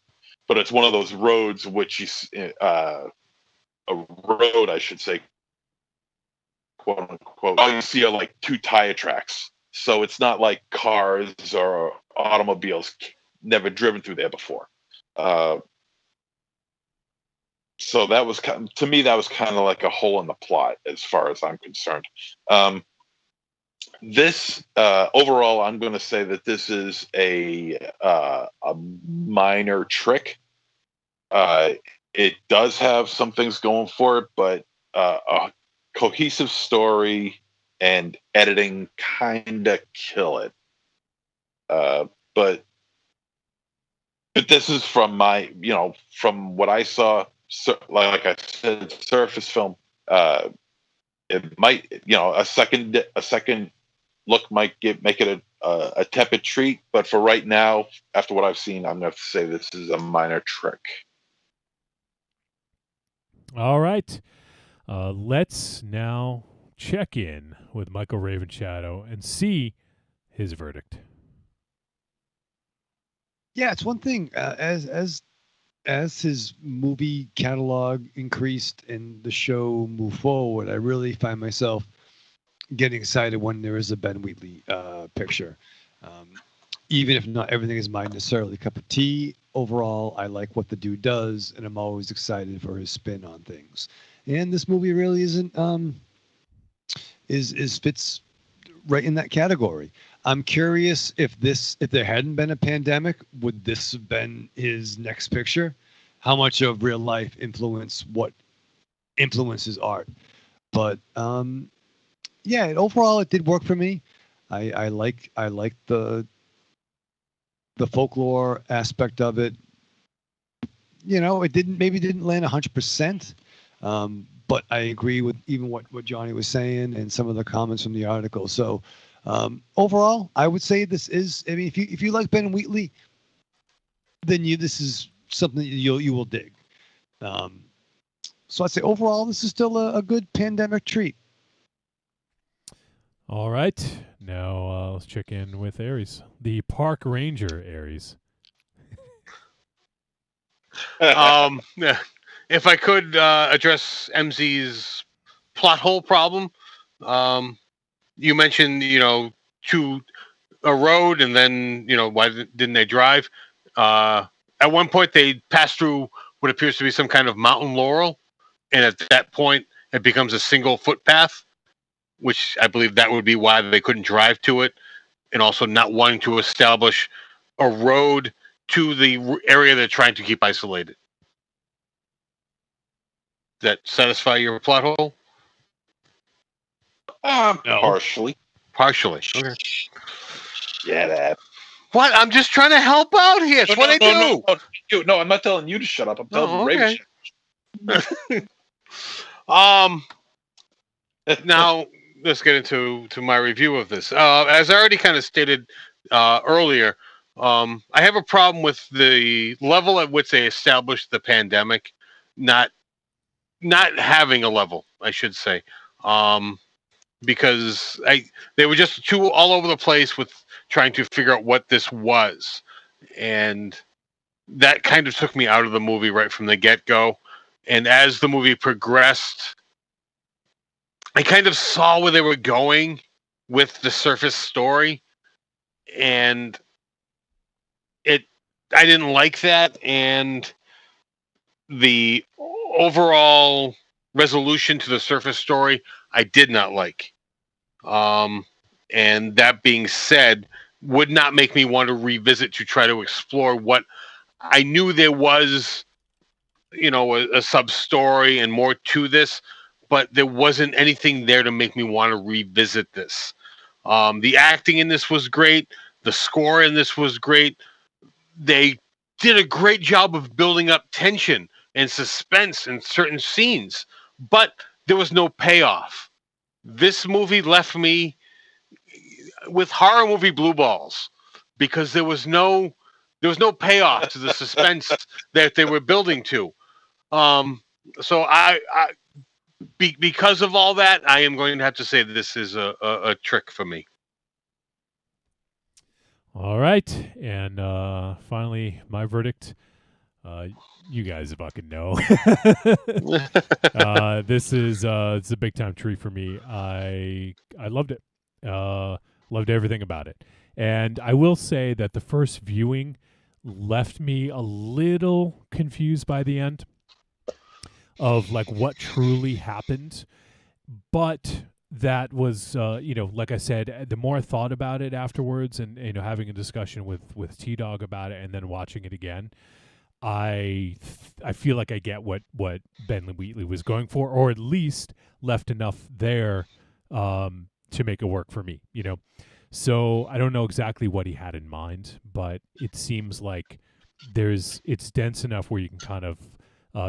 but it's one of those roads which a road, I should say, quote unquote. All you see are like 2 tire tracks, so it's not like cars or automobiles never driven through there before. So that was to me, that was kind of like a hole in the plot as far as I'm concerned. This overall, I'm going to say that this is a minor trick. It does have some things going for it, but a cohesive story and editing kind of kill it. But this is from from what I saw. Like I said, surface film. It might, a second look might make it a tepid treat, but for right now, after what I've seen, I'm going to say this is a minor trick. All right. Let's now check in with Michael Ravenshadow and see his verdict. Yeah, it's one thing as his movie catalog increased and the show moved forward, I really find myself getting excited when there is a Ben Wheatley picture. Even if not everything is my necessarily cup of tea, overall, I like what the dude does, and I'm always excited for his spin on things. And this movie really isn't fits right in that category. I'm curious if there hadn't been a pandemic, would this have been his next picture? How much of real life influences art? But yeah, overall it did work for me. I like the folklore aspect of it. It didn't land 100%. But I agree with even what Johnny was saying and some of the comments from the article. So overall, I would say this is. I mean, if you like Ben Wheatley, then this is something that you will dig. So I'd say overall, this is still a good pandemic treat. All right, now let's check in with Aries, the park ranger. Aries. Yeah. If I could address MZ's plot hole problem, you mentioned, to a road, and then, why didn't they drive? At one point, they passed through what appears to be some kind of mountain laurel, and at that point, it becomes a single footpath, which I believe that would be why they couldn't drive to it, and also not wanting to establish a road to the area they're trying to keep isolated. That satisfy your plot hole? No. Partially. Partially. Okay. Yeah, that. What? I'm just trying to help out here. That's what I do. No, I'm not telling you to shut up. I'm telling Raven. Okay. Now let's get into my review of this. As I already kind of stated earlier, I have a problem with the level at which they established the pandemic, not having a level, I should say, because they were just too all over the place with trying to figure out what this was, and that kind of took me out of the movie right from the get-go. And as the movie progressed, I kind of saw where they were going with the surface story, and I didn't like that, and the overall resolution to the surface story I did not like. And that being said, would not make me want to revisit to try to explore what I knew there was, a sub story and more to this, but there wasn't anything there to make me want to revisit this. The acting in this was great. The score in this was great. They did a great job of building up tension and suspense in certain scenes, but there was no payoff. This movie left me with horror movie blue balls because there was no payoff to the suspense that they were building to. So because of all that, I am going to have to say that this is a trick for me. All right, and finally, my verdict. You guys fucking know. This is it's a big time treat for me. I loved it. Loved everything about it. And I will say that the first viewing left me a little confused by the end of like what truly happened. But that was, like I said, the more I thought about it afterwards and, having a discussion with T-Dog about it and then watching it again, I feel like I get what Ben Wheatley was going for, or at least left enough there to make it work for me, So I don't know exactly what he had in mind, but it seems like it's dense enough where you can kind of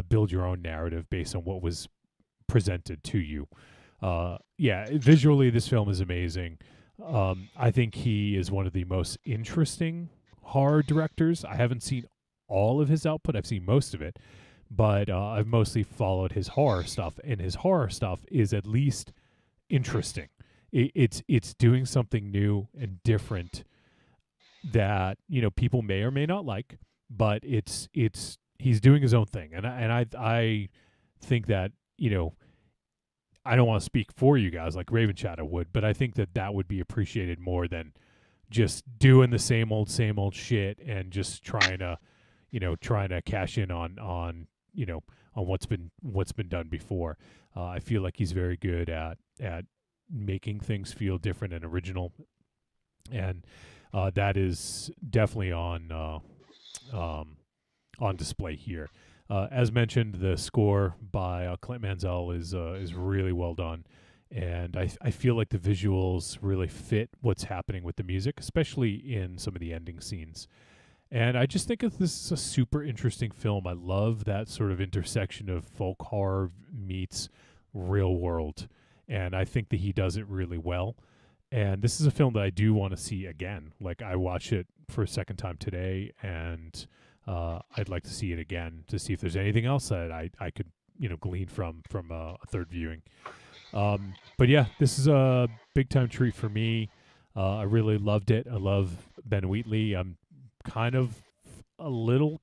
build your own narrative based on what was presented to you. Visually, this film is amazing. I think he is one of the most interesting horror directors. I haven't seen all of his output. I've seen most of it, but I've mostly followed his horror stuff, and his horror stuff is at least interesting. It's doing something new and different that people may or may not like, but he's doing his own thing, and I think that I don't want to speak for you guys like Raven Shadow would, but I think that would be appreciated more than just doing the same old shit and just trying to cash in on what's been done before. I feel like he's very good at making things feel different and original, and that is definitely on display here. As mentioned, the score by Clint Mansell is really well done, and I feel like the visuals really fit what's happening with the music, especially in some of the ending scenes. And I just think this is a super interesting film. I love that sort of intersection of folk horror meets real world, and I think that he does it really well. And this is a film that I do want to see again. Like, I watched it for a second time today, and I'd like to see it again to see if there's anything else that I could glean from a third viewing. But yeah, this is a big time treat for me. I really loved it. I love Ben Wheatley. I'm kind of a little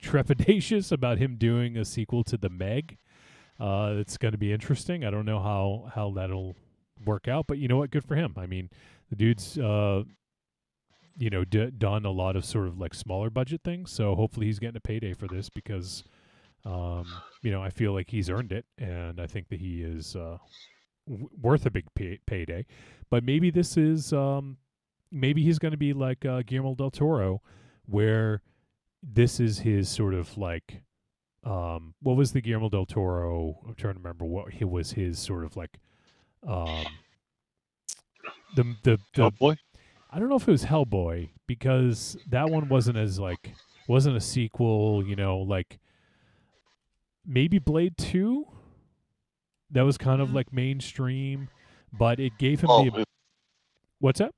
trepidatious about him doing a sequel to The Meg. It's going to be interesting. I don't know how that'll work out, but you know what? Good for him. I mean, the dude's done a lot of sort of like smaller budget things, so hopefully he's getting a payday for this because I feel like he's earned it, and I think that he is worth a big payday. But maybe this is maybe he's going to be like Guillermo del Toro, where this is his sort of like what was the Guillermo del Toro? I'm trying to remember what was his sort of like the Hellboy. I don't know if it was Hellboy because that one wasn't a sequel. Like maybe Blade 2. That was kind of like mainstream, but it gave him what's that?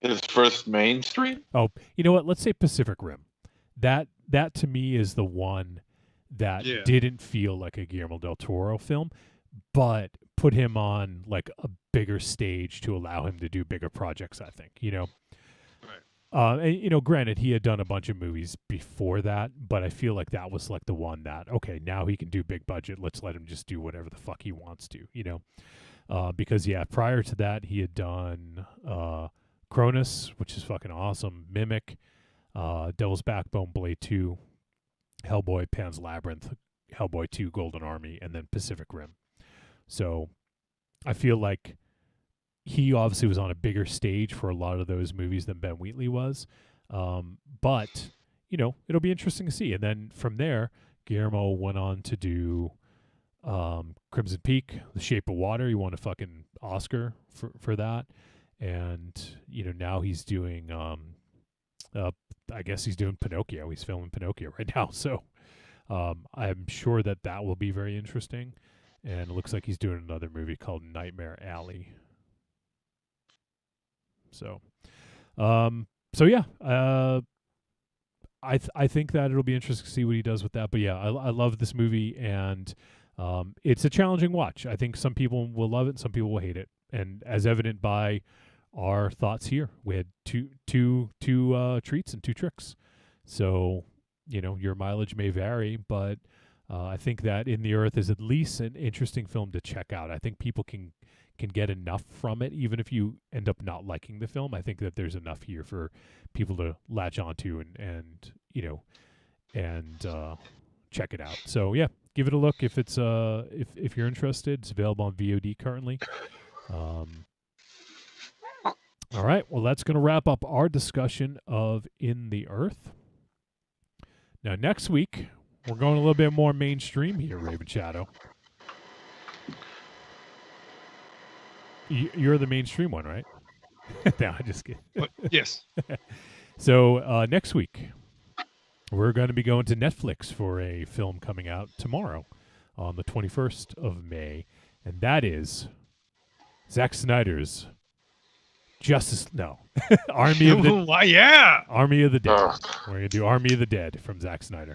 His first mainstream? Oh, you know what? Let's say Pacific Rim. That to me is the one that didn't feel like a Guillermo del Toro film, but put him on like a bigger stage to allow him to do bigger projects, I think. Right. And granted, he had done a bunch of movies before that, but I feel like that was like the one that, okay, now he can do big budget. Let's let him just do whatever the fuck he wants to, because prior to that, he had done Cronus, which is fucking awesome, Mimic, Devil's Backbone, Blade 2, Hellboy, Pan's Labyrinth, Hellboy 2, Golden Army, and then Pacific Rim. So I feel like he obviously was on a bigger stage for a lot of those movies than Ben Wheatley was. But, it'll be interesting to see. And then from there, Guillermo went on to do Crimson Peak, The Shape of Water. He won a fucking Oscar for that. And, now he's doing, I guess he's doing Pinocchio. He's filming Pinocchio right now. So I'm sure that will be very interesting. And it looks like he's doing another movie called Nightmare Alley. So, yeah, I think that it'll be interesting to see what he does with that. But yeah, I love this movie, and it's a challenging watch. I think some people will love it, and some people will hate it, and as evident by our thoughts here, we had two treats and two tricks. So your mileage may vary, but I think that In the Earth is at least an interesting film to check out. I think people can get enough from it, even if you end up not liking the film. I think that there's enough here for people to latch onto and check it out. So yeah, give it a look if it's if you're interested. It's available on VOD currently. All right, well, that's going to wrap up our discussion of In the Earth. Now, next week, we're going a little bit more mainstream here, Raven Shadow. You're the mainstream one, right? No, I just kidding. Yes. So next week, we're going to be going to Netflix for a film coming out tomorrow on the 21st of May, and that is Zack Snyder's Army of the Why, yeah. Army of the Dead. We're going to do Army of the Dead from Zack Snyder.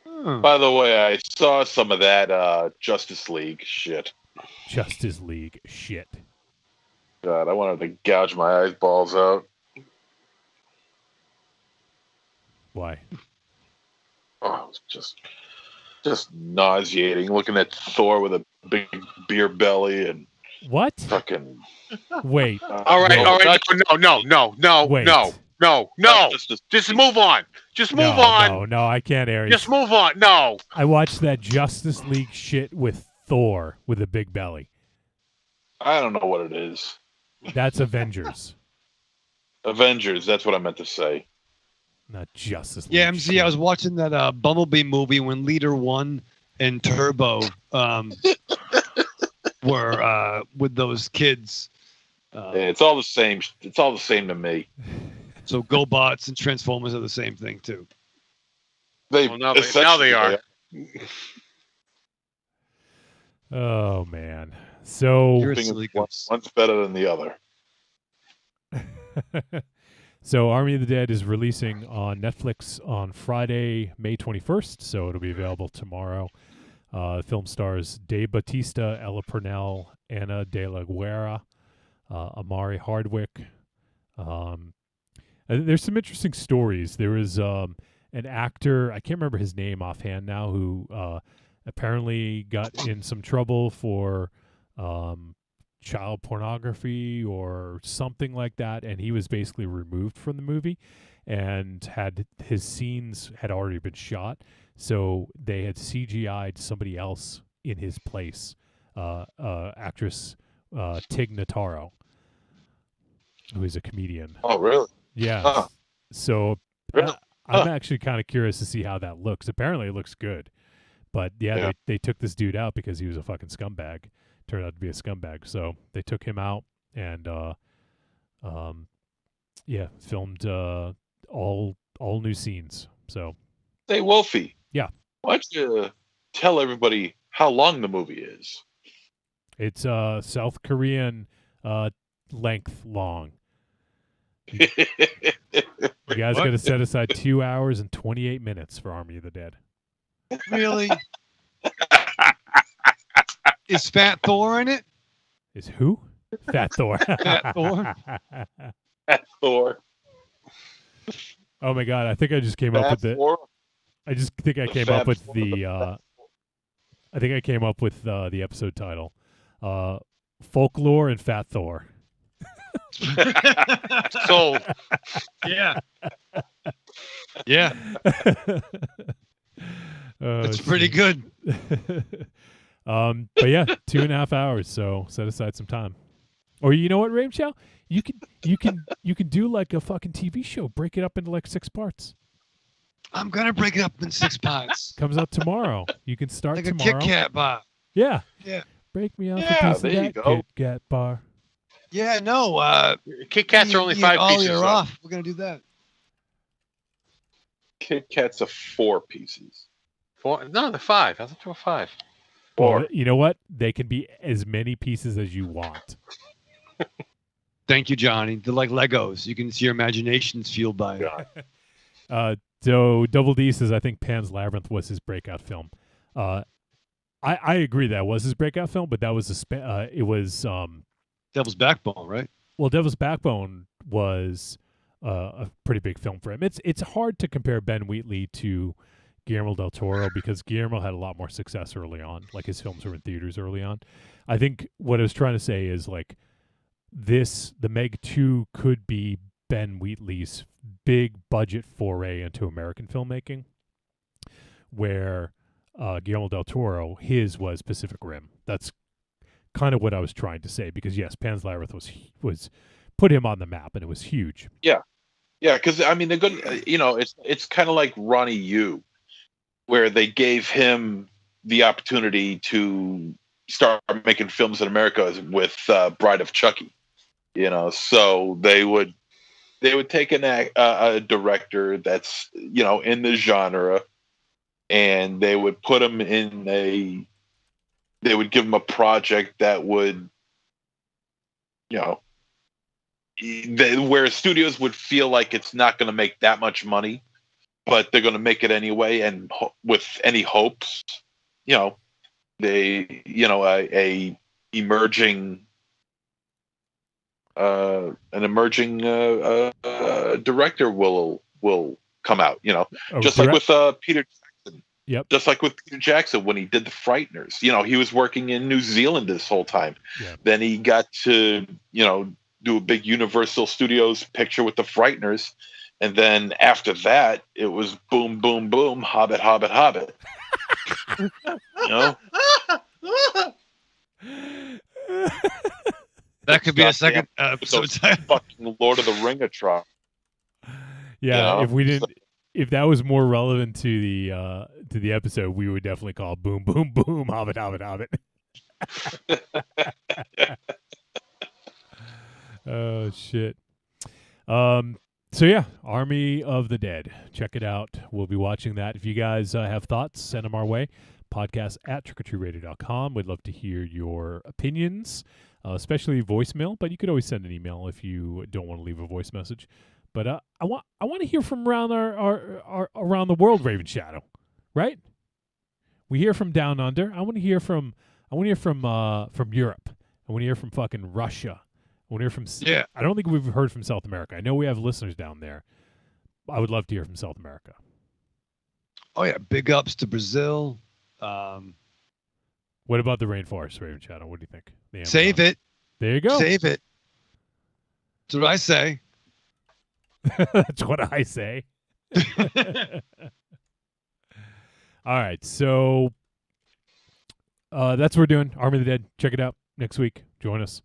By the way, I saw some of that Justice League shit. Justice League shit. God, I wanted to gouge my eyeballs out. Why? Oh, it's just nauseating. Looking at Thor with a big beer belly and what? Fucking. Wait. All right. No. Wait. No. Just move on. Just move on. No, I can't, Aries. Just move on. No. I watched that Justice League shit with Thor with a big belly. I don't know what it is. That's Avengers. Avengers, that's what I meant to say. Not Justice League. Yeah, MC, I was watching that Bumblebee movie when Leader 1 and Turbo were with those kids. It's all the same. It's all the same to me. So GoBots and Transformers are the same thing too. Now they are. Oh man! So one's better than the other. So Army of the Dead is releasing on Netflix on Friday, May 21st. So it'll be available tomorrow. The film stars Dave Bautista, Ella Purnell, Anna De La Guerra, Amari Hardwick. There's some interesting stories. There was an actor, I can't remember his name offhand now, who apparently got in some trouble for child pornography or something like that, and he was basically removed from the movie, and his scenes had already been shot, so they had CGI'd somebody else in his place, actress Tig Notaro, who is a comedian. Oh, really? Yeah. Huh. So Really? I'm actually kind of curious to see how that looks. Apparently it looks good. But yeah. They took this dude out because he was a fucking scumbag. Turned out to be a scumbag. So they took him out. and filmed all new scenes. So, Hey, Wolfie. Yeah. Why don't you tell everybody how long the movie is? it's South Korean length long. You guys got to set aside 2 hours and 28 minutes for Army of the Dead. Really? Is Fat Thor in it? Is who? Fat Thor. Fat Thor. Fat Thor. Oh my God! I think I just came up Fat with the. Thor. I just think I came Fat up with Thor. the. I think I came up with the episode title, Folklore and Fat Thor. So, Yeah. Yeah. That's pretty good. But yeah, 2.5 hours. So set aside some time. Or you know what, Rain Chow? You can do like a fucking TV show. Break it up into like 6 parts. I'm gonna break it up in 6 parts. Comes out tomorrow. You can start Like tomorrow. a Kit Kat bar. Yeah. Yeah. Break me off Yeah, a piece there of you that go. Kit Kat bar. Yeah, no. Kit Kats are only 5 pieces. You're though. off. We're gonna do that. Kit Kats are 4 pieces. 4? No, they're 5. I thought they were 5. Well, you know what? They can be as many pieces as you want. Thank you, Johnny. They're like Legos. You can see your imagination's fueled by it. So Double D says, I think Pan's Labyrinth was his breakout film. I agree that was his breakout film, but that was it was Devil's Backbone, right? well, Devil's Backbone was a pretty big film for him. It's hard to compare Ben Wheatley to Guillermo del Toro because Guillermo had a lot more success early on. Like his films were in theaters early on. I think what I was trying to say is like the Meg 2 could be Ben Wheatley's big budget foray into American filmmaking, where Guillermo del Toro, his was Pacific Rim. That's kind of what I was trying to say because yes, Pan's Labyrinth was put him on the map and it was huge. Yeah, because I mean they're good. It's kind of like Ronnie Yu, where they gave him the opportunity to start making films in America with Bride of Chucky. So they would take a director that's in the genre, and they would put him they would give him a project that would where studios would feel like it's not going to make that much money, but they're going to make it anyway, and with any hopes, they an emerging director will come out, just like with Peter Jackson. Yep. Just like with Peter Jackson when he did The Frighteners. He was working in New Zealand this whole time. Yep. Then he got to, do a big Universal Studios picture with The Frighteners. And then after that, it was boom, boom, boom, Hobbit, Hobbit, Hobbit. That could be a second episode title. Fucking Lord of the Ring trial. Yeah, if that was more relevant to the episode, we would definitely call it boom, boom, boom, Hobbit, Hobbit, Hobbit. Oh shit. So yeah, Army of the Dead. Check it out. We'll be watching that. If you guys have thoughts, send them our way. Podcast at trickortreatradio.com. We'd love to hear your opinions, especially voicemail. But you could always send an email if you don't want to leave a voice message. But I want to hear from around our around the world, Raven Shadow. Right? We hear from down under. I want to hear from Europe. I want to hear from fucking Russia. I want to hear from. Yeah. I don't think we've heard from South America. I know we have listeners down there. I would love to hear from South America. Oh yeah, big ups to Brazil. What about the rainforest, Raven Shadow? What do you think? The Save Amazon? it. There you go. Save it. That's what I say. That's what I say. All right, so that's what we're doing. Army of the Dead. Check it out next week. Join us.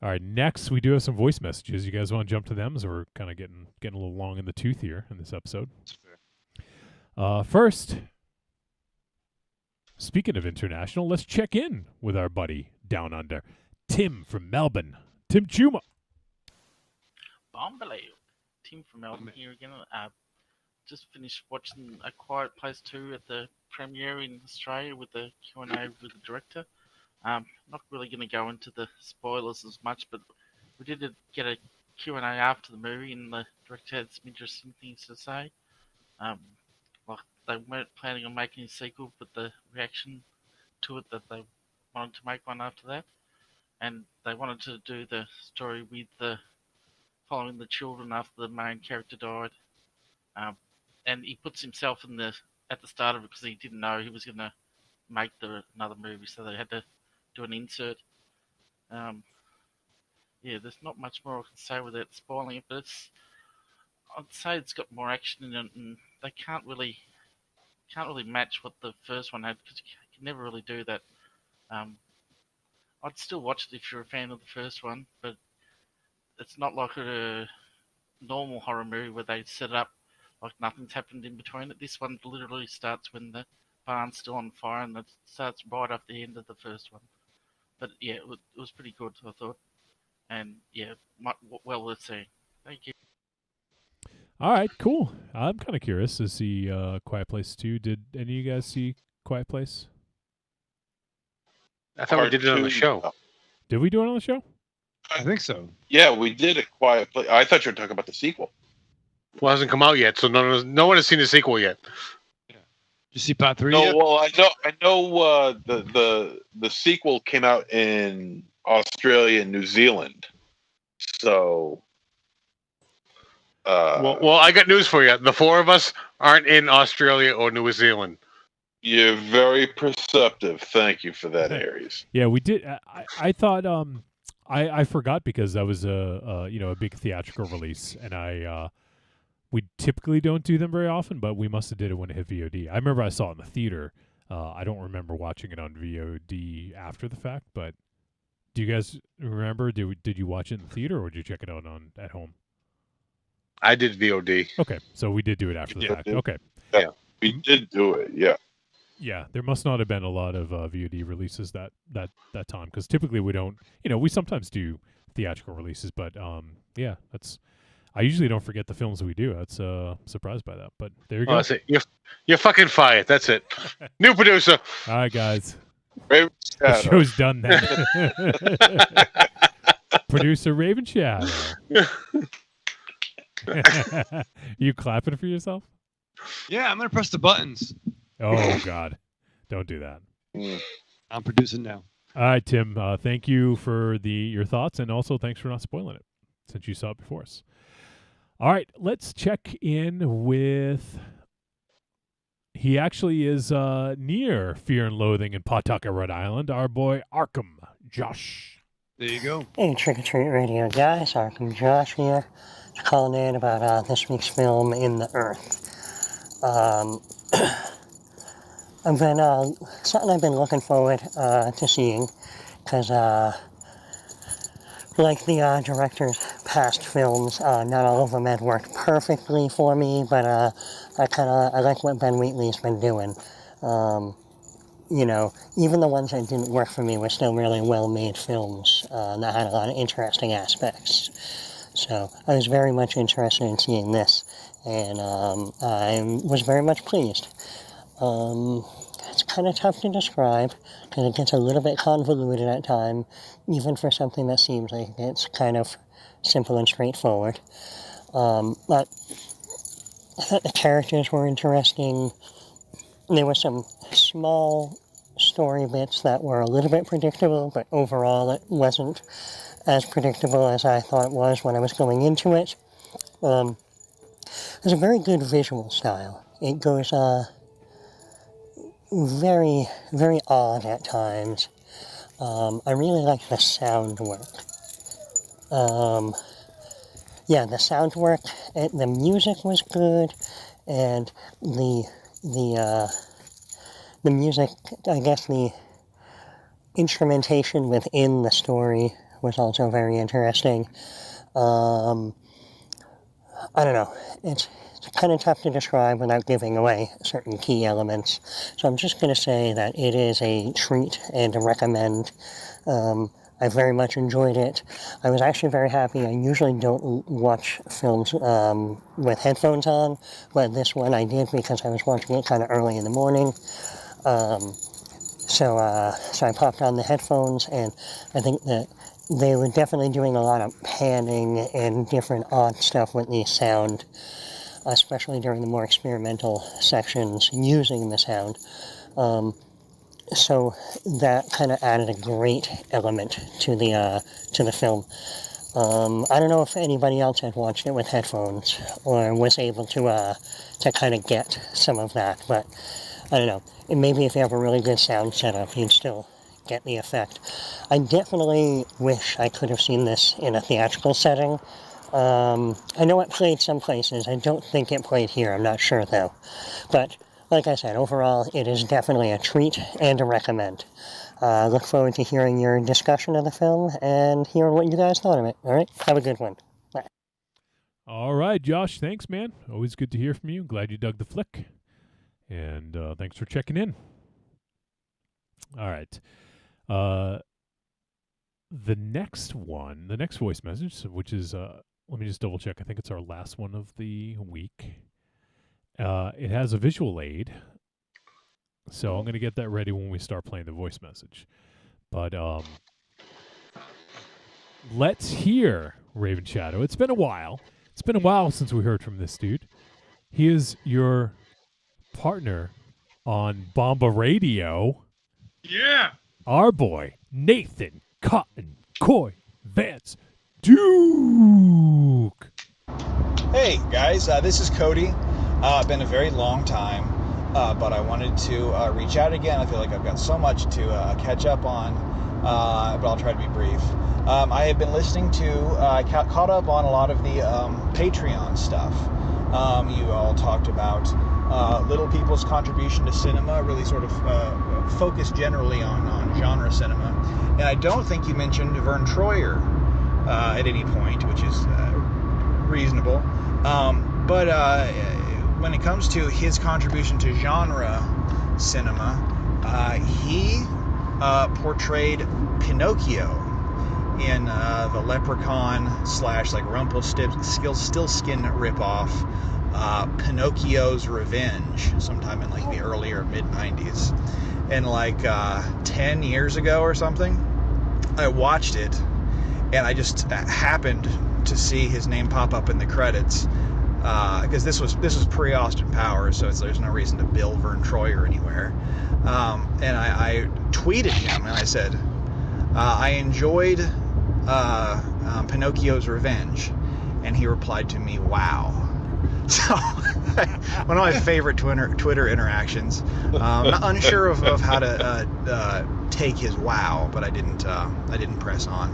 All right, next we do have some voice messages. You guys want to jump to them? So we're kind of getting a little long in the tooth here in this episode. First, speaking of international, let's check in with our buddy down under, Tim from Melbourne. Tim Chuma. Bombaleo. Tim from Melbourne here again. Just finished watching A Quiet Place 2 at the premiere in Australia with the Q&A with the director. Not really going to go into the spoilers as much, but we did get a Q&A after the movie, and the director had some interesting things to say. Like they weren't planning on making a sequel, but the reaction to it that they wanted to make one after that, and they wanted to do the story with following the children after the main character died. And he puts himself at the start of it because he didn't know he was going to make another movie, so they had to do an insert. There's not much more I can say without spoiling it, but I'd say it's got more action in it, and they can't really match what the first one had, because you can never really do that. I'd still watch it if you're a fan of the first one, but it's not like a normal horror movie where they set it up like nothing's happened in between it. This one literally starts when the barn's still on fire, and it starts right off the end of the first one. But yeah, it was pretty good, I thought. And yeah, well worth seeing. Thank you. All right, cool. I'm kind of curious to see Quiet Place 2. Did any of you guys see Quiet Place? I thought we did it on the show. Did we do it on the show? I think so. Yeah, we did A Quiet Place. I thought you were talking about the sequel. Well, it hasn't come out yet, so no one has seen the sequel yet. Yeah. Did you see part 3 No, yet? well, I know. The sequel came out in Australia and New Zealand. So, well, I got news for you. The four of us aren't in Australia or New Zealand. You're very perceptive. Thank you for that, Aries. Yeah, we did. I thought I forgot because that was a big theatrical release, and we typically don't do them very often, but we must have did it when it hit VOD. I remember I saw it in the theater. I don't remember watching it on VOD after the fact, but do you guys remember? Did you watch it in the theater, or did you check it out at home? I did VOD. Okay, so we did do it after the fact. Okay. Yeah, we did do it. Yeah. Yeah, there must not have been a lot of VOD releases that time, because typically we don't. We sometimes do theatrical releases, but yeah, I usually don't forget the films we do. That's surprised by that, but there you go. That's it. You're fucking fired. That's it. New producer. All right, guys. Raven The Shadow. show's done now. Producer Raven Shadow. You clapping for yourself? Yeah, I'm gonna press the buttons. Oh God, don't do that. I'm producing now. All right, Tim. Thank you for your thoughts, and also thanks for not spoiling it since you saw it before us. All right, let's check in with. He actually is near Fear and Loathing in Pawtucket, Rhode Island. Our boy Arkham, Josh. There you go. Hey, Trick or Treat Radio guys. Arkham Josh here. Just calling in about this week's film, In the Earth. Something I've been looking forward to seeing, because like the director's past films, not all of them had worked perfectly for me, but I like what Ben Wheatley's been doing. Even the ones that didn't work for me were still really well-made films that had a lot of interesting aspects. So I was very much interested in seeing this, and I was very much pleased. It's kind of tough to describe, because it gets a little bit convoluted at times, even for something that seems like it's kind of simple and straightforward. But I thought the characters were interesting. There were some small story bits that were a little bit predictable, but overall it wasn't as predictable as I thought it was when I was going into it. There's a very good visual style. It goes very, very odd at times. I really like the sound work. The sound work, the music was good, and the music, I guess the instrumentation within the story was also very interesting. I don't know. It's kind of tough to describe without giving away certain key elements. So I'm just going to say that it is a treat and a recommend. I very much enjoyed it. I was actually very happy. I usually don't watch films with headphones on, but this one I did because I was watching it kind of early in the morning. So I popped on the headphones, and I think that they were definitely doing a lot of panning and different odd stuff with the sound, especially during the more experimental sections using the sound. So that kind of added a great element to the film. I don't know if anybody else had watched it with headphones or was able to kind of get some of that, but I don't know. And maybe if you have a really good sound setup, you'd still get the effect. I definitely wish I could have seen this in a theatrical setting. I know it played some places. I don't think it played here. I'm not sure, though. But like I said, overall, it is definitely a treat and a recommend. Look forward to hearing your discussion of the film and hearing what you guys thought of it. All right? Have a good one. Bye. All right, Josh. Thanks, man. Always good to hear from you. Glad you dug the flick. And thanks for checking in. All right. The next voice message, which is, let me just double check. I think it's our last one of the week. It has a visual aid, so I'm going to get that ready when we start playing the voice message. But let's hear Raven Shadow. It's been a while. It's been a while since we heard from this dude. He is your partner on Bomba Radio. Yeah. Our boy, Nathan Cotton Coy Vance Duke. Hey, guys. This is Cody. Been a very long time, but I wanted to reach out again. I feel like I've got so much to catch up on, but I'll try to be brief. I have been listening to, I caught up on a lot of the Patreon stuff. You all talked about little people's contribution to cinema, really sort of focused generally on genre cinema. And I don't think you mentioned Vern Troyer at any point, which is reasonable. But when it comes to his contribution to genre cinema, he portrayed Pinocchio in the Leprechaun / like Rumpelstiltskin ripoff, Pinocchio's Revenge, sometime in like the early or mid 90s. And like 10 years ago or something, I watched it, and I just happened to see his name pop up in the credits, because this was pre-Austin Powers, so there's no reason to bill Vern Troyer anywhere. And I tweeted him, and I said, I enjoyed Pinocchio's Revenge, and he replied to me, "Wow." So one of my favorite Twitter interactions. I'm not unsure of how to take his wow, but I didn't press on.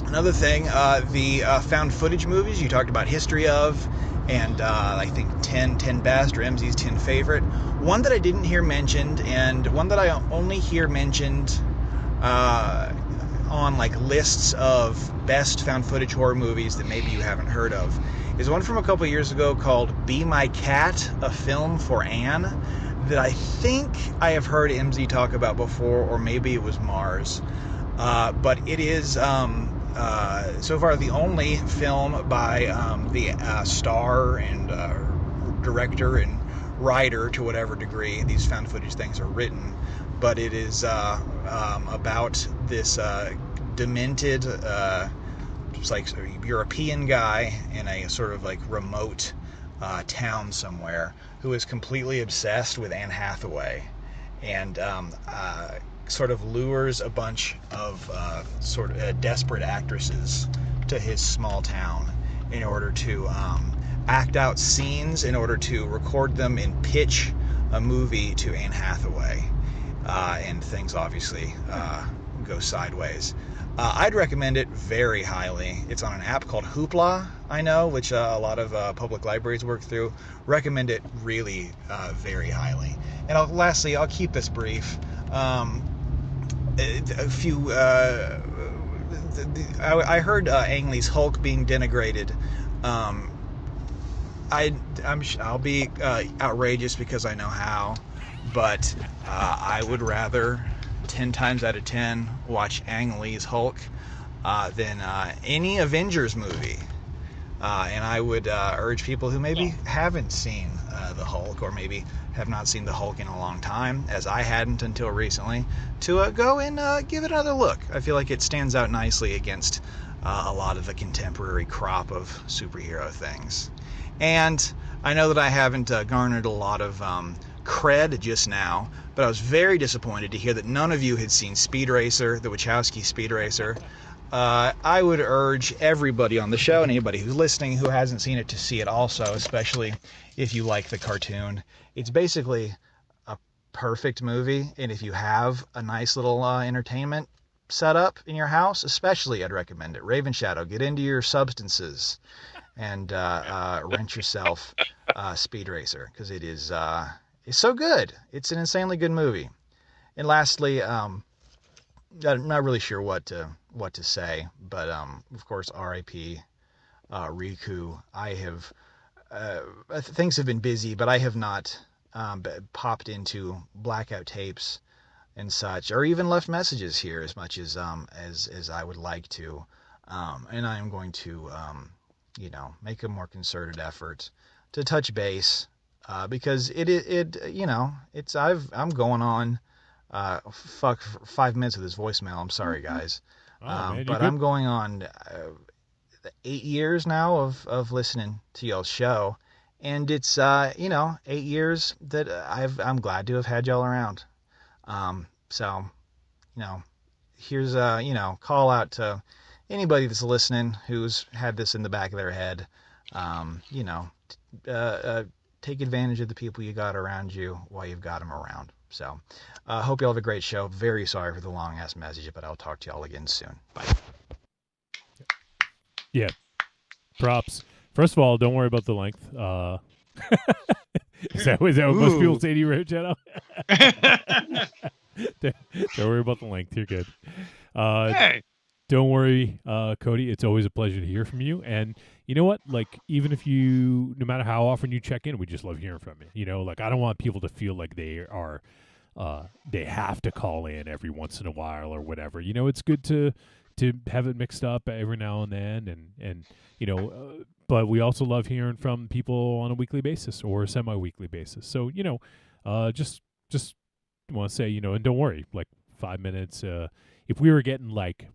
Another thing, the found footage movies you talked about history of, and I think 10 best or MZ's 10 favorite. One that I didn't hear mentioned, and one that I only hear mentioned on like lists of best found footage horror movies that maybe you haven't heard of, is one from a couple years ago called Be My Cat, a Film for Anne, that I think I have heard MZ talk about before, or maybe it was Mars. But it is so far the only film by the star and director and writer, to whatever degree these found footage things are written. But it is about this demented, just like European guy in a sort of like remote town somewhere who is completely obsessed with Anne Hathaway, and sort of lures a bunch of sort of desperate actresses to his small town in order to act out scenes, in order to record them and pitch a movie to Anne Hathaway, and things obviously go sideways. I'd recommend it very highly. It's on an app called Hoopla, I know, which a lot of public libraries work through. Recommend it really very highly. And lastly, I'll keep this brief. A few. I heard Ang Lee's Hulk being denigrated. I'll be outrageous because I know how, but I would rather 10 times out of 10 watch Ang Lee's Hulk than any Avengers movie. And I would urge people who maybe haven't seen the Hulk, or maybe have not seen the Hulk in a long time, as I hadn't until recently, to go and give it another look. I feel like it stands out nicely against a lot of the contemporary crop of superhero things. And I know that I haven't garnered a lot of cred just now, but I was very disappointed to hear that none of you had seen Speed Racer, the Wachowski Speed Racer. I would urge everybody on the show, and anybody who's listening who hasn't seen it, to see it also, especially if you like the cartoon. It's basically a perfect movie, and if you have a nice little entertainment setup in your house, especially, I'd recommend it. Raven Shadow, get into your substances and rent yourself Speed Racer, because it's so good. It's an insanely good movie. And lastly, I'm not really sure what to say, but of course, R.I.P. Riku. Things have been busy, but I have not popped into blackout tapes and such, or even left messages here as much as I would like to. And I am going to make a more concerted effort to touch base, because I'm going on 5 minutes of this voicemail. I'm sorry, guys. But I'm going on 8 years now of listening to y'all's show, and it's 8 years that I'm glad to have had y'all around. So here's call out to anybody that's listening who's had this in the back of their head. Take advantage of the people you got around you while you've got them around. So, hope y'all have a great show. Very sorry for the long-ass message, but I'll talk to y'all again soon. Bye. Yeah. Props. First of all, don't worry about the length. Is that what most people say to you, Rich? Don't worry about the length. You're good. Hey. Don't worry, Cody. It's always a pleasure to hear from you. And you know what? Like, even if no matter how often you check in, we just love hearing from you. I don't want people to feel like they are, they have to call in every once in a while or whatever. It's good to have it mixed up every now and then, and but we also love hearing from people on a weekly basis or a semi-weekly basis. So just want to say, and don't worry, like 5 minutes. If we were getting like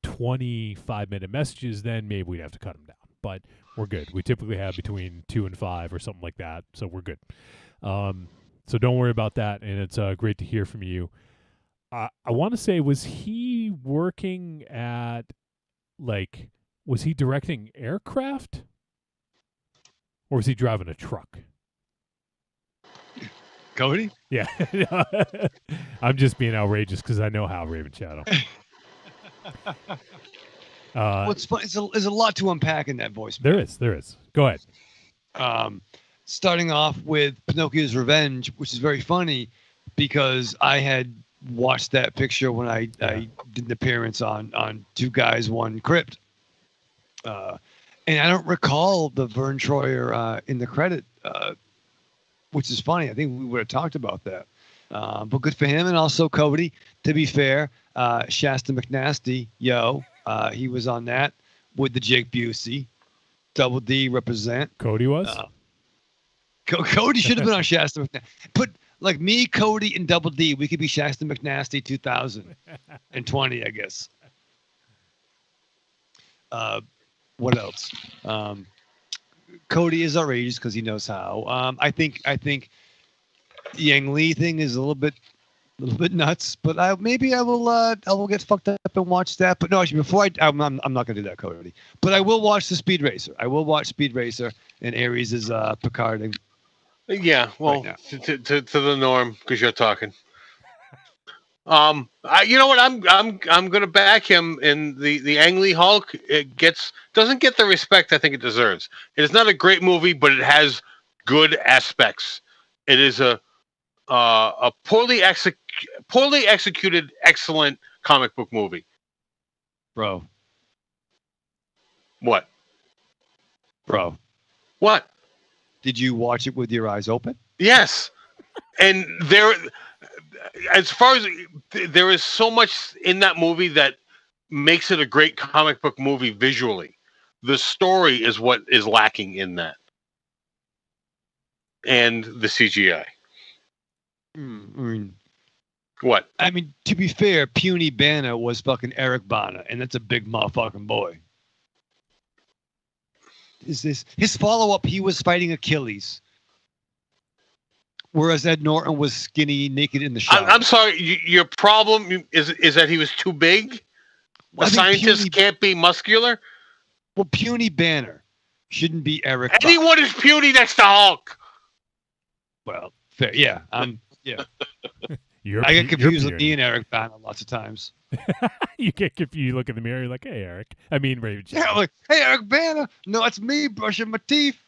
25-minute messages, then maybe we'd have to cut them down. But we're good. We typically have between 2 and 5 or something like that, so we're good. So don't worry about that, and it's great to hear from you. I want to say, was he working at, was he directing aircraft? Or was he driving a truck? Cody? Yeah. I'm just being outrageous because I know how, Raven Shadow. What's funny is there's a lot to unpack in that voice. There is. Go ahead. Starting off with Pinocchio's Revenge, which is very funny because I had watched that picture when I did an appearance on Two Guys, One Crypt. And I don't recall the Vern Troyer in the credit, which is funny. I think we would have talked about that. But good for him. And also Cody, to be fair, Shasta McNasty, he was on that with the Jake Busey. Double D represent. Cody was? Cody should have been on Shasta McNasty. Put like me, Cody, and Double D. We could be Shasta McNasty 2020, I guess. What else? Cody is outrageous because he knows how. I think the Yang Lee thing is a little bit nuts, but I will get fucked up and watch that. But no, actually, before I'm not gonna do that, Cody. But I will watch the Speed Racer. I will watch Speed Racer, and Aries is Picarding. Yeah, well, right to the norm because you're talking. You know what? I'm gonna back him in the Ang Lee Hulk. It doesn't get the respect I think it deserves. It is not a great movie, but it has good aspects. It is a poorly executed, excellent comic book movie. Bro. What? Bro. What? Did you watch it with your eyes open? Yes. And as far as there is so much in that movie that makes it a great comic book movie visually. The story is what is lacking in that, and the CGI. What? I mean, to be fair, Puny Banner was fucking Eric Bana, and that's a big motherfucking boy. Is this his follow-up? He was fighting Achilles, whereas Ed Norton was skinny, naked in the shower. I'm sorry. Your problem is that he was too big. A scientist can't be muscular. Well, Puny Banner shouldn't be Eric. Anyone is puny next to Hulk. Well, fair, yeah. Yeah. You're I get confused with puny. me and Eric Bana lots of times. You get confused. You look in the mirror. You're like, "Hey, Eric." I mean, Raven. Yeah, I'm like, hey, Eric Bana. No, it's me brushing my teeth.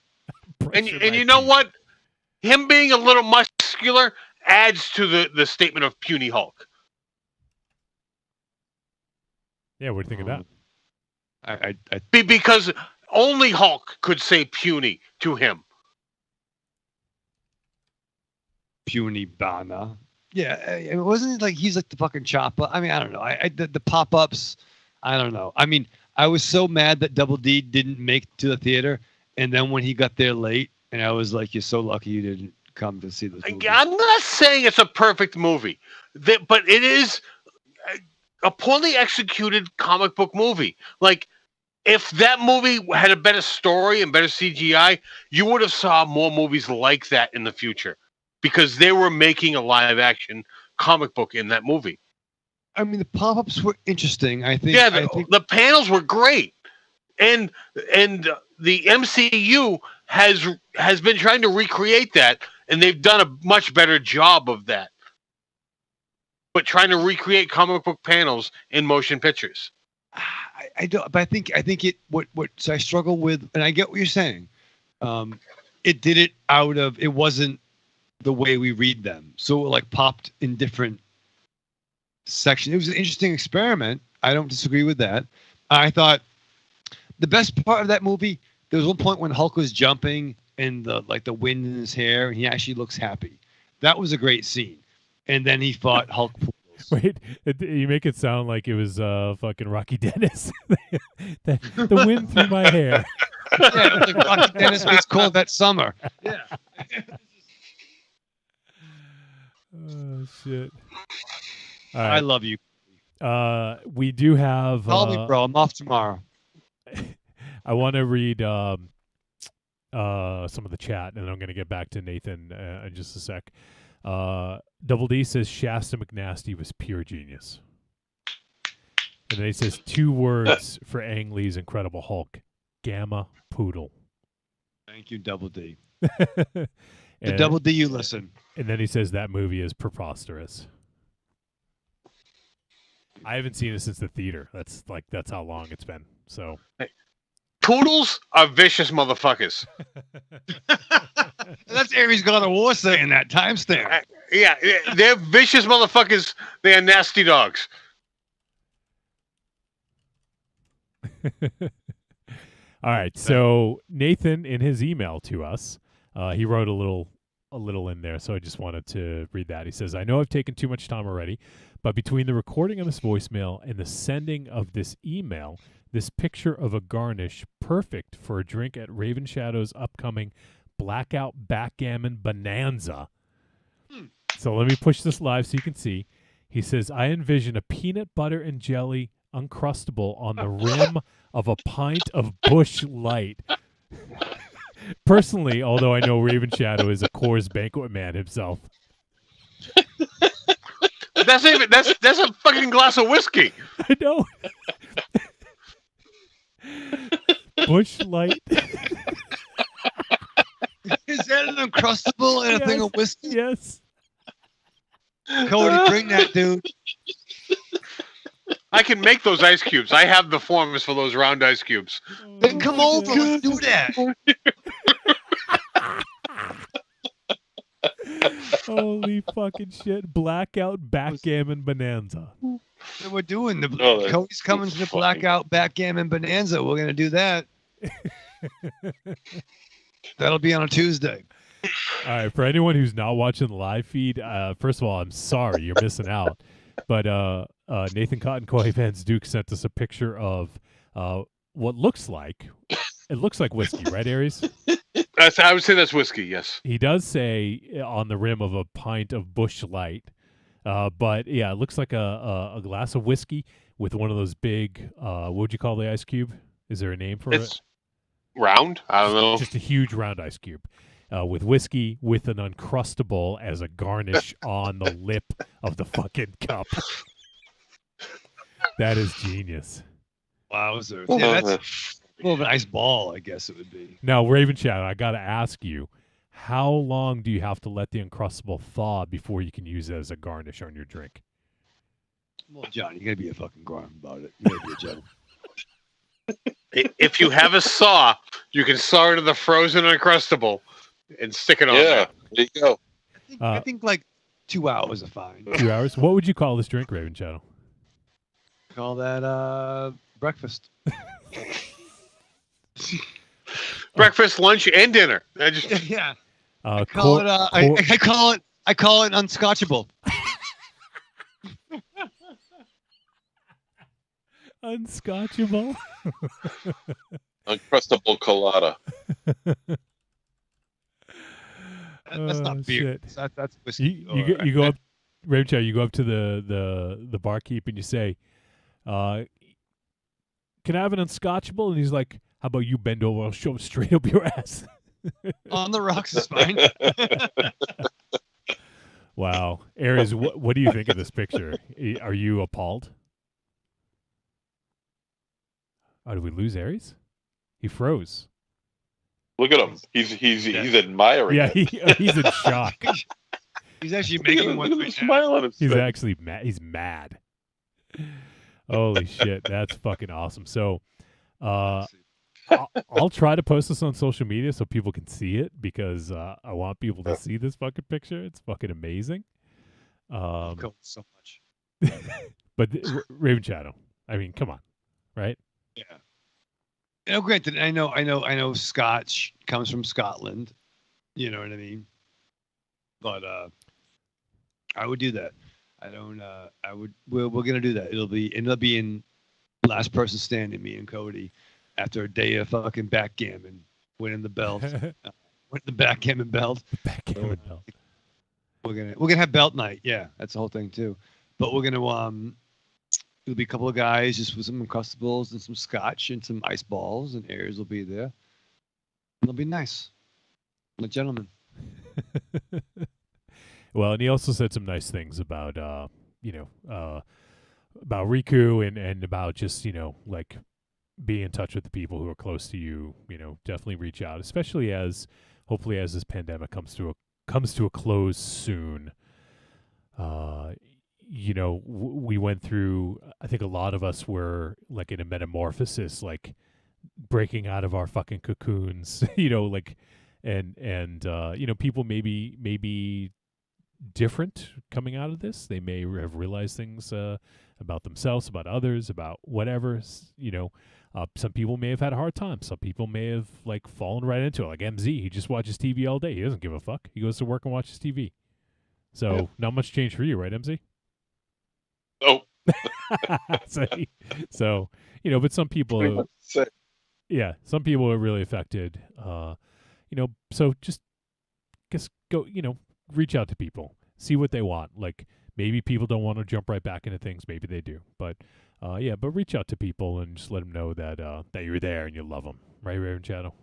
And you know what? Him being a little muscular adds to the statement of puny Hulk. Yeah, what do you think of that? Because only Hulk could say puny to him. Puny Bana. Yeah, it wasn't like he's like the fucking Chopper. I mean, I don't know. The pop-ups, I don't know. I mean, I was so mad that Double D didn't make it to the theater, and then when he got there late, and I was like, "You're so lucky you didn't come to see this movie." I'm not saying it's a perfect movie, but it is a poorly executed comic book movie. Like, if that movie had a better story and better CGI, you would have saw more movies like that in the future. Because they were making a live-action comic book in that movie. I mean, the pop-ups were interesting. I think. Yeah, the panels were great, and the MCU has been trying to recreate that, and they've done a much better job of that. But trying to recreate comic book panels in motion pictures. I don't. But I think it. So I struggle with, and I get what you're saying. It did it out of. It wasn't the way we read them, so it like popped in different sections. It was an interesting experiment. I don't disagree with that. I thought the best part of that movie, there was one point when Hulk was jumping and the wind in his hair, and he actually looks happy. That was a great scene. And then he fought Hulk poodles. Wait, you make it sound like it was fucking Rocky Dennis. the wind through my hair. Yeah, it was like Rocky Dennis meets Corvette Summer. Yeah. Oh shit! All I right. love you. We do have. Call me, bro. I'm off tomorrow. I want to read some of the chat, and I'm going to get back to Nathan in just a sec. Double D says Shasta McNasty was pure genius, and then he says 2 words for Ang Lee's Incredible Hulk: Gamma Poodle. Thank you, Double D. The Double D, you listen. And then he says that movie is preposterous. I haven't seen it since the theater. That's how long it's been. So Poodles are vicious motherfuckers. That's Aries God of War saying that. Timestamp. Yeah, they're vicious motherfuckers. They are nasty dogs. All right. So Nathan, in his email to us, he wrote a little in there, so I just wanted to read that. He says, "I know I've taken too much time already, but between the recording of this voicemail and the sending of this email, this picture of a garnish perfect for a drink at Raven Shadow's upcoming Blackout Backgammon Bonanza." So let me push this live so you can see. He says, "I envision a peanut butter and jelly Uncrustable on the rim of a pint of Busch Light. Personally, although I know Raven Shadow is a Coors Banquet man himself." That's a fucking glass of whiskey. I know. Busch Light. Is that an Uncrustable and a thing of whiskey? Yes. Cody, bring that, dude. I can make those ice cubes. I have the forms for those round ice cubes. Then come over and do that. Holy fucking shit. Blackout Backgammon Bonanza. So we're doing Cody's coming to the Blackout Backgammon Bonanza. We're going to do that. That'll be on a Tuesday. All right, for anyone who's not watching the live feed, first of all, I'm sorry you're missing out. But Nathan Cotton Koi Vance Duke sent us a picture of what looks like whiskey, right, Aries? I would say that's whiskey. Yes. He does say on the rim of a pint of Busch Light, but yeah, it looks like a glass of whiskey with one of those big. What would you call the ice cube? Is there a name for it? Round. I don't know. Just a huge round ice cube. With whiskey with an Uncrustable as a garnish on the lip of the fucking cup. That is genius. Wowzers. Yeah, that's more of an ice ball, I guess it would be. Now, Raven Shadow, I got to ask you, how long do you have to let the Uncrustable thaw before you can use it as a garnish on your drink? Well, John, you got to be a fucking grown about it. You got to be a gentleman. If you have a saw, you can saw it to the frozen Uncrustable and stick it on there. There you go. I think like 2 hours are fine. 2 hours? What would you call this drink, Raven Shadow? Call that breakfast. Breakfast, lunch, and dinner. Yeah. I call it unscotchable. Unscotchable. Uncrustable colada. That's not beer. That's whiskey. You go up, Raven Shadow, you go up to the barkeep and you say, can I have an unscotchable? And he's like, how about you bend over? I'll shove it straight up your ass. On the rocks is fine. Wow. Aries, what do you think of this picture? Are you appalled? Oh, did we lose Aries? He froze. Look at him. He's admiring. Yeah, it. He's in shock. He's actually making one right smile on his He's face. actually mad. He's mad. Holy shit, that's fucking awesome. So, I'll try to post this on social media so people can see it because I want people to see this fucking picture. It's fucking amazing. So much. But Raven Shadow, I mean, come on, right? Yeah. You know, granted, I know Scotch comes from Scotland. You know what I mean? But I would do that. We're gonna do that. It'll end up being last person standing, me and Cody, after a day of fucking backgammon, winning the belt, winning the backgammon belt. Backgammon belt. We're gonna have belt night. Yeah, that's the whole thing too. But we're gonna it'll be a couple of guys just with some Uncrustables and some scotch and some ice balls, and Aries will be there. It'll be nice. I'm a gentleman. Well, and he also said some nice things about about Riku and about just, like be in touch with the people who are close to you. Definitely reach out, especially hopefully as this pandemic comes to a close soon. We went through, I think a lot of us were like in a metamorphosis, like breaking out of our fucking cocoons, and people maybe different coming out of this. They may have realized things about themselves, about others, about whatever. Some people may have had a hard time. Some people may have like fallen right into it. Like MZ, he just watches TV all day. He doesn't give a fuck. He goes to work and watches TV. So not much change for you, right, MZ? Oh. so but some people, some people are really affected. So just go, reach out to people, see what they want. Like maybe people don't want to jump right back into things. Maybe they do, but reach out to people and just let them know that you're there and you love them. Right, Raven Shadow?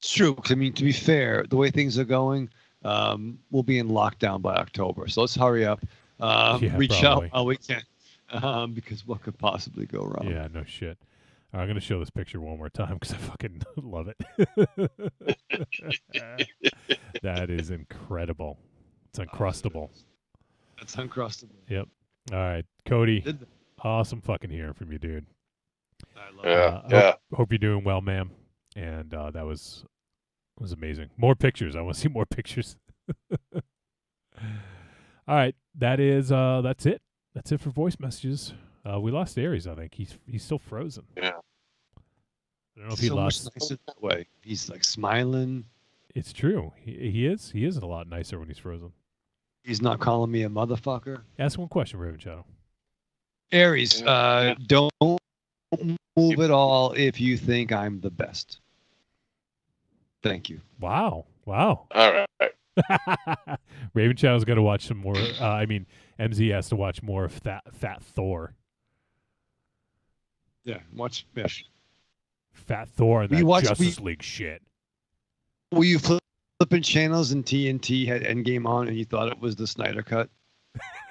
It's true. I mean, to be fair, the way things are going, we'll be in lockdown by October. So let's hurry up. Reach out all we can, because what could possibly go wrong? Yeah, no shit. I'm going to show this picture one more time because I fucking love it. That is incredible. It's Uncrustable. That's Uncrustable. Yep. All right, Cody. Awesome fucking hearing from you, dude. I love it. Hope you're doing well, ma'am. And that was amazing. More pictures. I want to see more pictures. All right, that's it. That's it for voice messages. We lost Aries, I think. He's still frozen. Yeah. I don't know if he lost. Much nicer that way. He's like smiling. It's true. He is. He is a lot nicer when he's frozen. He's not calling me a motherfucker. Ask one question, Raven Shadow. Aries, don't move at all if you think I'm the best. Thank you. Wow. All right. Raven Shadow's got to watch some more. MZ has to watch more of Fat Thor. Yeah, watch Fish. Fat Thor and that Justice League shit. Were you flipping channels and TNT had Endgame on and you thought it was the Snyder Cut?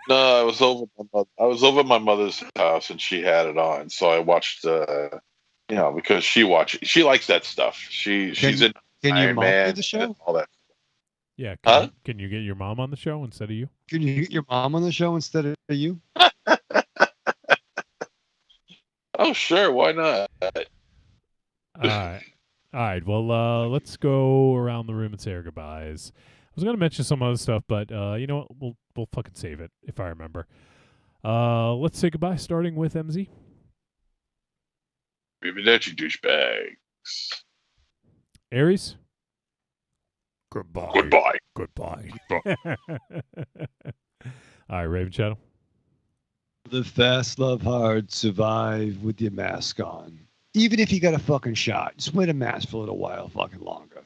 No, I was over at my mother's house and she had it on, so I watched. Because she likes that stuff. She's in Can your Iron mom Man do the show? and all that. Yeah. Huh? Can you get your mom on the show instead of you? Can you get your mom on the show instead of you? Oh, sure. Why not? All right. Well, let's go around the room and say our goodbyes. I was gonna mention some other stuff, but you know what? We'll fucking save it if I remember. Let's say goodbye, starting with MZ. Arrivederci, douchebags. Aries. Goodbye. Goodbye. All right, Raven Shadow. Live fast, love hard, survive with your mask on. Even if you got a fucking shot, just wear a mask for a little while fucking longer.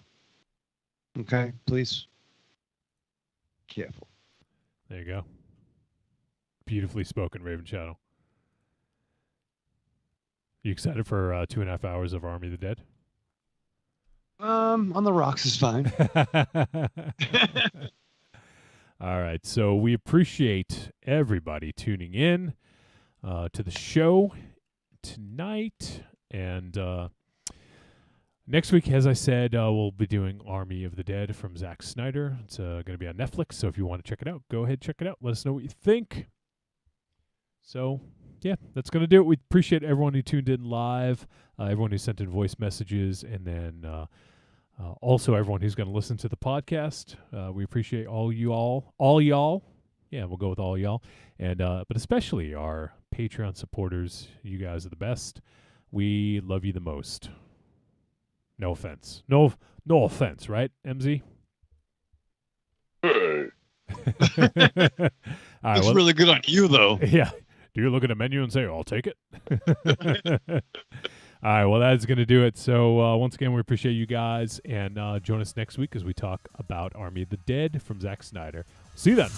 Okay, please? Careful. There you go. Beautifully spoken, Raven Shadow. You excited for 2.5 hours of Army of the Dead? On the rocks is fine. All right, so we appreciate everybody tuning in to the show tonight. And next week, as I said, we'll be doing Army of the Dead from Zack Snyder. It's going to be on Netflix, so if you want to check it out, go ahead, check it out. Let us know what you think. So, yeah, that's going to do it. We appreciate everyone who tuned in live, everyone who sent in voice messages, and then also everyone who's going to listen to the podcast. We appreciate all y'all. Yeah, we'll go with all y'all. And but especially our Patreon supporters. You guys are the best. We love you the most. No offense. No offense, right, MZ? Hey. Looks really good on you, though. Yeah. Do you look at a menu and say, I'll take it? All right, well, that's going to do it. So once again, we appreciate you guys. And join us next week as we talk about Army of the Dead from Zack Snyder. See you then.